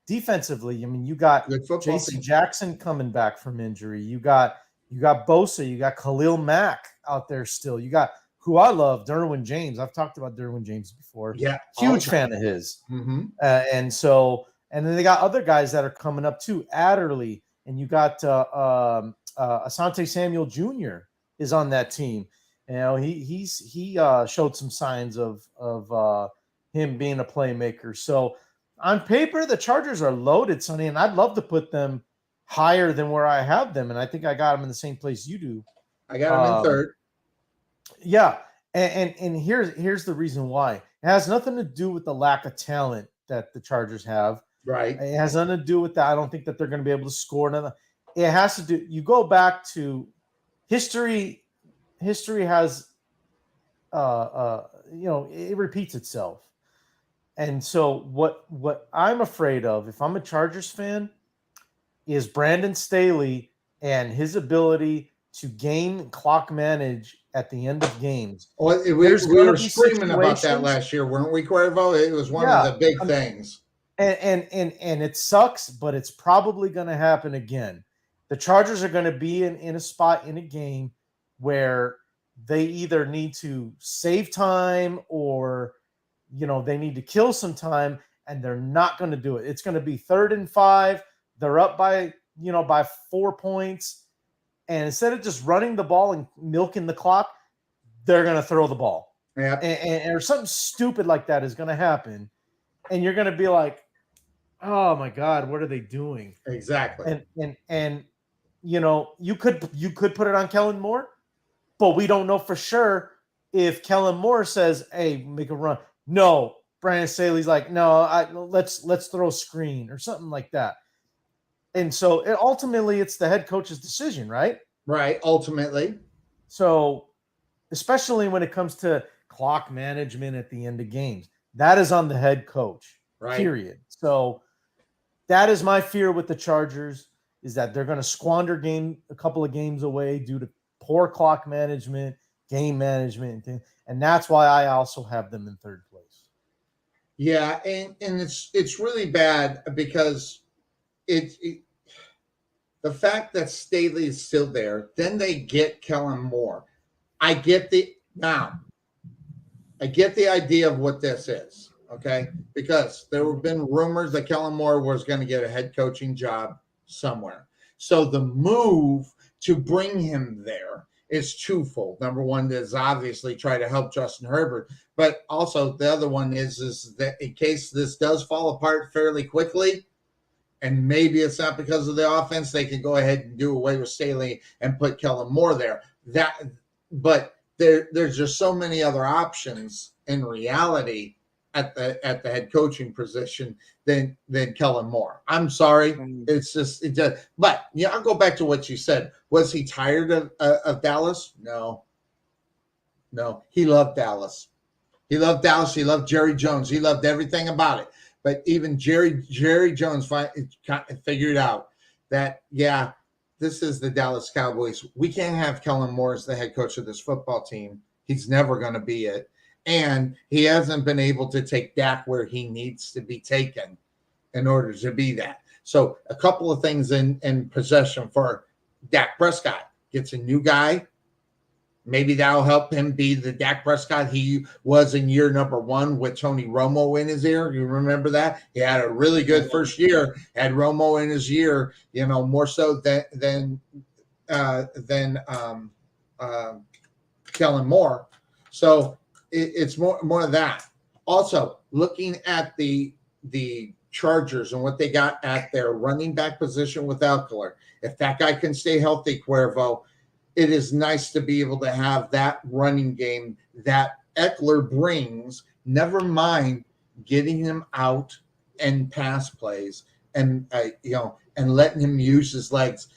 defensively. I mean, you got Jason Jackson coming back from injury. You got Bosa. You got Khalil Mack out there still. You got who I love, Derwin James. I've talked about Derwin James before. Yeah, huge fan of his. Mm-hmm. And then they got other guys that are coming up too. Adderley, and you got Asante Samuel Jr. is on that team. You know, he showed some signs of him being a playmaker. So on paper, the Chargers are loaded, Sonny, and I'd love to put them higher than where I have them, and I think I got them in the same place you do. I got them in third. Yeah, and here's the reason why. It has nothing to do with the lack of talent that the Chargers have. Right. It has nothing to do with that. I don't think that they're going to be able to score another. It has to do. You go back to history. History has, it repeats itself. And so what I'm afraid of, if I'm a Chargers fan, is Brandon Staley and his ability to gain clock manage at the end of games. Well, we were screaming about that last year, weren't we, Cuervo? It was one of the big things. And it sucks, but it's probably going to happen again. The Chargers are going to be in a spot in a game where they either need to save time or, they need to kill some time, and they're not going to do it. It's going to be 3rd and 5. They're up by 4 points. And instead of just running the ball and milking the clock, they're going to throw the ball. Yeah. And or something stupid like that is going to happen. And you're going to be like, oh my God, what are they doing? Exactly. And you could put it on Kellen Moore, but we don't know for sure if Kellen Moore says, hey, make a run. No, Brandon Staley's like, no, let's throw a screen or something like that. And so ultimately it's the head coach's decision, right? Right, ultimately. So especially when it comes to clock management at the end of games, that is on the head coach, right? Period. So that is my fear with the Chargers, is that they're going to squander a couple of games away due to poor clock management, game management, and that's why I also have them in 3rd place. Yeah, and it's really bad because the fact that Staley is still there, then they get Kellen Moore. I get the idea of what this is, okay? Because there have been rumors that Kellen Moore was going to get a head coaching job somewhere. So the move to bring him there is twofold. Number one is obviously try to help Justin Herbert, but also the other one is that in case this does fall apart fairly quickly, and maybe it's not because of the offense, they could go ahead and do away with Staley and put Kellen Moore there. But there's just so many other options in reality at the head coaching position than Kellen Moore. I'm sorry, it's just. But I'll go back to what you said. Was he tired of Dallas? No. He loved Dallas. He loved Dallas. He loved Jerry Jones. He loved everything about it. But even Jerry Jones figured out that, this is the Dallas Cowboys. We can't have Kellen Moore as the head coach of this football team. He's never going to be it. And he hasn't been able to take Dak where he needs to be taken in order to be that. So a couple of things in possession for Dak Prescott. Gets a new guy. Maybe that'll help him be the Dak Prescott he was in year number 1 with Tony Romo in his ear. You remember that? He had a really good first year, had Romo in his ear, more so than Kellen Moore. So it's more of that. Also, looking at the Chargers and what they got at their running back position with Eckler, if that guy can stay healthy, Cuervo, it is nice to be able to have that running game that Eckler brings. Never mind getting him out and pass plays and and letting him use his legs.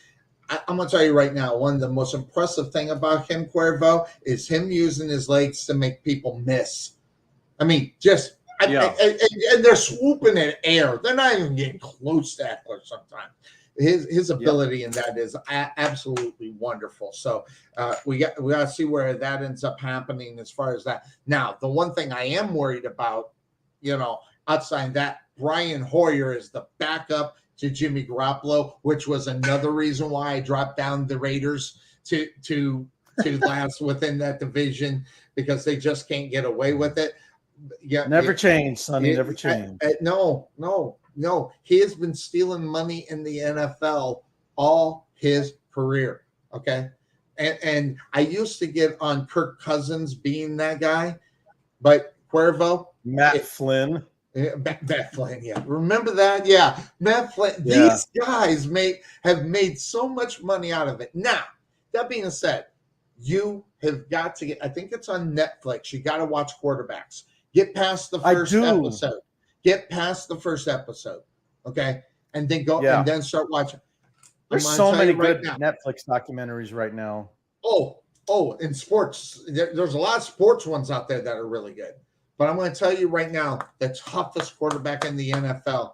I'm gonna tell you right now, one of the most impressive thing about him, Cuervo, is him using his legs to make people miss. I mean, just and they're swooping in air. They're not even getting close to Eckler sometimes. His ability in that is absolutely wonderful. So we got to see where that ends up happening as far as that. Now, the one thing I am worried about, outside that, Brian Hoyer is the backup to Jimmy Garoppolo, which was another reason why I dropped down the Raiders to last within that division, because they just can't get away with it. Yeah, never change, Sonny. Never change. No. He has been stealing money in the NFL all his career. Okay. And I used to get on Kirk Cousins being that guy, but Cuervo, Matt Flynn. Matt Flynn, yeah. Remember that? Yeah. Matt Flynn. Yeah. These guys have made so much money out of it. Now, that being said, you have got to get, I think it's on Netflix. You got to watch Quarterbacks. Get past the first episode. Get past the first episode, okay, and then go and then start watching. There's so many good Netflix documentaries right now. Oh, in sports, there's a lot of sports ones out there that are really good. But I'm going to tell you right now, the toughest quarterback in the NFL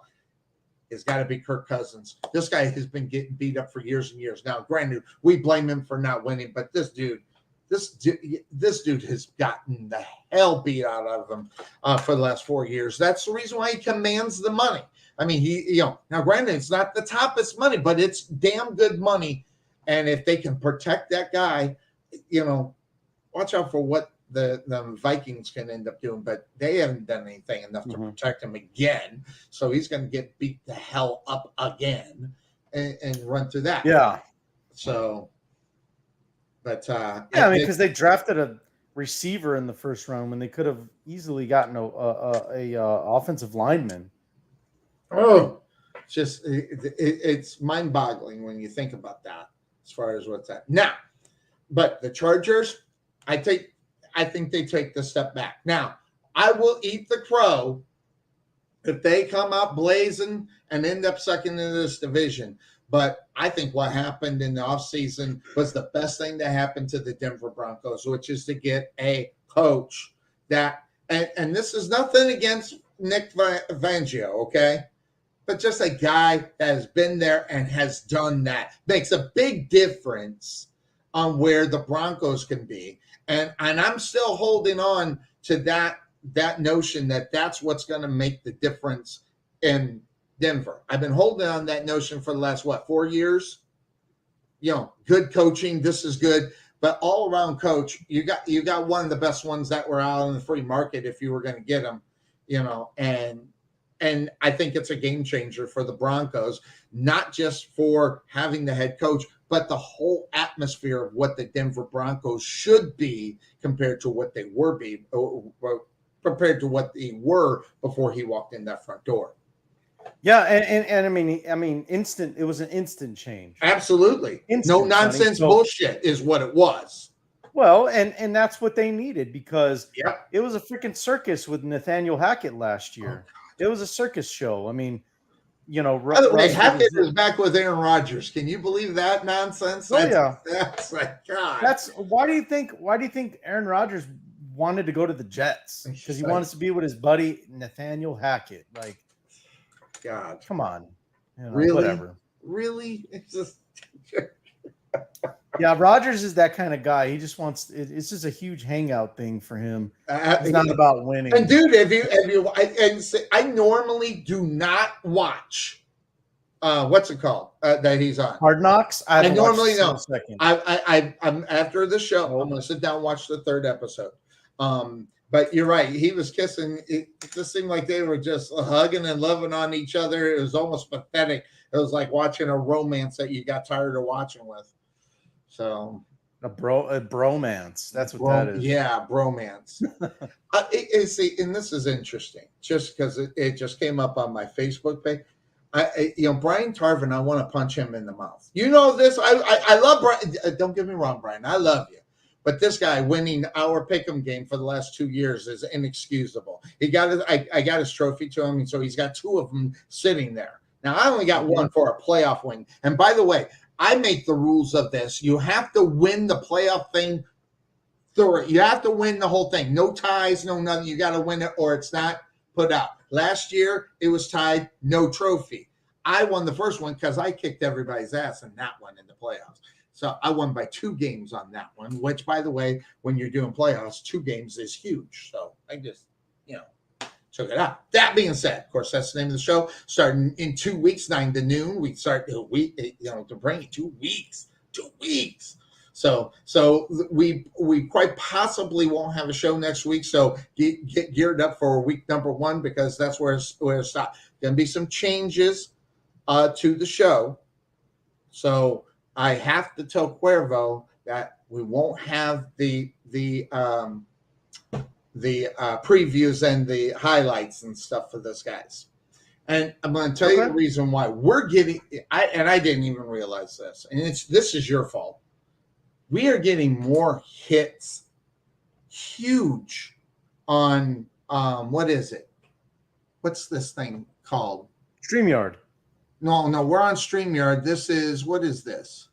has got to be Kirk Cousins. This guy has been getting beat up for years and years. Now, granted, we blame him for not winning, but this dude has gotten the hell beat out of him for the last 4 years. That's the reason why he commands the money. I mean, now granted, it's not the toppest money, but it's damn good money. And if they can protect that guy, watch out for what the Vikings can end up doing. But they haven't done anything enough to protect him again. So he's going to get beat the hell up again and run through that. Yeah. So... But because they drafted a receiver in the first round when they could have easily gotten a offensive lineman. Oh, it's mind-boggling when you think about that. As far as what's that now, but the Chargers, I think they take the step back. Now, I will eat the crow if they come out blazing and end up second in this division. But I think what happened in the offseason was the best thing that happened to the Denver Broncos, which is to get a coach that, and this is nothing against Nick Fangio, okay? But just a guy that has been there and has done that. Makes a big difference on where the Broncos can be. And I'm still holding on to that notion that that's what's going to make the difference in Denver. I've been holding on that notion for the last 4 years. Good coaching. This is good, but all around coach, you got one of the best ones that were out on the free market if you were going to get them. And I think it's a game changer for the Broncos, not just for having the head coach, but the whole atmosphere of what the Denver Broncos should be compared to what they were compared to what they were before he walked in that front door. Yeah, and I mean, instant. It was an instant change. Absolutely, no nonsense bullshit is what it was. Well, and that's what they needed, because it was a freaking circus with Nathaniel Hackett last year. It was a circus show. I mean, By the way, Hackett is back with Aaron Rodgers. Can you believe that nonsense? That's like God. Why do you think Aaron Rodgers wanted to go to the Jets? Because he wanted to be with his buddy Nathaniel Hackett. Like, God, come on, really? Whatever. Really? It's just yeah. Rodgers is that kind of guy. He just wants. It's just a huge hangout thing for him. It's not about winning. And dude, I normally do not watch. What's it called that he's on? Hard Knocks. I normally don't. I'm after the show. I'm going to sit down and watch the third episode. But you're right. He was kissing. It just seemed like they were just hugging and loving on each other. It was almost pathetic. It was like watching a romance that you got tired of watching with. So, A bromance. That's what that is. Yeah, bromance. See, and this is interesting, just because it just came up on my Facebook page. Brian Tarvin, I want to punch him in the mouth. You know this. I love Brian. Don't get me wrong, Brian. I love you. But this guy winning our pick'em game for the last 2 years is inexcusable. I got his trophy to him, and so he's got 2 of them sitting there. Now, I only got 1 for a playoff win. And by the way, I make the rules of this. You have to win the playoff thing through it. You have to win the whole thing. No ties, no nothing. You got to win it or it's not put out. Last year, it was tied, no trophy. I won the first one because I kicked everybody's ass in that one in the playoffs. So I won by 2 games on that one, which, by the way, when you're doing playoffs, 2 games is huge. So I just, took it out. That being said, of course, that's the name of the show. Starting in 2 weeks, 9 to noon. We start a week, to bring it 2 weeks. 2 weeks. So we quite possibly won't have a show next week. So get geared up for week number 1 because that's where it's stopped. Going to be some changes to the show. So I have to tell Cuervo that we won't have the previews and the highlights and stuff for those guys. And I'm going to tell you the reason why we're getting. I didn't even realize this, and this is your fault. We are getting more hits, huge, on what is it? What's this thing called? StreamYard. No, we're on StreamYard. What is this?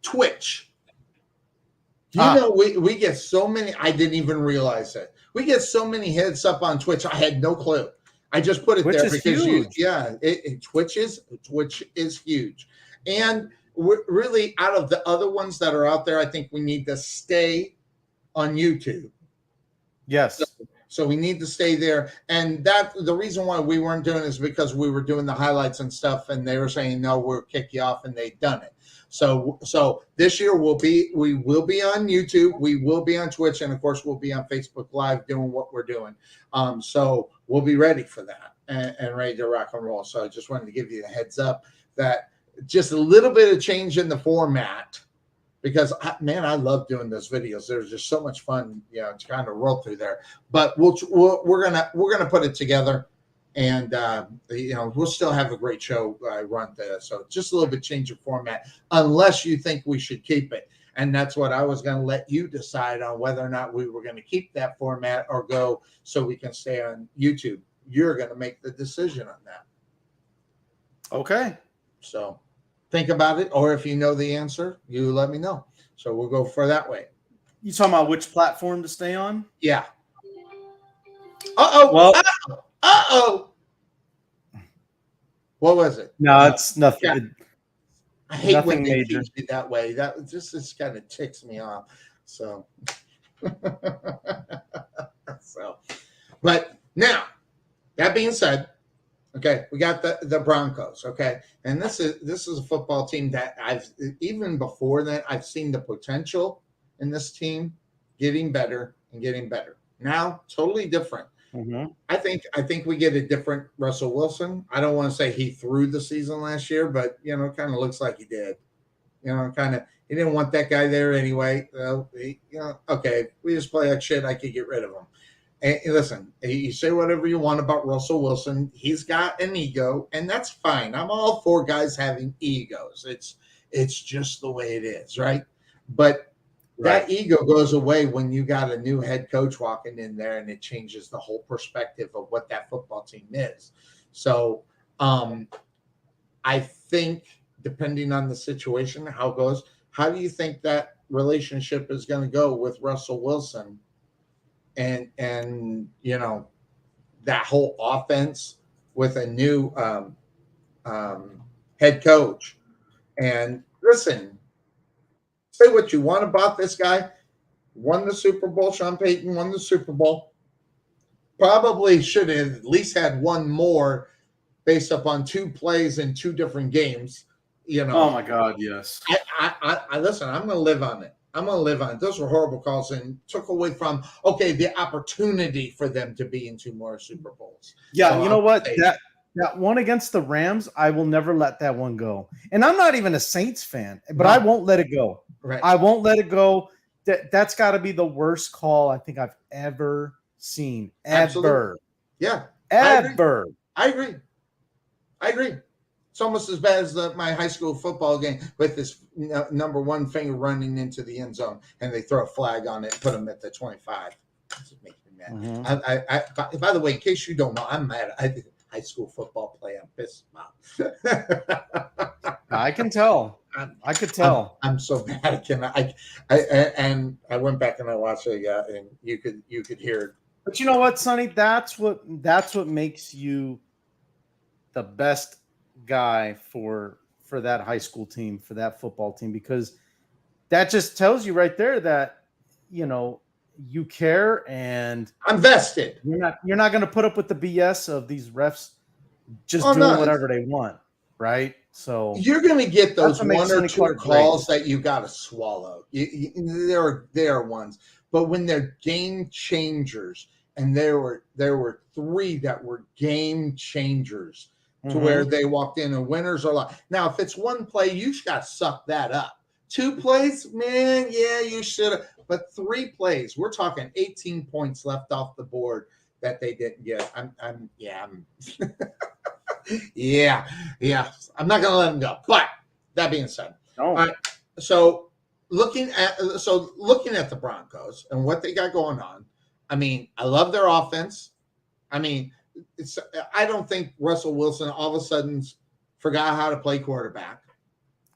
Twitch. We get so many. I didn't even realize it. We get so many hits up on Twitch. I had no clue. I just put it there because Twitch is huge. And we're really, out of the other ones that are out there, I think we need to stay on YouTube. Yes. So we need to stay there. And the reason why we weren't doing it is because we were doing the highlights and stuff, and they were saying, no, we'll kick you off, and they'd done it. So this year we will be on YouTube, we will be on Twitch, and of course we'll be on Facebook Live doing what we're doing. So we'll be ready for that and ready to rock and roll. So I just wanted to give you a heads up that just a little bit of change in the format, because I love doing those videos. There's just so much fun, to kind of roll through there. But we're gonna put it together. And, we'll still have a great show run there. So just a little bit change of format, unless you think we should keep it. And that's what I was going to let you decide on, whether or not we were going to keep that format or go so we can stay on YouTube. You're going to make the decision on that. Okay. So think about it. Or if you know the answer, you let me know. So we'll go for that way. You talking about which platform to stay on? Yeah. Uh-oh. What was it? No, it's nothing. Yeah. I hate nothing when they major. teach me that way. That just kind of ticks me off. So, but now, that being said, okay, we got the Broncos. Okay, and this is a football team that even before that I've seen the potential in this team getting better and getting better. Now, totally different. Mm-hmm. I think we get a different Russell Wilson. I don't want to say he threw the season last year, but it kind of looks like he did. He didn't want that guy there anyway. Okay, we just play like shit. I could get rid of him. And listen, you say whatever you want about Russell Wilson. He's got an ego, and that's fine. I'm all for guys having egos. It's just the way it is, right? But that ego goes away when you got a new head coach walking in there, and it changes the whole perspective of what that football team is. So I think, depending on the situation, how it goes, how do you think that relationship is going to go with Russell Wilson and that whole offense with a new head coach? And listen, say what you want about this guy. Won the Super Bowl. Sean Payton won the Super Bowl. Probably should have at least had one more based upon 2 plays in 2 different games. Oh my God, yes. I listen, I'm going to live on it. I'm going to live on it. Those were horrible calls and took away from, the opportunity for them to be in 2 more Super Bowls. Yeah, so you know what? That one against the Rams, I will never let that one go. And I'm not even a Saints fan, but I won't let it go. Right. I won't let it go. That's got to be the worst call I think I've ever seen. Absolutely. Yeah. Ever. I agree. It's almost as bad as my high school football game with this number one finger running into the end zone, and they throw a flag on it and put them at the 25. It makes me mad. Mm-hmm. By the way, in case you don't know, I'm mad. I did high school football play. I'm pissed about. I can tell. I could tell. I'm so bad. And I went back and I watched it. Yeah, and you could hear it. But you know what, Sonny? That's what makes you the best guy for that high school team, for that football team, because that just tells you right there that you care and I'm vested. You're not going to put up with the BS of these refs just doing whatever they want, right? So you're going to get those one or two calls great. that you got to swallow. There are ones, but when they're game changers, and there were 3 that were game changers to where they walked in and winners are like. Now, if it's one play, you just got to suck that up. 2 plays, man, yeah, you should have. But 3 plays, we're talking 18 points left off the board that they didn't get. Yeah. I'm not gonna let them go. But that being said, all right. So looking at the Broncos and what they got going on, I mean, I love their offense. I mean, I don't think Russell Wilson all of a sudden forgot how to play quarterback.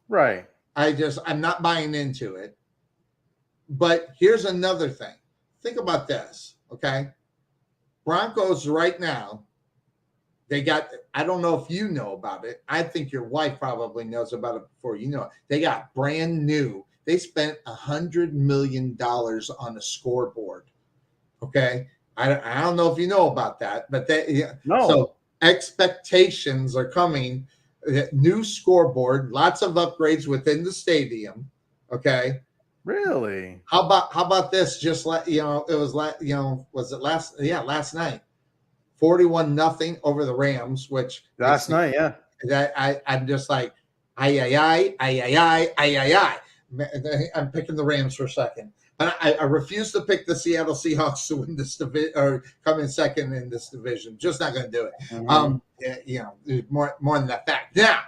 Right. I'm not buying into it. But here's another thing. Think about this, okay? Broncos right now, they got, I don't know if you know about it. I think your wife probably knows about it before you know it. They got brand new. They spent $100 million on a scoreboard, okay? I don't know if you know about that, but no. So expectations are coming. New scoreboard, lots of upgrades within the stadium, okay? Really? How about this? Just last night, 41-0 over the Rams, which last night, yeah. That I'm just like, I. I'm picking the Rams for a second, but I refuse to pick the Seattle Seahawks to win this division or come in second in this division. Just not going to do it. Mm-hmm. More than that fact. Now,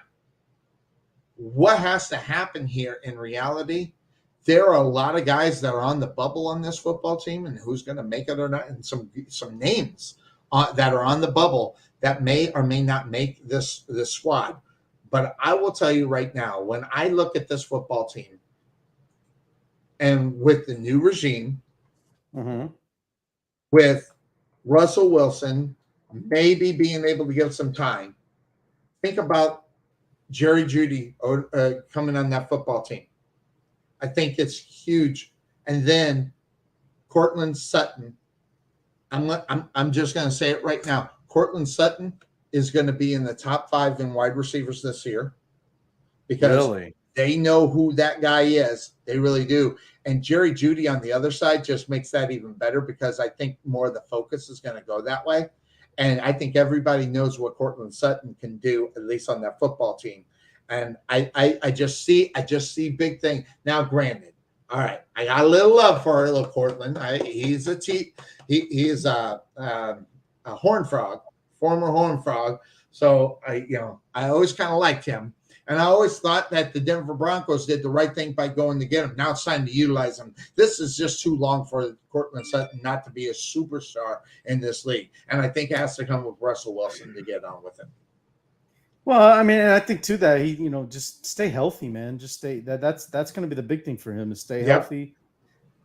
what has to happen here in reality? There are a lot of guys that are on the bubble on this football team, and who's going to make it or not, and some names that are on the bubble that may or may not make this squad. But I will tell you right now, when I look at this football team, and with the new regime, with Russell Wilson maybe being able to give some time, think about Jerry Jeudy coming on that football team. I think it's huge. And then Cortland Sutton. I'm just going to say it right now. Cortland Sutton is going to be in the top 5 in wide receivers this year because they know who that guy is. They really do. And Jerry Jeudy on the other side just makes that even better because I think more of the focus is going to go that way. And I think everybody knows what Cortland Sutton can do, at least on that football team. And I just see big thing. Now, granted, all right, I got a little love for little Cortland. He's a horn frog, former horn frog. So I always kind of liked him. And I always thought that the Denver Broncos did the right thing by going to get him. Now it's time to utilize him. This is just too long for Cortland Sutton not to be a superstar in this league. And I think it has to come with Russell Wilson to get on with him. Well, I mean, and I think too that he, just stay healthy, man. Just stay. That's going to be the big thing for him is stay healthy.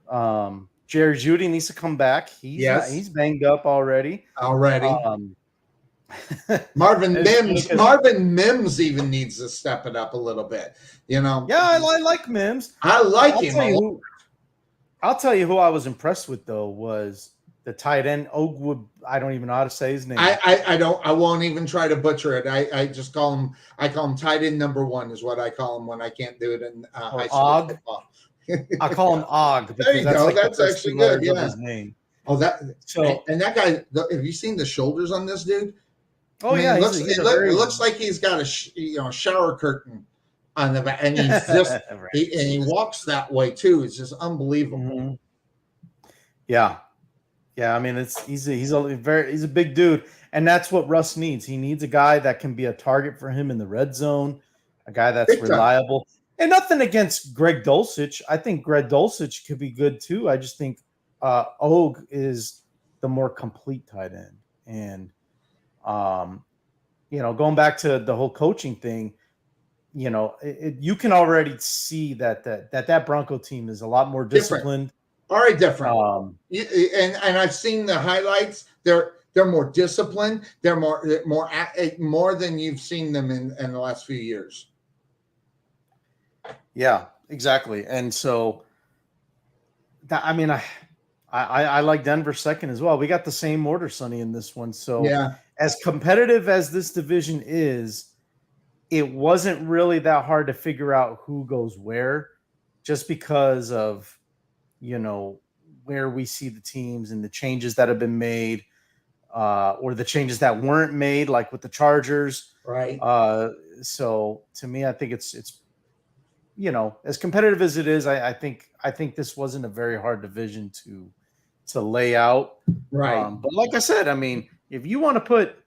Jerry Jeudy needs to come back. He's banged up already. Marvin Mims even needs to step it up a little bit. Yeah, I like Mims. I like him. I'll tell you who I was impressed with though was the tight end Ogwood. I don't even know how to say his name. I won't even try to butcher it. I just call him tight end number 1 is what I call him when I can't do it in high school football. I call him Og. There you go. That's actually good. Yeah. His name. And that guy. Have you seen the shoulders on this dude? Oh, yeah. It looks like he's got a shower curtain on the back, and he's just Right. he walks that way too. It's just unbelievable. Mhm. Yeah. I mean, he's a big dude, and that's what Russ needs. He needs a guy that can be a target for him in the red zone, a guy that's Big time. reliable. And nothing against Greg Dulcich. I think Greg Dulcich could be good too. I just think Og is the more complete tight end. And going back to the whole coaching thing, you can already see that Bronco team is a lot more disciplined. All right, different. And I've seen the highlights. They're more disciplined. They're more than you've seen them in the last few years. Yeah, exactly. And so, I like Denver second as well. We got the same order, Sonny, in this one. So, yeah, as competitive as this division is, it wasn't really that hard to figure out who goes where, just because of where we see the teams and the changes that have been made, or the changes that weren't made, like with the Chargers. Right. So to me, I think it's as competitive as it is, I think this wasn't a very hard division to lay out. Right. But like I said, I mean, if you want to put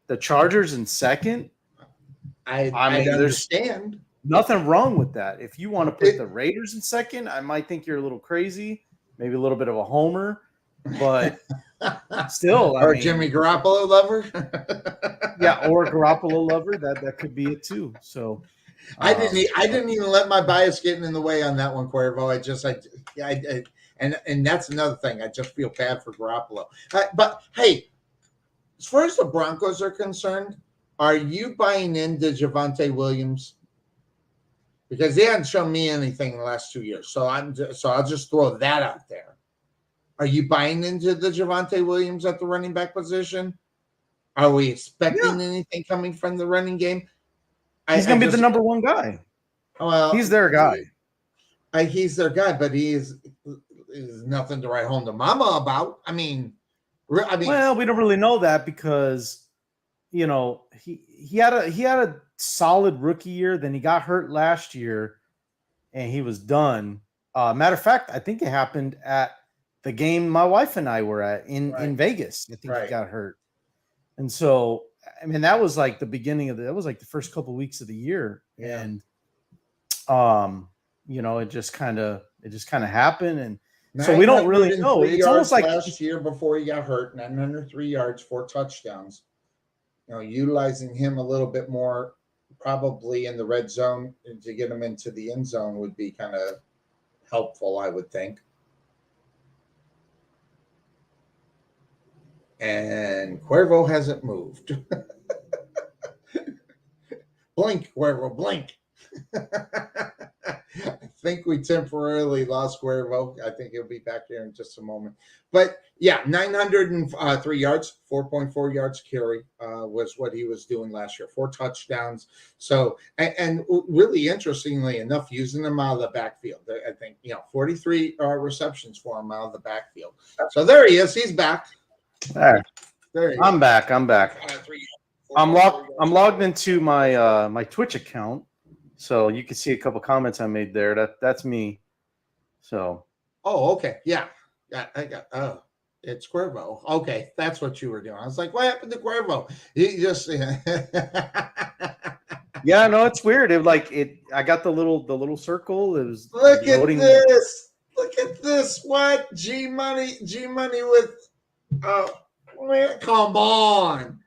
the Chargers in second, I mean, understand. Nothing wrong with that. If you want to put the Raiders in second, I might think you're a little crazy, maybe a little bit of a homer, but still. Or Jimmy Garoppolo lover. Yeah, or Garoppolo lover. That could be it too. So I didn't even let my bias get in the way on that one, Cuervo. And that's another thing. I just feel bad for Garoppolo. But hey, as far as the Broncos are concerned, are you buying into Javonte Williams? Because he hasn't shown me anything in the last 2 years. So I'll just throw that out there. Are you buying into the Javonte Williams at the running back position? Are we expecting anything coming from the running game? He's going to be the number one guy. Well, he's their guy. He's their guy, but is nothing to write home to mama about. I mean, well, we don't really know that because he had a solid rookie year. Then he got hurt last year, and he was done. Matter of fact, I think it happened at the game my wife and I were at in Vegas. I think he got hurt, and so I mean that was like the beginning of that was like the first couple of weeks of the year, and it just kind of happened, and so we don't really know. It's almost like last year before he got hurt, 903 yards, 4 touchdowns. Utilizing him a little bit more, probably in the red zone to get him into the end zone would be kind of helpful, I would think. And Cuervo hasn't moved. Blink, Cuervo, blink. I think we temporarily lost Cuervo. I think he'll be back here in just a moment. But yeah, 903 yards, 4.4 yards carry was what he was doing last year. 4 touchdowns. So, and really interestingly enough, using him out of the backfield. I think 43 receptions for him out of the backfield. So there he is. He's back. There he I'm back. I'm logged into my Twitch account. So you can see a couple comments I made there. That's me. So. Oh, okay. Yeah. It's Cuervo. Okay, that's what you were doing. I was like, what happened to Cuervo? He just. Yeah, no, it's weird. I got the little circle. It was. Look at this. Look at this. What G Money with? Man, come on.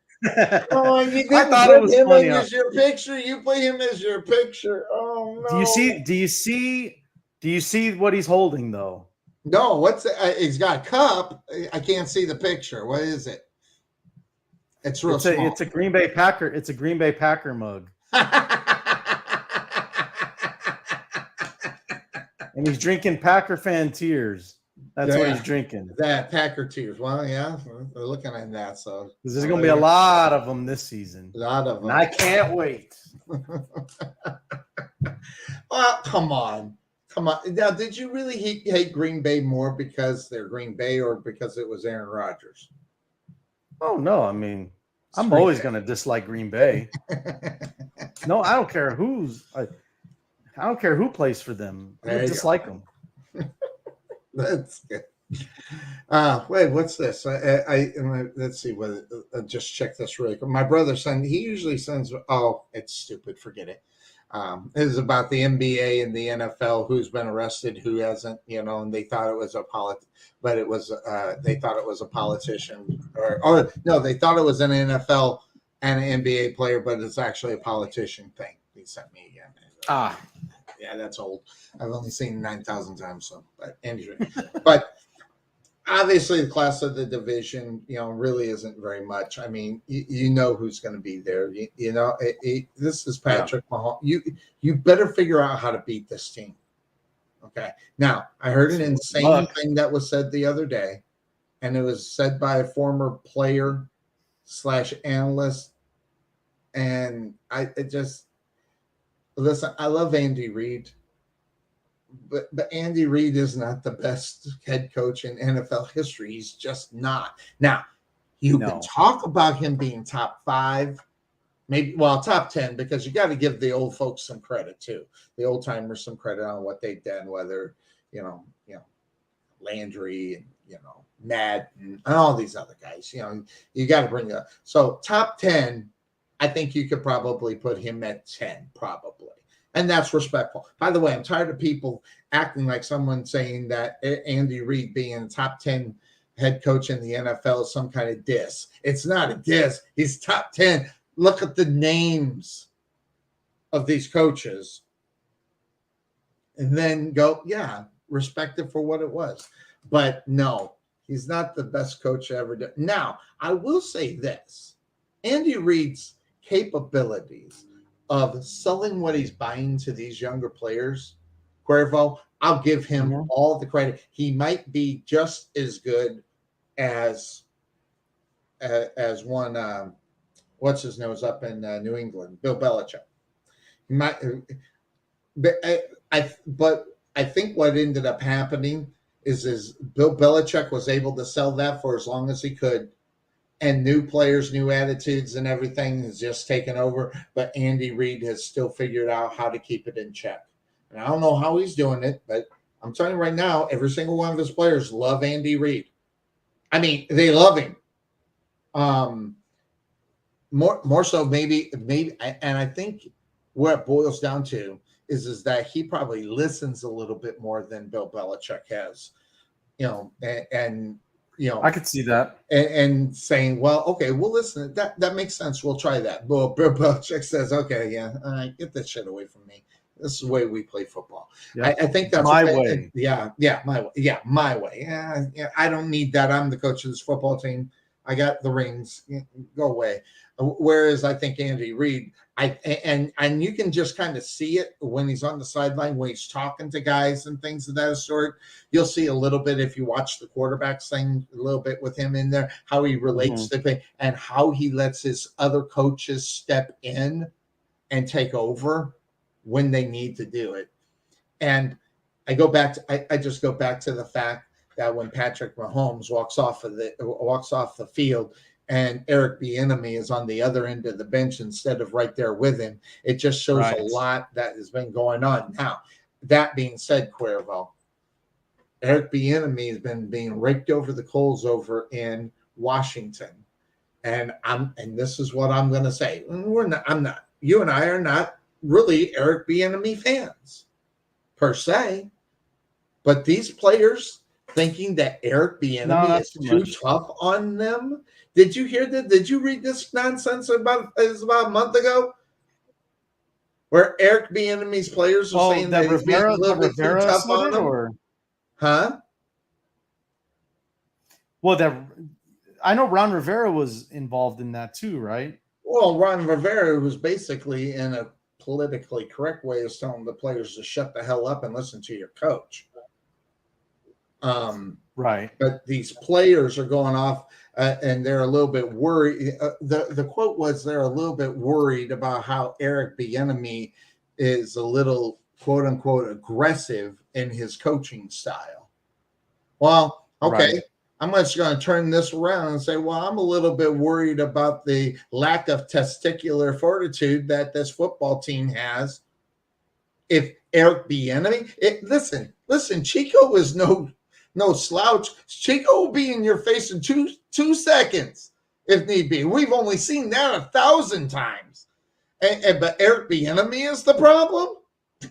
Oh, you didn't I thought put it was him funny. in as your picture. You put him as your picture. Oh no. Do you see what he's holding though? No, what's he's got a cup. I can't see the picture. What is it? It's real small. It's a Green Bay Packer. It's a Green Bay Packer mug. And he's drinking Packer fan tears. That's what he's drinking. That Packer tears. Well, yeah, we're looking at that. So there's going to be a lot of them this season. A lot of them. And I can't wait. Well, come on. Now, did you really hate Green Bay more because they're Green Bay or because it was Aaron Rodgers? Oh, no. I mean, I'm always going to dislike Green Bay. No, I don't care who's. I don't care who plays for them. I There you dislike them. That's good. Wait, what's this? Let's see what. Just check this really quick. My brother sent. He usually sends. Oh, it's stupid. Forget it. It is about the NBA and the NFL. Who's been arrested? Who hasn't? And they thought it was but it was. They thought it was a politician, or no, they thought it was an NFL and an NBA player, but it's actually a politician thing. He sent me again. Yeah, that's old. I've only seen it 9,000 times. So, but anyway, but. Obviously, the class of the division, really isn't very much. I mean, you know who's going to be there. This is Patrick Mahomes. You better figure out how to beat this team. Okay. Now, I heard an insane thing that was said the other day, and it was said by a former player / analyst. And listen. I love Andy Reid. But Andy Reid is not the best head coach in NFL history. He's just not. Now, you can talk about him being top 5, maybe top 10, because you got to give the old folks some credit too. The old timers some credit on what they've done, whether Landry and Madden and all these other guys. You got to bring up. So top 10, I think you could probably put him at 10, probably. And that's respectful. By the way, I'm tired of people acting like someone saying that Andy Reid being top 10 head coach in the NFL is some kind of diss. It's not a diss. He's top 10. Look at the names of these coaches. And then go, respect it for what it was. But no, he's not the best coach ever done. Now, I will say this. Andy Reid's capabilities of selling what he's buying to these younger players, Cuervo, I'll give him all the credit. He might be just as good as one, what's his nose up in New England, Bill Belichick. He might, but I think what ended up happening is Bill Belichick was able to sell that for as long as he could. And new players, new attitudes, and everything has just taken over. But Andy Reid has still figured out how to keep it in check. And I don't know how he's doing it, but I'm telling you right now, every single one of his players love Andy Reid. I mean, they love him. More so, maybe, and I think where it boils down to is that he probably listens a little bit more than Bill Belichick has. I could see that. And saying, well, okay, we'll listen. That makes sense. We'll try that. Well, Bill Belichick says, okay, get that shit away from me. This is the way we play football. Yeah. I think that's my way. My way. Yeah, my way. Yeah, I don't need that. I'm the coach of this football team. I got the rings. Go away. Whereas I think Andy Reid, and you can just kind of see it when he's on the sideline, when he's talking to guys and things of that sort. You'll see a little bit if you watch the quarterbacks thing a little bit with him in there, how he relates to play and how he lets his other coaches step in and take over when they need to do it. And I just go back to the fact that when Patrick Mahomes walks off the field and Eric Bieniemy is on the other end of the bench instead of right there with him, it just shows a lot that has been going on. Now, that being said, Cuervo, Eric Bieniemy has been being raked over the coals over in Washington, and this is what I'm going to say. You and I are not really Eric Bieniemy fans per se, but these players thinking that Eric Bieniemy is too tough on them. Did you hear that? Did you read this nonsense about a month ago? Where Eric Bieniemy's players are saying that he's being a little bit too tough on them? Huh? Well, I know Ron Rivera was involved in that too, right? Well, Ron Rivera was basically in a politically correct way of telling the players to shut the hell up and listen to your coach. Right. But these players are going off and they're a little bit worried. The quote was they're a little bit worried about how Eric Bieniemy is a little, quote unquote, aggressive in his coaching style. Well, okay. Right. I'm just going to turn this around and say, well, I'm a little bit worried about the lack of testicular fortitude that this football team has if Eric Bieniemy, listen, Chico is no slouch. Chico will be in your face in two seconds if need be. We've only seen that 1,000 times. But Eric Bieniemy is the problem.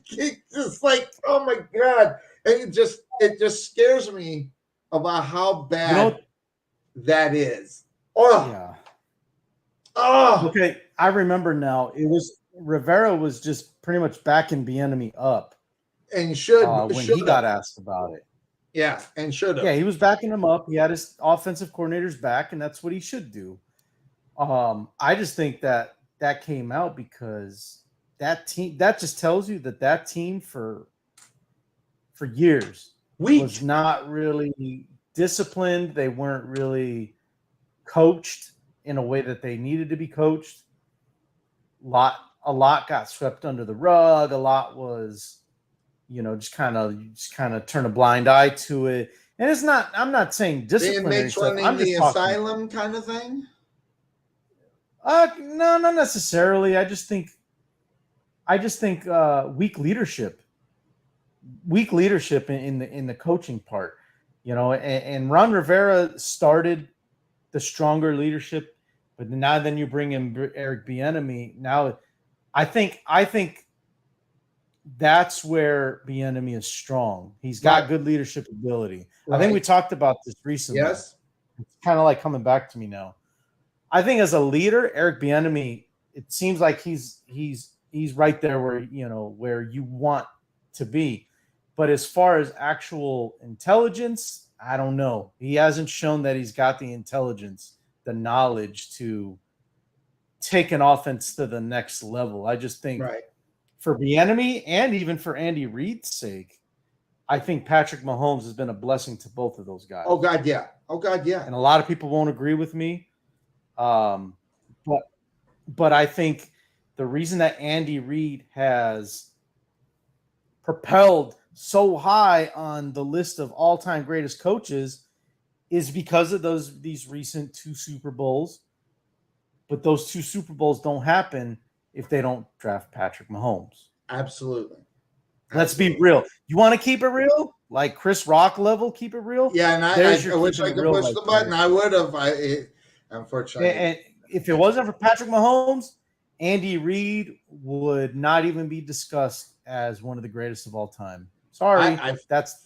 It's like, oh my God. And it just scares me about how bad that is. Oh, Yeah. Oh, Okay, I remember now. It was Rivera was just pretty much backing Bieniemy up and when he got asked about it. Yeah, and should have. Yeah, he was backing him up. He had his offensive coordinators back, and that's what he should do. I just think that came out because that just tells you that team for years was not really disciplined. They weren't really coached in a way that they needed to be coached. A lot got swept under the rug. A lot was, just kind of turn a blind eye to it. And it's not. I'm not saying disciplinary stuff. I'm just the asylum kind of thing. No, not necessarily. I just think weak leadership in the coaching part, and Ron Rivera started the stronger leadership, but now then you bring in Eric Bieniemy. Now, I think that's where Bieniemy is strong. He's got good leadership ability. Right. I think we talked about this recently. Yes, it's kind of like coming back to me now. I think as a leader, Eric Bieniemy, it seems like he's right there where you want to be. But as far as actual intelligence, I don't know. He hasn't shown that he's got the intelligence, the knowledge to take an offense to the next level. I just think for Bieniemy and even for Andy Reid's sake, I think Patrick Mahomes has been a blessing to both of those guys. Oh God, yeah. And a lot of people won't agree with me. But I think the reason that Andy Reid has propelled so high on the list of all-time greatest coaches is because of these recent 2 Super Bowls. But those 2 Super Bowls don't happen if they don't draft Patrick Mahomes. Absolutely. Let's be real. You want to keep it real? Like Chris Rock level, keep it real? Yeah, and I wish I could push the button. I would have. Unfortunately. And if it wasn't for Patrick Mahomes, Andy Reid would not even be discussed as one of the greatest of all time. Sorry, I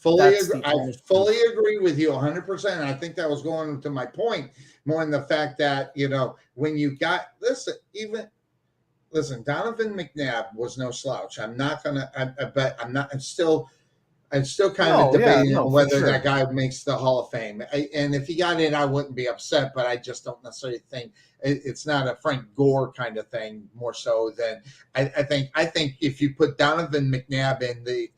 fully agree with you 100%. I think that was going to my point more in the fact that, when you got Donovan McNabb was no slouch. I'm still kind of debating on whether that guy makes the Hall of Fame. And if he got in, I wouldn't be upset, but I just don't necessarily think it's not a Frank Gore kind of thing. More so than I think if you put Donovan McNabb in the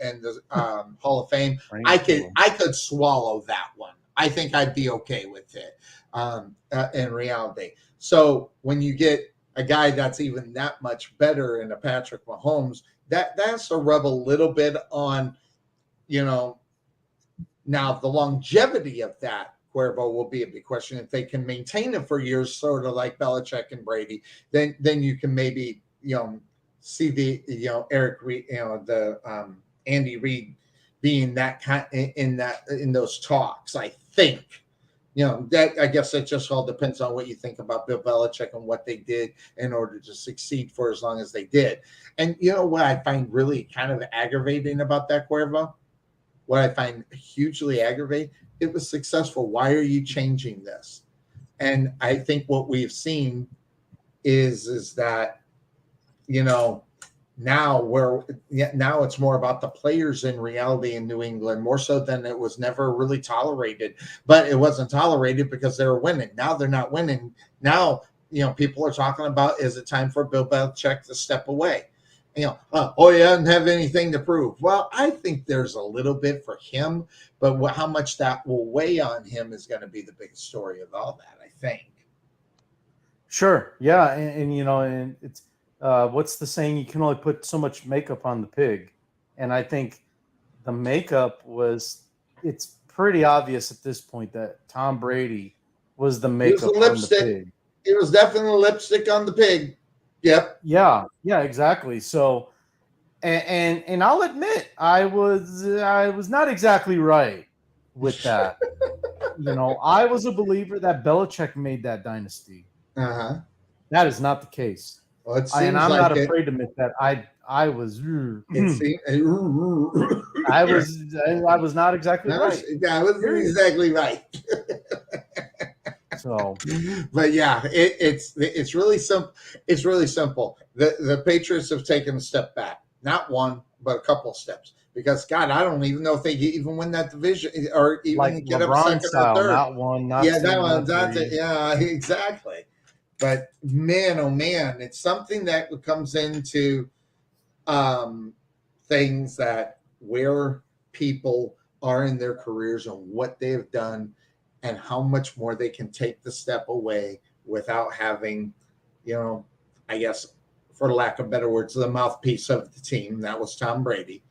Hall of Fame, I could swallow that one. I think I'd be okay with it in reality. So when you get a guy that's even that much better in a Patrick Mahomes, that's to rub a little bit on. Now the longevity of that, Cuervo, will be a big question. If they can maintain it for years, sort of like Belichick and Brady, then you can maybe see the Eric Reid, the Andy Reid being that kind in those talks. I think that I guess it just all depends on what you think about Bill Belichick and what they did in order to succeed for as long as they did. And what I find really kind of aggravating about that, Cuervo. What I find hugely aggravating, it was successful. Why are you changing this? And I think what we've seen is that, now it's more about the players in reality in New England, more so than it was never really tolerated. But it wasn't tolerated because they were winning. Now they're not winning. Now, people are talking about, is it time for Bill Belichick to step away? He doesn't have anything to prove. Well, I think there's a little bit for him, but how much that will weigh on him is going to be the biggest story of all that, I think. Sure. Yeah. And it's, what's the saying? You can only put so much makeup on the pig. And I think the makeup it's pretty obvious at this point that Tom Brady was the makeup on the pig. It was definitely lipstick on the pig. Yep. Yeah, exactly. So, And I'll admit I was not exactly right with that. I was a believer that Belichick made that dynasty. Uh-huh. That is not the case. Well, it And seems I'm like not afraid to admit that I was I was not exactly right. That was exactly right. So, but yeah, it's really simple. It's really simple. The Patriots have taken a step back, not one, but a couple steps. Because God, I don't even know if they even win that division or even like get LeBron up second style, or third. not one, not Yeah, two, that one, not that's three. it. Yeah, exactly. But man, oh man, it's something that comes into things that where people are in their careers and what they've done and how much more they can take the step away without having, I guess, for lack of better words, the mouthpiece of the team. That was Tom Brady.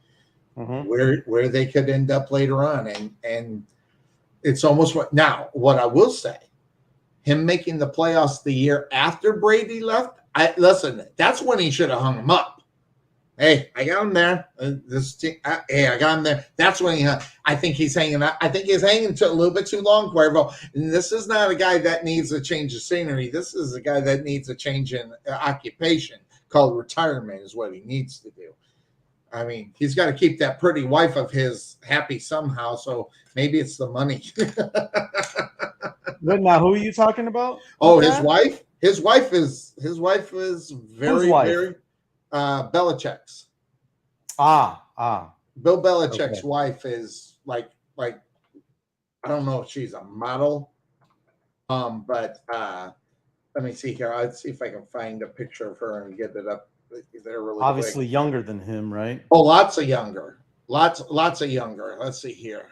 Mm-hmm. Where they could end up later on. And it's almost what I will say, him making the playoffs the year after Brady left, that's when he should have hung him up. Hey, I got him there. I got him there. That's when I think he's hanging out. I think he's hanging a little bit too long, Cuervo. And this is not a guy that needs a change of scenery. This is a guy that needs a change in occupation, called retirement is what he needs to do. I mean, he's got to keep that pretty wife of his happy somehow. So maybe it's the money. But now, who are you talking about? Oh, his wife. His wife is very very Belichick's. Bill Belichick's wife is like I don't know if she's a model. But let me see here. Let's see if I can find a picture of her and get it up there really Obviously quick. younger than him, right? Oh, lots of younger. Lots of younger. Let's see here.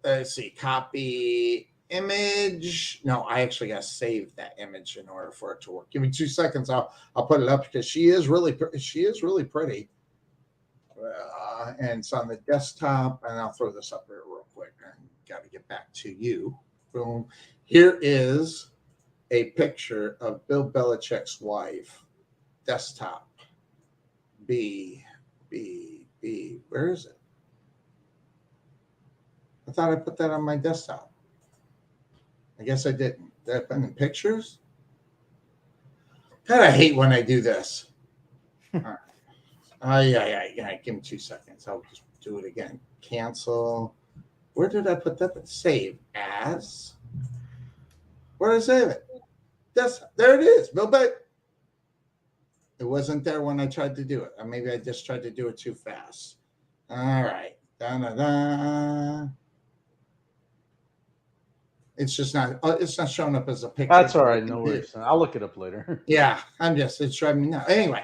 Let's see. Copy image. No, I actually got to save that image in order for it to work. Give me 2 seconds. I'll put it up because she is really pretty. And it's on the desktop, and I'll throw this up here real quick. I got to get back to you. Boom. Here is a picture of Bill Belichick's wife. Desktop. B. Where is it? I thought I put that on my desktop. I guess I didn't. Did I put in pictures? God, I hate when I do this. All right. Yeah. Give me 2 seconds. I'll just do it again. Cancel. Where did I put that? Save as. Where did I save it? There it is. Bill Beck. It wasn't there when I tried to do it. Or maybe I just tried to do it too fast. All right. Da-da-da. It's just not. It's not showing up as a picture. That's all right. No worries. I'll look it up later. Yeah, it's driving me nuts. Anyway,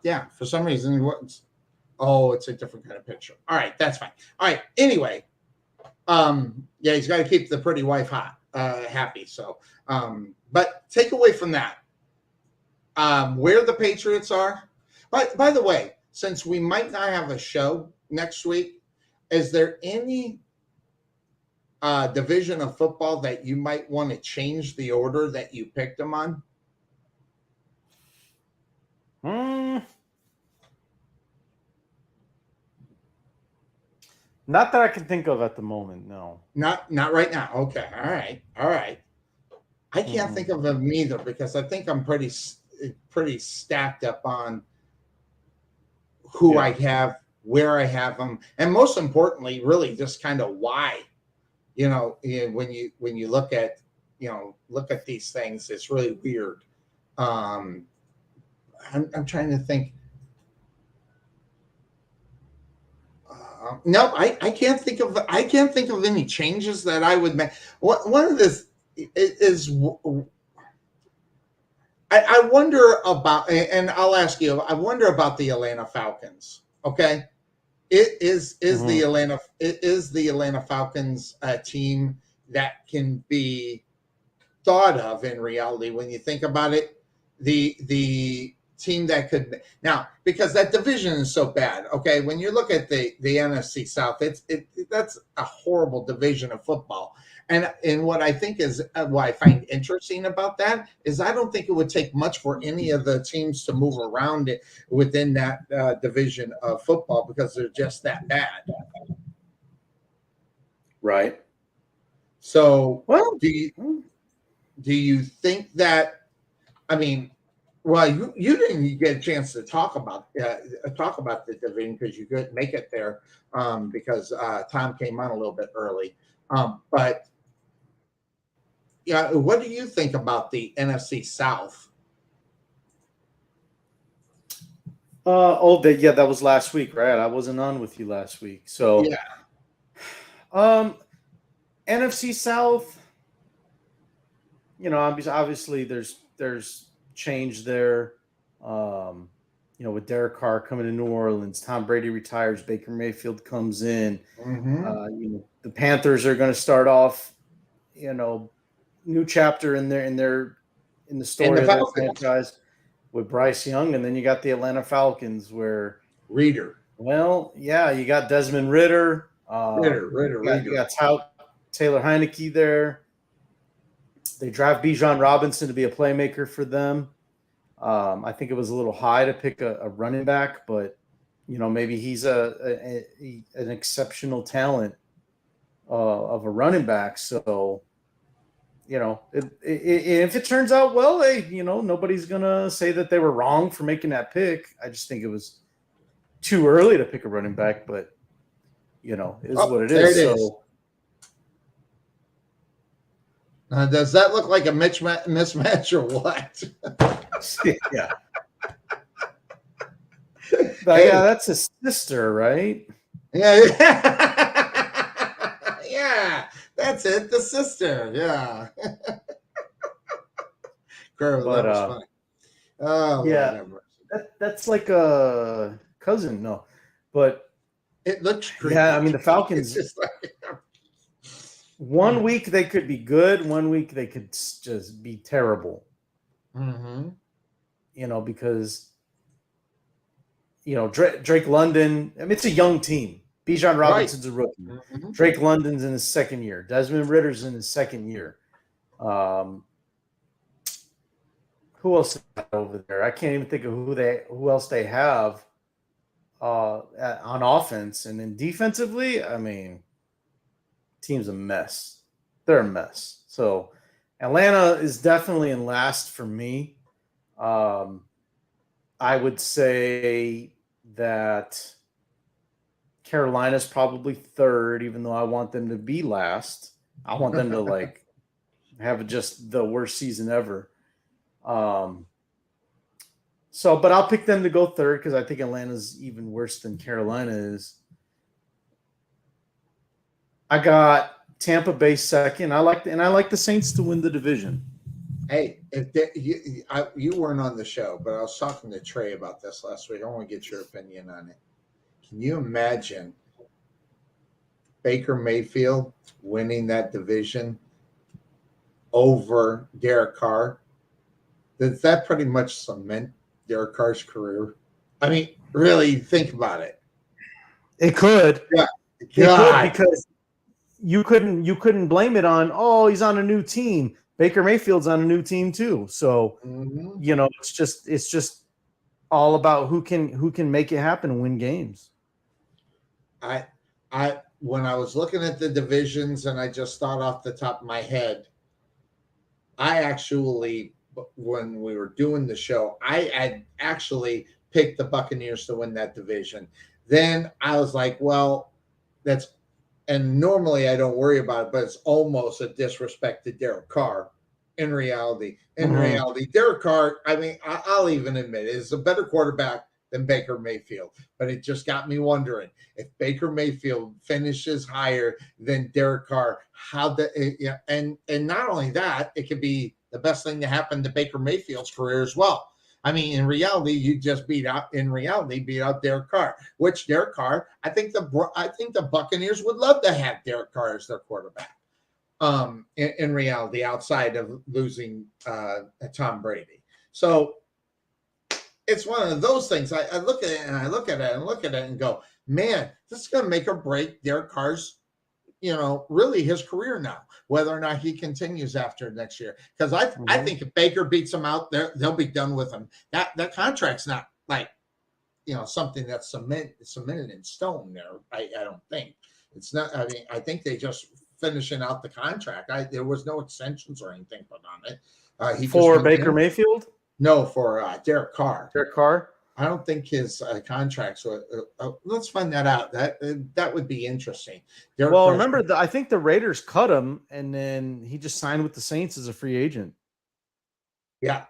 yeah. For some reason, it's a different kind of picture. All right, that's fine. All right. Anyway, yeah, he's got to keep the pretty wife happy. So, but take away from that, where the Patriots are. By the way, since we might not have a show next week, is there any division of football that you might want to change the order that you picked them on? Not that I can think of at the moment. No, not right now. Okay, all right. I can't think of them either because I think I'm pretty stacked up on who I have, where I have them, and most importantly, really just kind of why. When you look at these things, it's really weird. I'm trying to think. No, I can't think of any changes that I would make. One of this is I wonder about, and I'll ask you. I wonder about the Atlanta Falcons. Okay. It is the Atlanta Falcons team that can be thought of in reality when you think about it. The team that could now, because that division is so bad. Okay, when you look at the NFC South, that's a horrible division of football, And what I think is what I find interesting about that is I don't think it would take much for any of the teams to move around it within that division of football because they're just that bad. Right. So, Well, do you think that? I mean, well, you didn't get a chance to talk about the division because you couldn't make it there because Tom came on a little bit early. But yeah, what do you think about the NFC South? that was last week, right? I wasn't on with you last week, so Yeah. NFC South. Obviously there's change there. With Derek Carr coming to New Orleans, Tom Brady retires, Baker Mayfield comes in. Mm-hmm. The Panthers are going to start off, new chapter in the story of their franchise with Bryce Young, and then you got the Atlanta Falcons where Reader. Well, yeah, you got Desmond Ritter. Ritter. You got Taylor Heineke there. They draft Bijan Robinson to be a playmaker for them. I think it was a little high to pick a running back, but maybe he's an exceptional talent of a running back. So, if it turns out well, nobody's gonna say that they were wrong for making that pick. I just think it was too early to pick a running back, but it is what it is. So. Does that look like a mismatch or what? Yeah. Yeah, that's his sister, right? Yeah. Yeah, that's it. The sister. Yeah. Cuervo, that was funny. Oh, yeah. That's like a cousin, no. But it looks creepy. Yeah, I mean the Falcons. It's just like, 1 week they could be good. 1 week they could just be terrible. Mm-hmm. Because Drake London. I mean, it's a young team. Bijan Robinson's a rookie. Mm-hmm. Drake London's in his second year. Desmond Ritter's in his second year. Who else is over there? I can't even think of who else they have on offense, and then defensively. I mean, team's a mess. They're a mess. So Atlanta is definitely in last for me. I would say that Carolina's probably third, even though I want them to be last. I want them to have just the worst season ever. But I'll pick them to go third because I think Atlanta's even worse than Carolina is. I got Tampa Bay second. I like the Saints to win the division. Hey, you weren't on the show, but I was talking to Trey about this last week. I want to get your opinion on it. Can you imagine Baker Mayfield winning that division over Derek Carr? Does that pretty much cement Derek Carr's career? I mean, really think about it. It could. Yeah. It could, because you couldn't blame it on, he's on a new team. Baker Mayfield's on a new team too. So, it's just all about who can make it happen and win games. When I was looking at the divisions and I just thought off the top of my head, I actually, when we were doing the show, I had actually picked the Buccaneers to win that division. Then I was like, well, and normally I don't worry about it, but it's almost a disrespect to Derek Carr in reality. Derek Carr, I mean, I'll even admit it, is a better quarterback than Baker Mayfield. But it just got me wondering, if Baker Mayfield finishes higher than Derek Carr, and not only that, it could be the best thing to happen to Baker Mayfield's career as well. I mean, in reality, you just beat out Derek Carr, which Derek Carr, I think the Buccaneers would love to have Derek Carr as their quarterback. In reality, outside of losing Tom Brady. So it's one of those things. I look at it and I look at it and go, man, this is going to make or break Derek Carr's really his career now, whether or not he continues after next year. Because I think if Baker beats him out, they'll be done with him. That contract's not like, something that's cemented in stone there. I don't think it's not. I mean, I think they just finishing out the contract. There was no extensions or anything put on it. He For just Baker Mayfield? No, for Derek Carr. Derek Carr? I don't think his contracts. Let's find that out. That would be interesting. Remember, I think the Raiders cut him, and then he just signed with the Saints as a free agent. Yeah.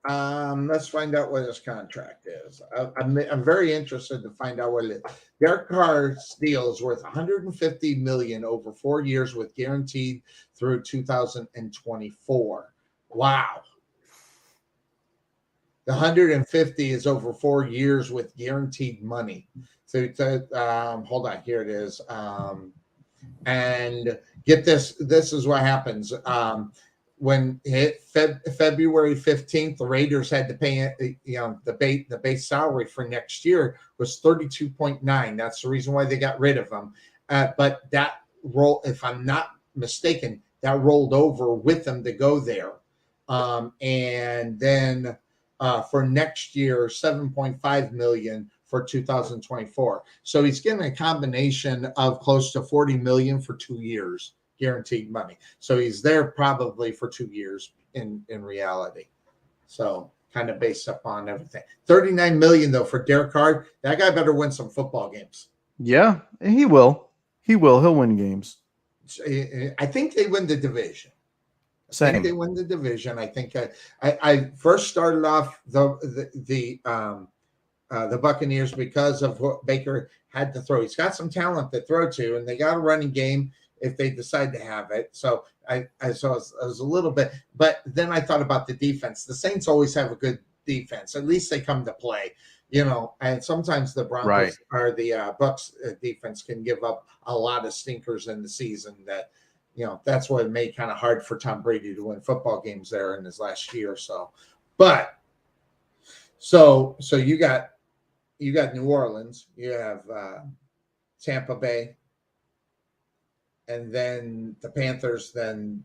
Let's find out what his contract is. I'm very interested to find out what it is. Derek Carr's deal is worth $150 million over 4 years with guaranteed through 2024. Wow. The 150 is over 4 years with guaranteed money. So hold on, here it is. And get this. This is what happens. When it hit February 15th, the Raiders had to pay, the base salary for next year was 32.9. That's the reason why they got rid of him. But that roll, if I'm not mistaken, that rolled over with them to go there. And then for next year, $7.5 million for 2024. So he's getting a combination of close to $40 million for 2 years. Guaranteed money. So he's there probably for 2 years in reality. So kind of based upon everything. $39 million though for Derek Carr. That guy better win some football games. Yeah, he will. He'll win games. I think they win the division. Same. I think they win the division. I think I first started off the Buccaneers because of what Baker had to throw. He's got some talent to throw to, and they got a running game if they decide to have it. So I was a little bit, but then I thought about the defense. The Saints always have a good defense. At least they come to play, and sometimes the Broncos or the Bucks defense can give up a lot of stinkers in the season that, that's what made kind of hard for Tom Brady to win football games there in his last year or so. But so you got New Orleans, you have Tampa Bay, and then the Panthers, then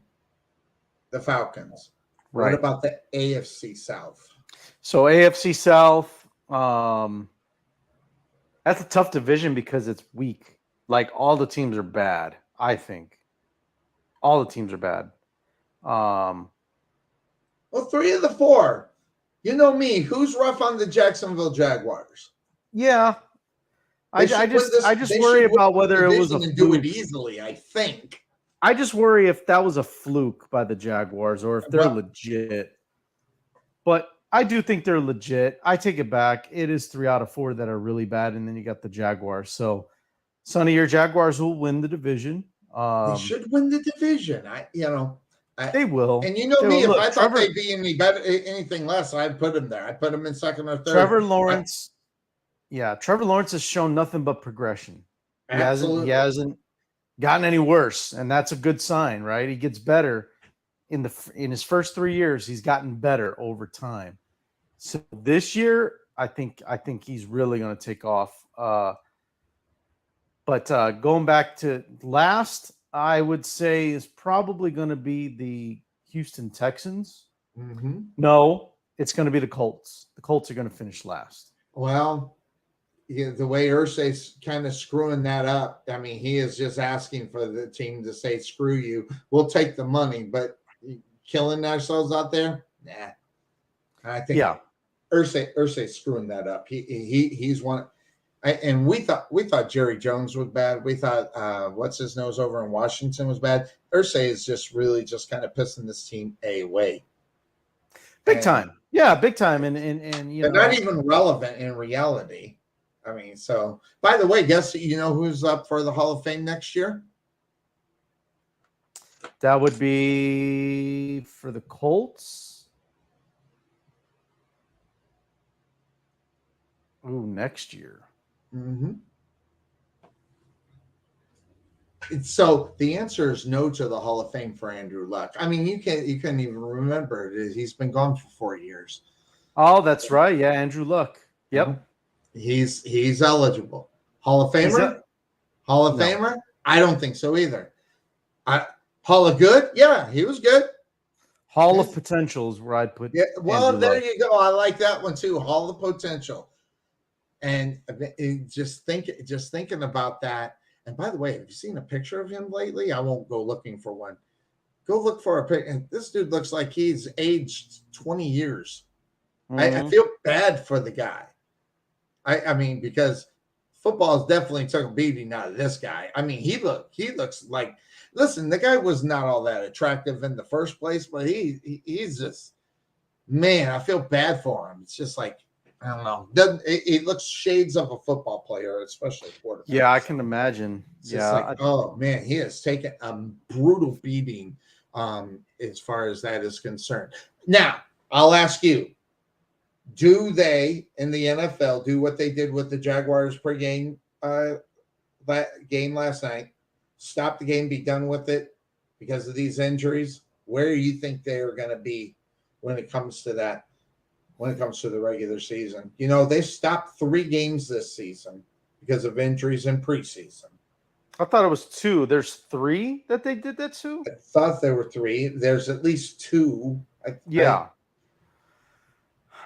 the Falcons. Right. What about the AFC South? So AFC South, that's a tough division because it's weak. Like all the teams are bad, I think. All the teams are bad. Well, 3 of the 4. You know me. Who's rough on the Jacksonville Jaguars? Yeah. I just worry about whether it was a fluke. Do it easily, I think. I just worry if that was a fluke by the Jaguars or if they're legit. But I do think they're legit. I take it back. It is 3 out of 4 that are really bad, and then you got the Jaguars. So, Sonny, your Jaguars will win the division. They should win the division. They will. And me, if I thought they'd be anything less, I'd put them there. I'd put them in second or third. Trevor Lawrence has shown nothing but progression. Absolutely. He hasn't gotten any worse, and that's a good sign, right? He gets better in his first 3 years. He's gotten better over time. So this year, I think he's really going to take off. But going back to last, I would say is probably going to be the Houston Texans. Mm-hmm. No, it's going to be the Colts. The Colts are going to finish last. Well, the way Irsay's kind of screwing that up, I mean, he is just asking for the team to say, screw you. We'll take the money, but killing ourselves out there? Nah. I think Irsay's screwing that up. He's one. And we thought Jerry Jones was bad. We thought what's his nose over in Washington was bad. Irsay is just really just kind of pissing this team away. Big time. Yeah, big time. And they're not even relevant in reality. I mean, so by the way, guess who's up for the Hall of Fame next year? That would be for the Colts. Ooh, next year. Mm-hmm. So the answer is no to the Hall of Fame for Andrew Luck. I mean, you can't even remember it. He's been gone for 4 years. Oh, that's right. Yeah, Andrew Luck. Yep. He's eligible. Hall of Famer? Hall of Famer? I don't think so either. Hall of Good? Yeah, he was good. Hall of Potential is where I'd put. Yeah, well, Andrew there Luck. you go. I like that one too. Hall of Potential. And just thinking about that. And by the way, have you seen a picture of him lately? I won't go looking for one. Go look for a picture. And this dude looks like he's aged 20 years. I feel bad for the guy. I mean, because football has definitely took a beating out of this guy. I mean, he looks like, listen, the guy was not all that attractive in the first place, but he's just, man, I feel bad for him. It's just like, I don't know. It looks shades of a football player, especially a quarterback. Yeah, I can imagine. It's like, oh man, he has taken a brutal beating as far as that is concerned. Now, I'll ask you, do they in the NFL do what they did with the Jaguars pregame game last night? Stop the game, be done with it because of these injuries? Where do you think they are going to be when it comes to that? When it comes to the regular season, you know, they stopped 3 games this season because of injuries in preseason. I thought it was 2. There's 3 that they did that to? I thought there were 3. There's at least 2.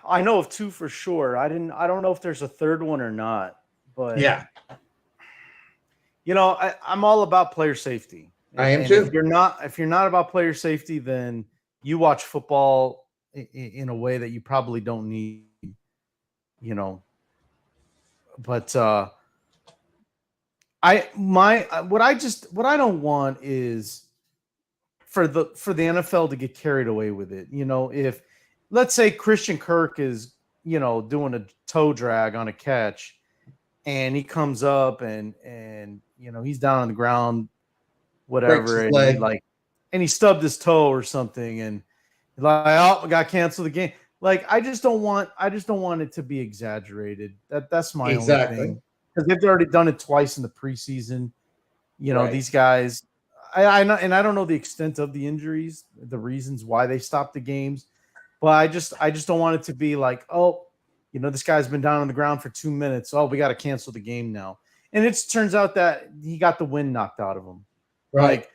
I know of 2 for sure. I don't know if there's a third one or not, but yeah, you know, I'm all about player safety. I am too. If you're not about player safety, then you watch football in a way that you probably don't need, you know. But what I don't want is for the NFL to get carried away with it. You know, if let's say Christian Kirk is, you know, doing a toe drag on a catch and he comes up and you know, he's down on the ground, whatever, and he stubbed his toe or something, and like, oh, we got to cancel the game. Like, I just don't want it to be exaggerated. That's my only thing. Because they've already done it twice in the preseason. You know, these guys, I know, and I don't know the extent of the injuries, the reasons why they stopped the games, but I just don't want it to be like, oh, you know, this guy's been down on the ground for 2 minutes. Oh, we got to cancel the game now. And it turns out that he got the wind knocked out of him. Right. Like,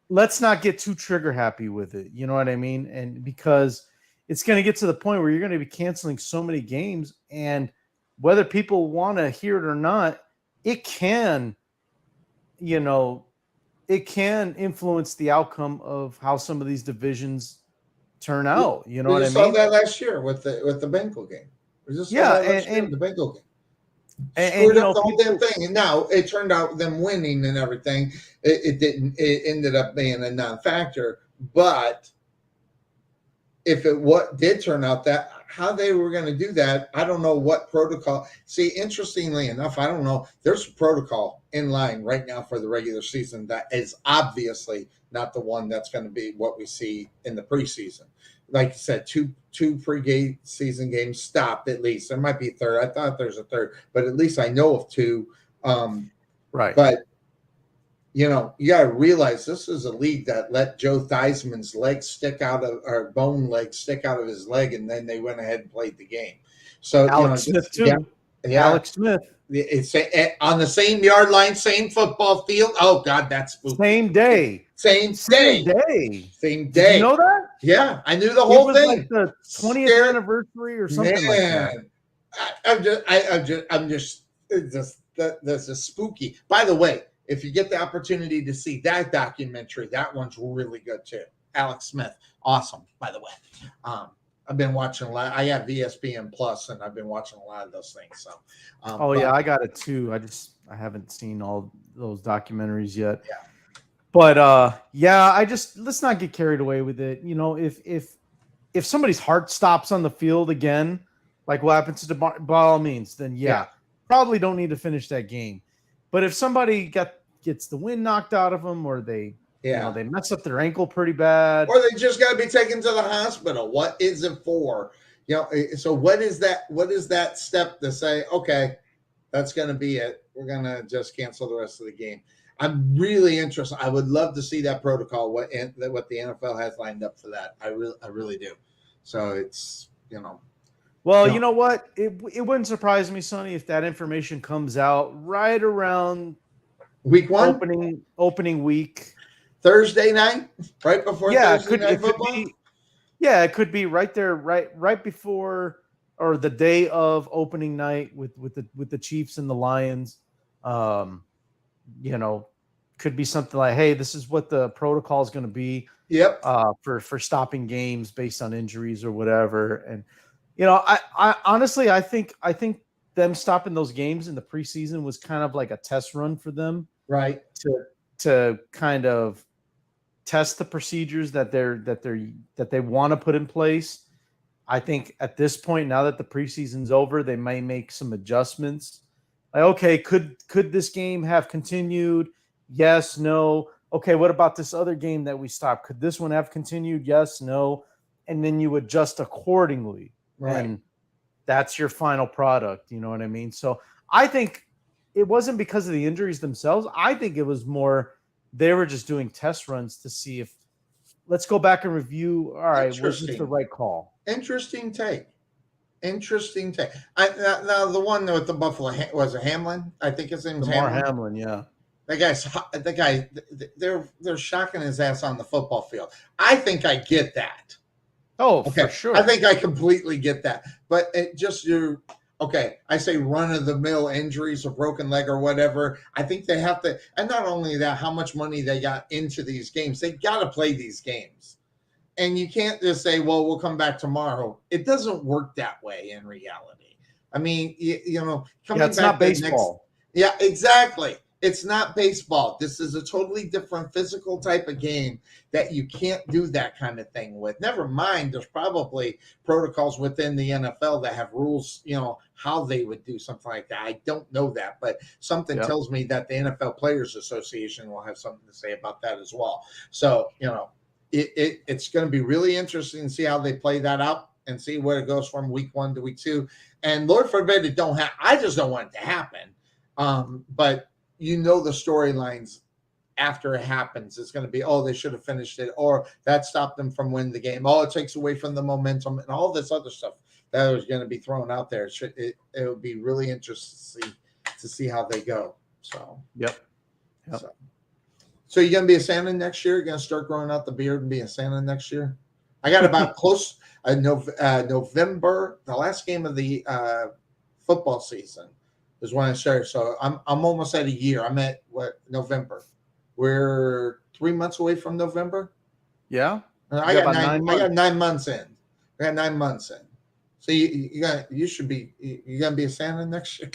let's not get too trigger happy with it. You know what I mean? And because it's going to get to the point where you're going to be canceling so many games, and whether people want to hear it or not, it can, you know, it can influence the outcome of how some of these divisions turn out. You know what I mean? We saw that last year with the Bengal game. We just saw that last year with the Bengal game. Screwed up the whole damn thing, and now it turned out them winning and everything. It didn't. It ended up being a non-factor. But if it did turn out that how they were going to do that, I don't know what protocol. See, interestingly enough, I don't know. There's a protocol in line right now for the regular season that is obviously not the one that's going to be what we see in the preseason. Like you said, two pre-game season games stopped at least. There might be a third. I thought there's a third, but at least I know of 2. Right. But, you know, you got to realize this is a league that let Joe Theismann's bone leg stick out of his leg, and then they went ahead and played the game. So Alex Smith, too. Yeah. Alex Smith. It's on the same yard line, same football field. Oh, God, that's spooky. Same day. Same day. Did you know that? Yeah, I knew the whole thing. Like the 20th anniversary or something like that. This is spooky. By the way, if you get the opportunity to see that documentary, that one's really good too. Alex Smith, awesome. By the way, I've been watching a lot. I have ESPN Plus, and I've been watching a lot of those things. So, I got it too. I haven't seen all those documentaries yet. Yeah. But let's not get carried away with it. You know, if somebody's heart stops on the field again, like what happens to by all means, then probably don't need to finish that game. But if somebody gets the wind knocked out of them, or they they mess up their ankle pretty bad, or they just got to be taken to the hospital, what is it for? You know, so what is that? What is that step to say? Okay, that's going to be it. We're going to just cancel the rest of the game. I'm really interested. I would love to see that protocol, what the NFL has lined up for that. I really do. So it's, you know. Well, you know what? It wouldn't surprise me, Sonny, if that information comes out right around Week 1? Opening week. Thursday night? Right before Thursday night football? It could be right there, right before or the day of opening night with the Chiefs and the Lions. Could be something like, hey, this is what the protocol is going to be. Yep. For stopping games based on injuries or whatever. And I honestly I think them stopping those games in the preseason was kind of like a test run for them, right? To kind of test the procedures that they want to put in place. I think at this point, now that the preseason's over, they may make some adjustments. Like, okay, could this game have continued? Yes, no. Okay, what about this other game that we stopped? Could this one have continued? Yes, no. And then you adjust accordingly. Right. And that's your final product. You know what I mean? So I think it wasn't because of the injuries themselves. I think it was more they were just doing test runs to see if let's go back and review. All right, was this the right call? Interesting take. Now the one with the Buffalo was it Hamlin? I think his name's Hamlin. Yeah. The guy, they're shocking his ass on the football field. I think I get that. Oh, okay. For sure. I think I completely get that. But I say run-of-the-mill injuries, a broken leg or whatever. I think they have to, and not only that, how much money they got into these games. They got to play these games. And you can't just say, well, we'll come back tomorrow. It doesn't work that way in reality. I mean, coming it's back not baseball. Yeah, exactly. It's not baseball. This is a totally different physical type of game that you can't do that kind of thing with. Never mind, there's probably protocols within the NFL that have rules, how they would do something like that. I don't know that, but something tells me that the NFL Players Association will have something to say about that as well. So, it's going to be really interesting to see how they play that out and see where it goes from week 1 to week 2. And Lord forbid it don't happen. I just don't want it to happen. But the storylines after it happens. It's going to be, they should have finished it, or that stopped them from winning the game. It takes away from the momentum and all this other stuff that was going to be thrown out there. It would be really interesting to see how they go. So, yep. So you're going to be a Santa next year? You're going to start growing out the beard and be a Santa next year? I got about close November, the last game of the football season is when I started. So I'm almost at a year. I'm at November. We're 3 months away from November. Yeah. I got 9 months in. I got 9 months in. So you should be you're gonna be a Santa next year.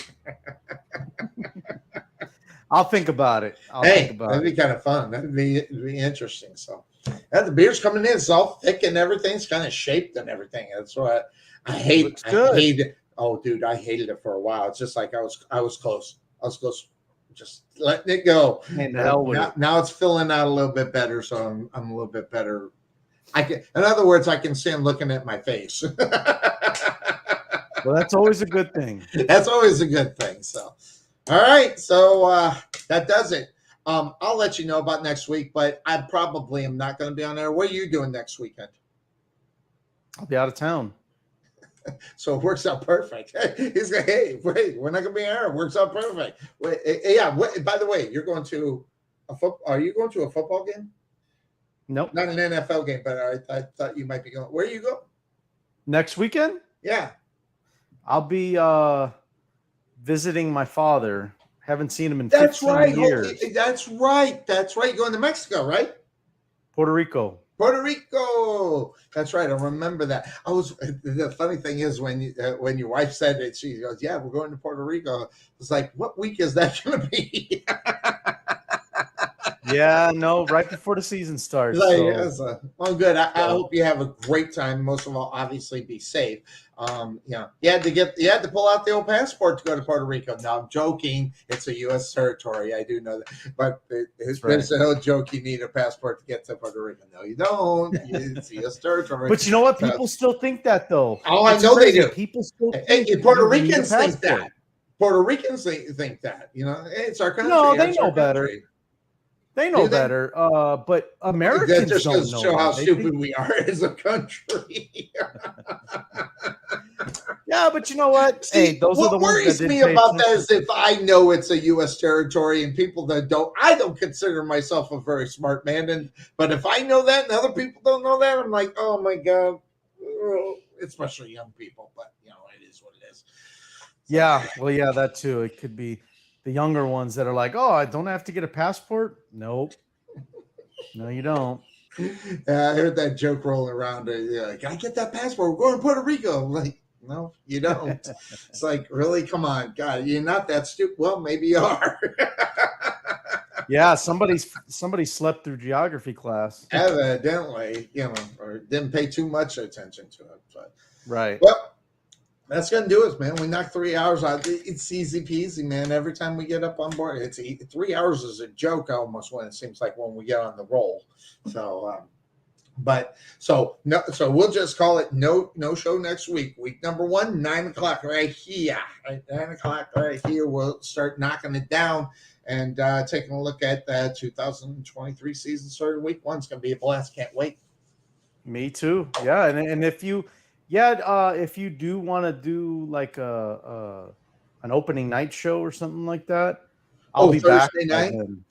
I'll think about it. That'd be kind of fun. That'd be interesting. So the beard's coming in. It's all thick and everything's kind of shaped and everything. That's what I hate. I hate it. Oh, dude, I hated it for a while. It's just like I was close. Just letting it go. Now it's filling out a little bit better, so I'm a little bit better. In other words, I can see him looking at my face. Well, that's always a good thing. That's always a good thing. So, all right. So that does it. I'll let you know about next week, but I probably am not going to be on there. What are you doing next weekend? I'll be out of town. So it works out perfect. He's like, hey, wait, we're not going to be here. It works out perfect. Wait, by the way, you're going to are you going to a football game? Nope. Not an NFL game, but I thought you might be going. Where you go? Next weekend? Yeah. I'll be visiting my father. Haven't seen him in 15 years. That's right. You're going to Mexico, right? Puerto Rico. That's right. I remember that. The funny thing is when your wife said it, she goes, "Yeah, we're going to Puerto Rico." It's like, what week is that going to be? Yeah, no, right before the season starts. Well, good. I hope you have a great time. Most of all, obviously, be safe. You had to pull out the old passport to go to Puerto Rico. No, I'm joking. It's a U.S. territory. I do know that, but there's a whole joke. You need a passport to get to Puerto Rico. No, you don't. It's a U.S. territory. But you know what? People still think that, though. Oh, I know crazy. They do. People still think Puerto Ricans think that. Puerto Ricans think that. It's our country. No, they know better. They know Do they? better, but That Americans just don't goes to know. show how They stupid think- we are as a country. yeah, but you know what? See, Hey, those are what the ones that worries didn't me pay about that attention. is if I know it's a U.S. territory and people that don't, I don't consider myself a very smart man. But if I know that and other people don't know that, I'm like, oh my God, especially young people. But, it is what it is. Yeah, well, yeah, that too. It could be the younger ones that are like, oh, I don't have to get a passport. Nope. No, you don't. I heard that joke rolling around. Like, I get that passport. We're going to Puerto Rico. I'm like, no, you don't. It's like, really? Come on, God, you're not that stupid. Well, maybe you are. Yeah, somebody slept through geography class. Evidently, or didn't pay too much attention to it. But Right. well, that's gonna do it, man. We knocked 3 hours out. It's easy peasy, man. Every time we get up on board, 3 hours is a joke almost when it seems like when we get on the roll. So, so we'll just call it no show next week. Week number 1, 9 o'clock right here. Right, 9 o'clock right here. We'll start knocking it down and taking a look at the 2023 season starting week 1. It's gonna be a blast. Can't wait. Me too. Yeah, and if you do want to do like an opening night show or something like that, I'll be back Thursday by night. then.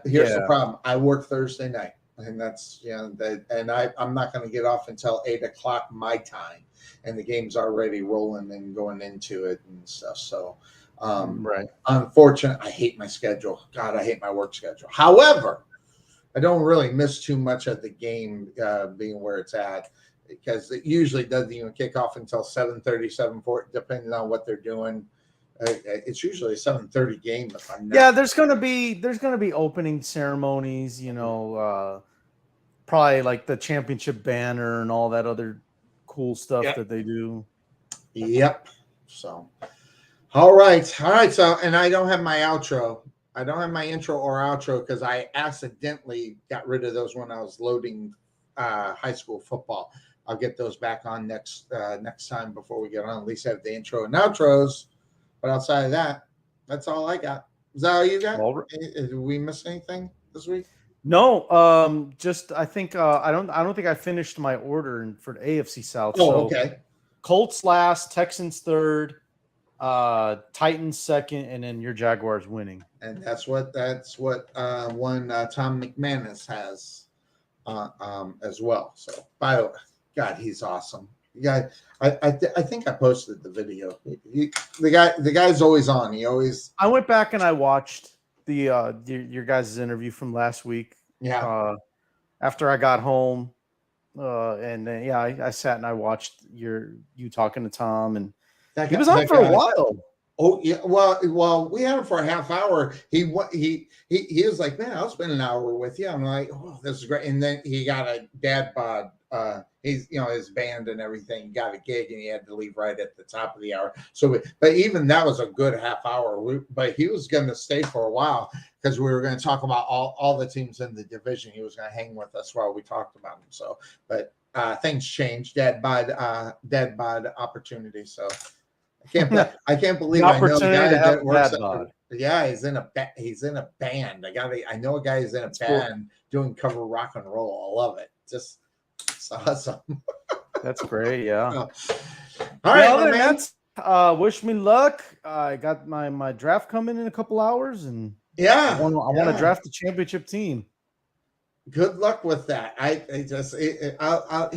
Here's the problem. I work Thursday night, and that's I'm not going to get off until 8 o'clock my time, and the game's already rolling and going into it and stuff. So, right. Unfortunate. I hate my schedule. God, I hate my work schedule. However, I don't really miss too much of the game being where it's at, because it usually doesn't even kick off until 7:30, 7:40, depending on what they're doing. It's usually a 7:30 game. If I'm not. Yeah, there's gonna be opening ceremonies. Probably like the championship banner and all that other cool stuff that they do. Yep. So, all right. So, and I don't have my outro. I don't have my intro or outro because I accidentally got rid of those when I was loading high school football. I'll get those back on next time before we get on. At least have the intro and outros. But outside of that, that's all I got. Is that all you got? Did we miss anything this week? No. Just I think I don't think I finished my order for the AFC South. Oh, okay. Colts last, Texans third, Titans second, and then your Jaguars winning. And that's what one Tom McManus has as well. So, by the way, God, he's awesome. The guy, I think I posted the video. The guy's always on. I went back and I watched your guys' interview from last week. Yeah. After I got home, and then I sat and I watched you talking to Tom, and he was on for a while. Oh yeah, well, we had him for a half hour. He was like, man, I'll spend an hour with you. I'm like, oh, this is great. And then he got a dad bod. He's his band and everything got a gig, and he had to leave right at the top of the hour. So, but even that was a good half hour. But he was going to stay for a while because we were going to talk about all the teams in the division. He was going to hang with us while we talked about them. So, but things changed. Dad bod opportunity. So. I can't believe I know a guy that works. Yeah, he's in a band. I know a guy who's in a band doing cover rock and roll. I love it. Just it's awesome. That's great. Yeah. All right, other than that, wish me luck. I got my draft coming in a couple hours, and I want to draft the championship team. Good luck with that. I'll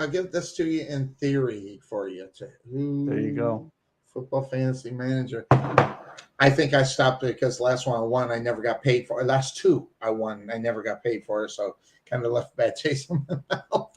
give this to you in theory for you. There you go. Football Fantasy Manager. I think I stopped it because last one I won, I never got paid for it. Last two I won, I never got paid for it, so kind of left a bad taste in my mouth.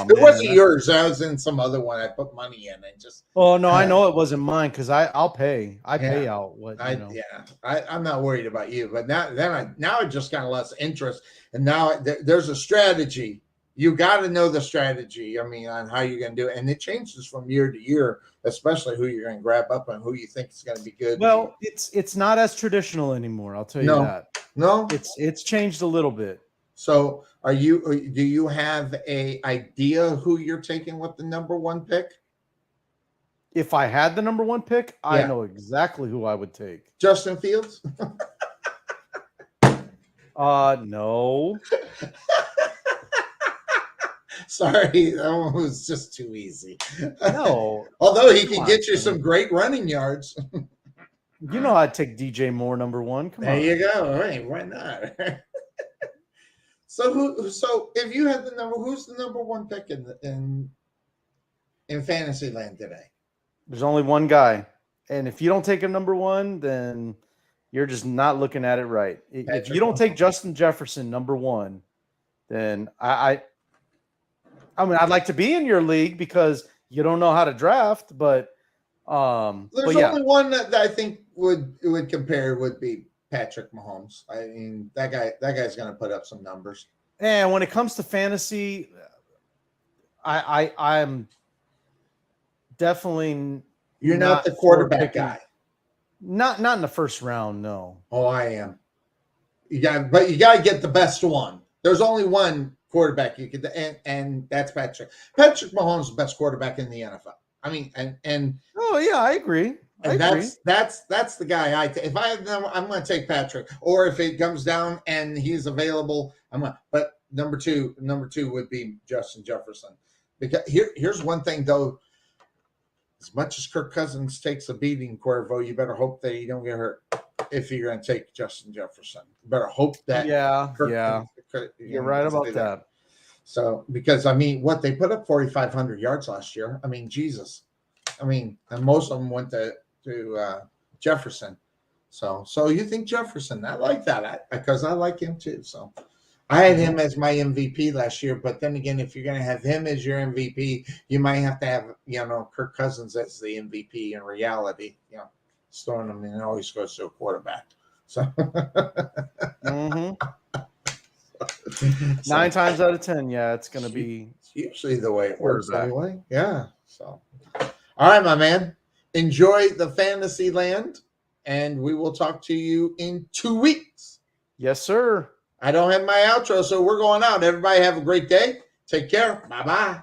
It wasn't yours. I was in some other one. I put money in and just. Oh no, I know it wasn't mine because I'll pay. I pay out what. I'm not worried about you, but now it just kind of lost interest, and now there's a strategy. You got to know the strategy. I mean, on how you're going to do it, and it changes from year to year, especially who you're going to grab up and who you think is going to be good. Well, it's not as traditional anymore. I'll tell you that. No, it's changed a little bit. So, do you have a idea who you're taking with the number one pick? If I had the number one pick, I know exactly who I would take. Justin Fields. No. Sorry, that one was just too easy. No. Although he Come can on, get you Sonny. some great running yards. You know I'd take DJ Moore number 1. Come There on. you go. Hey, why not? So if you had who's the number 1 pick in fantasy land today? There's only one guy. And if you don't take a number 1, then you're just not looking at it right. If you don't take Justin Jefferson number 1, then I mean, I'd like to be in your league because you don't know how to draft, but There's only one that I think would compare would be Patrick Mahomes. I mean, that guy's going to put up some numbers. And when it comes to fantasy, I'm definitely You're not the quarterback guy. Not in the first round, no. Oh, I am. But you got to get the best one. There's only one quarterback you could, and that's Patrick. Patrick Mahomes is the best quarterback in the NFL. I mean, and oh yeah, I agree. That's the guy if I have them, I'm going to take Patrick. Or if it comes down and he's available, but number two would be Justin Jefferson. Because here's one thing though. As much as Kirk Cousins takes a beating, Cuervo, you better hope that he don't get hurt if you're going to take Justin Jefferson. You better hope that. You're right about that. So, because, I mean, what they put up 4,500 yards last year. I mean, Jesus. I mean, and most of them went to Jefferson. So you think Jefferson. I like that because I like him too. So I had him as my MVP last year, but then again, if you're going to have him as your MVP, you might have to have, Kirk Cousins as the MVP in reality. Throwing him in always goes to a quarterback. So, 9 times out of 10, yeah, it's going to be. It's usually the way it works anyway. Yeah. So, all right, my man. Enjoy the fantasy land, and we will talk to you in 2 weeks. Yes, sir. I don't have my outro, so we're going out. Everybody have a great day. Take care. Bye-bye.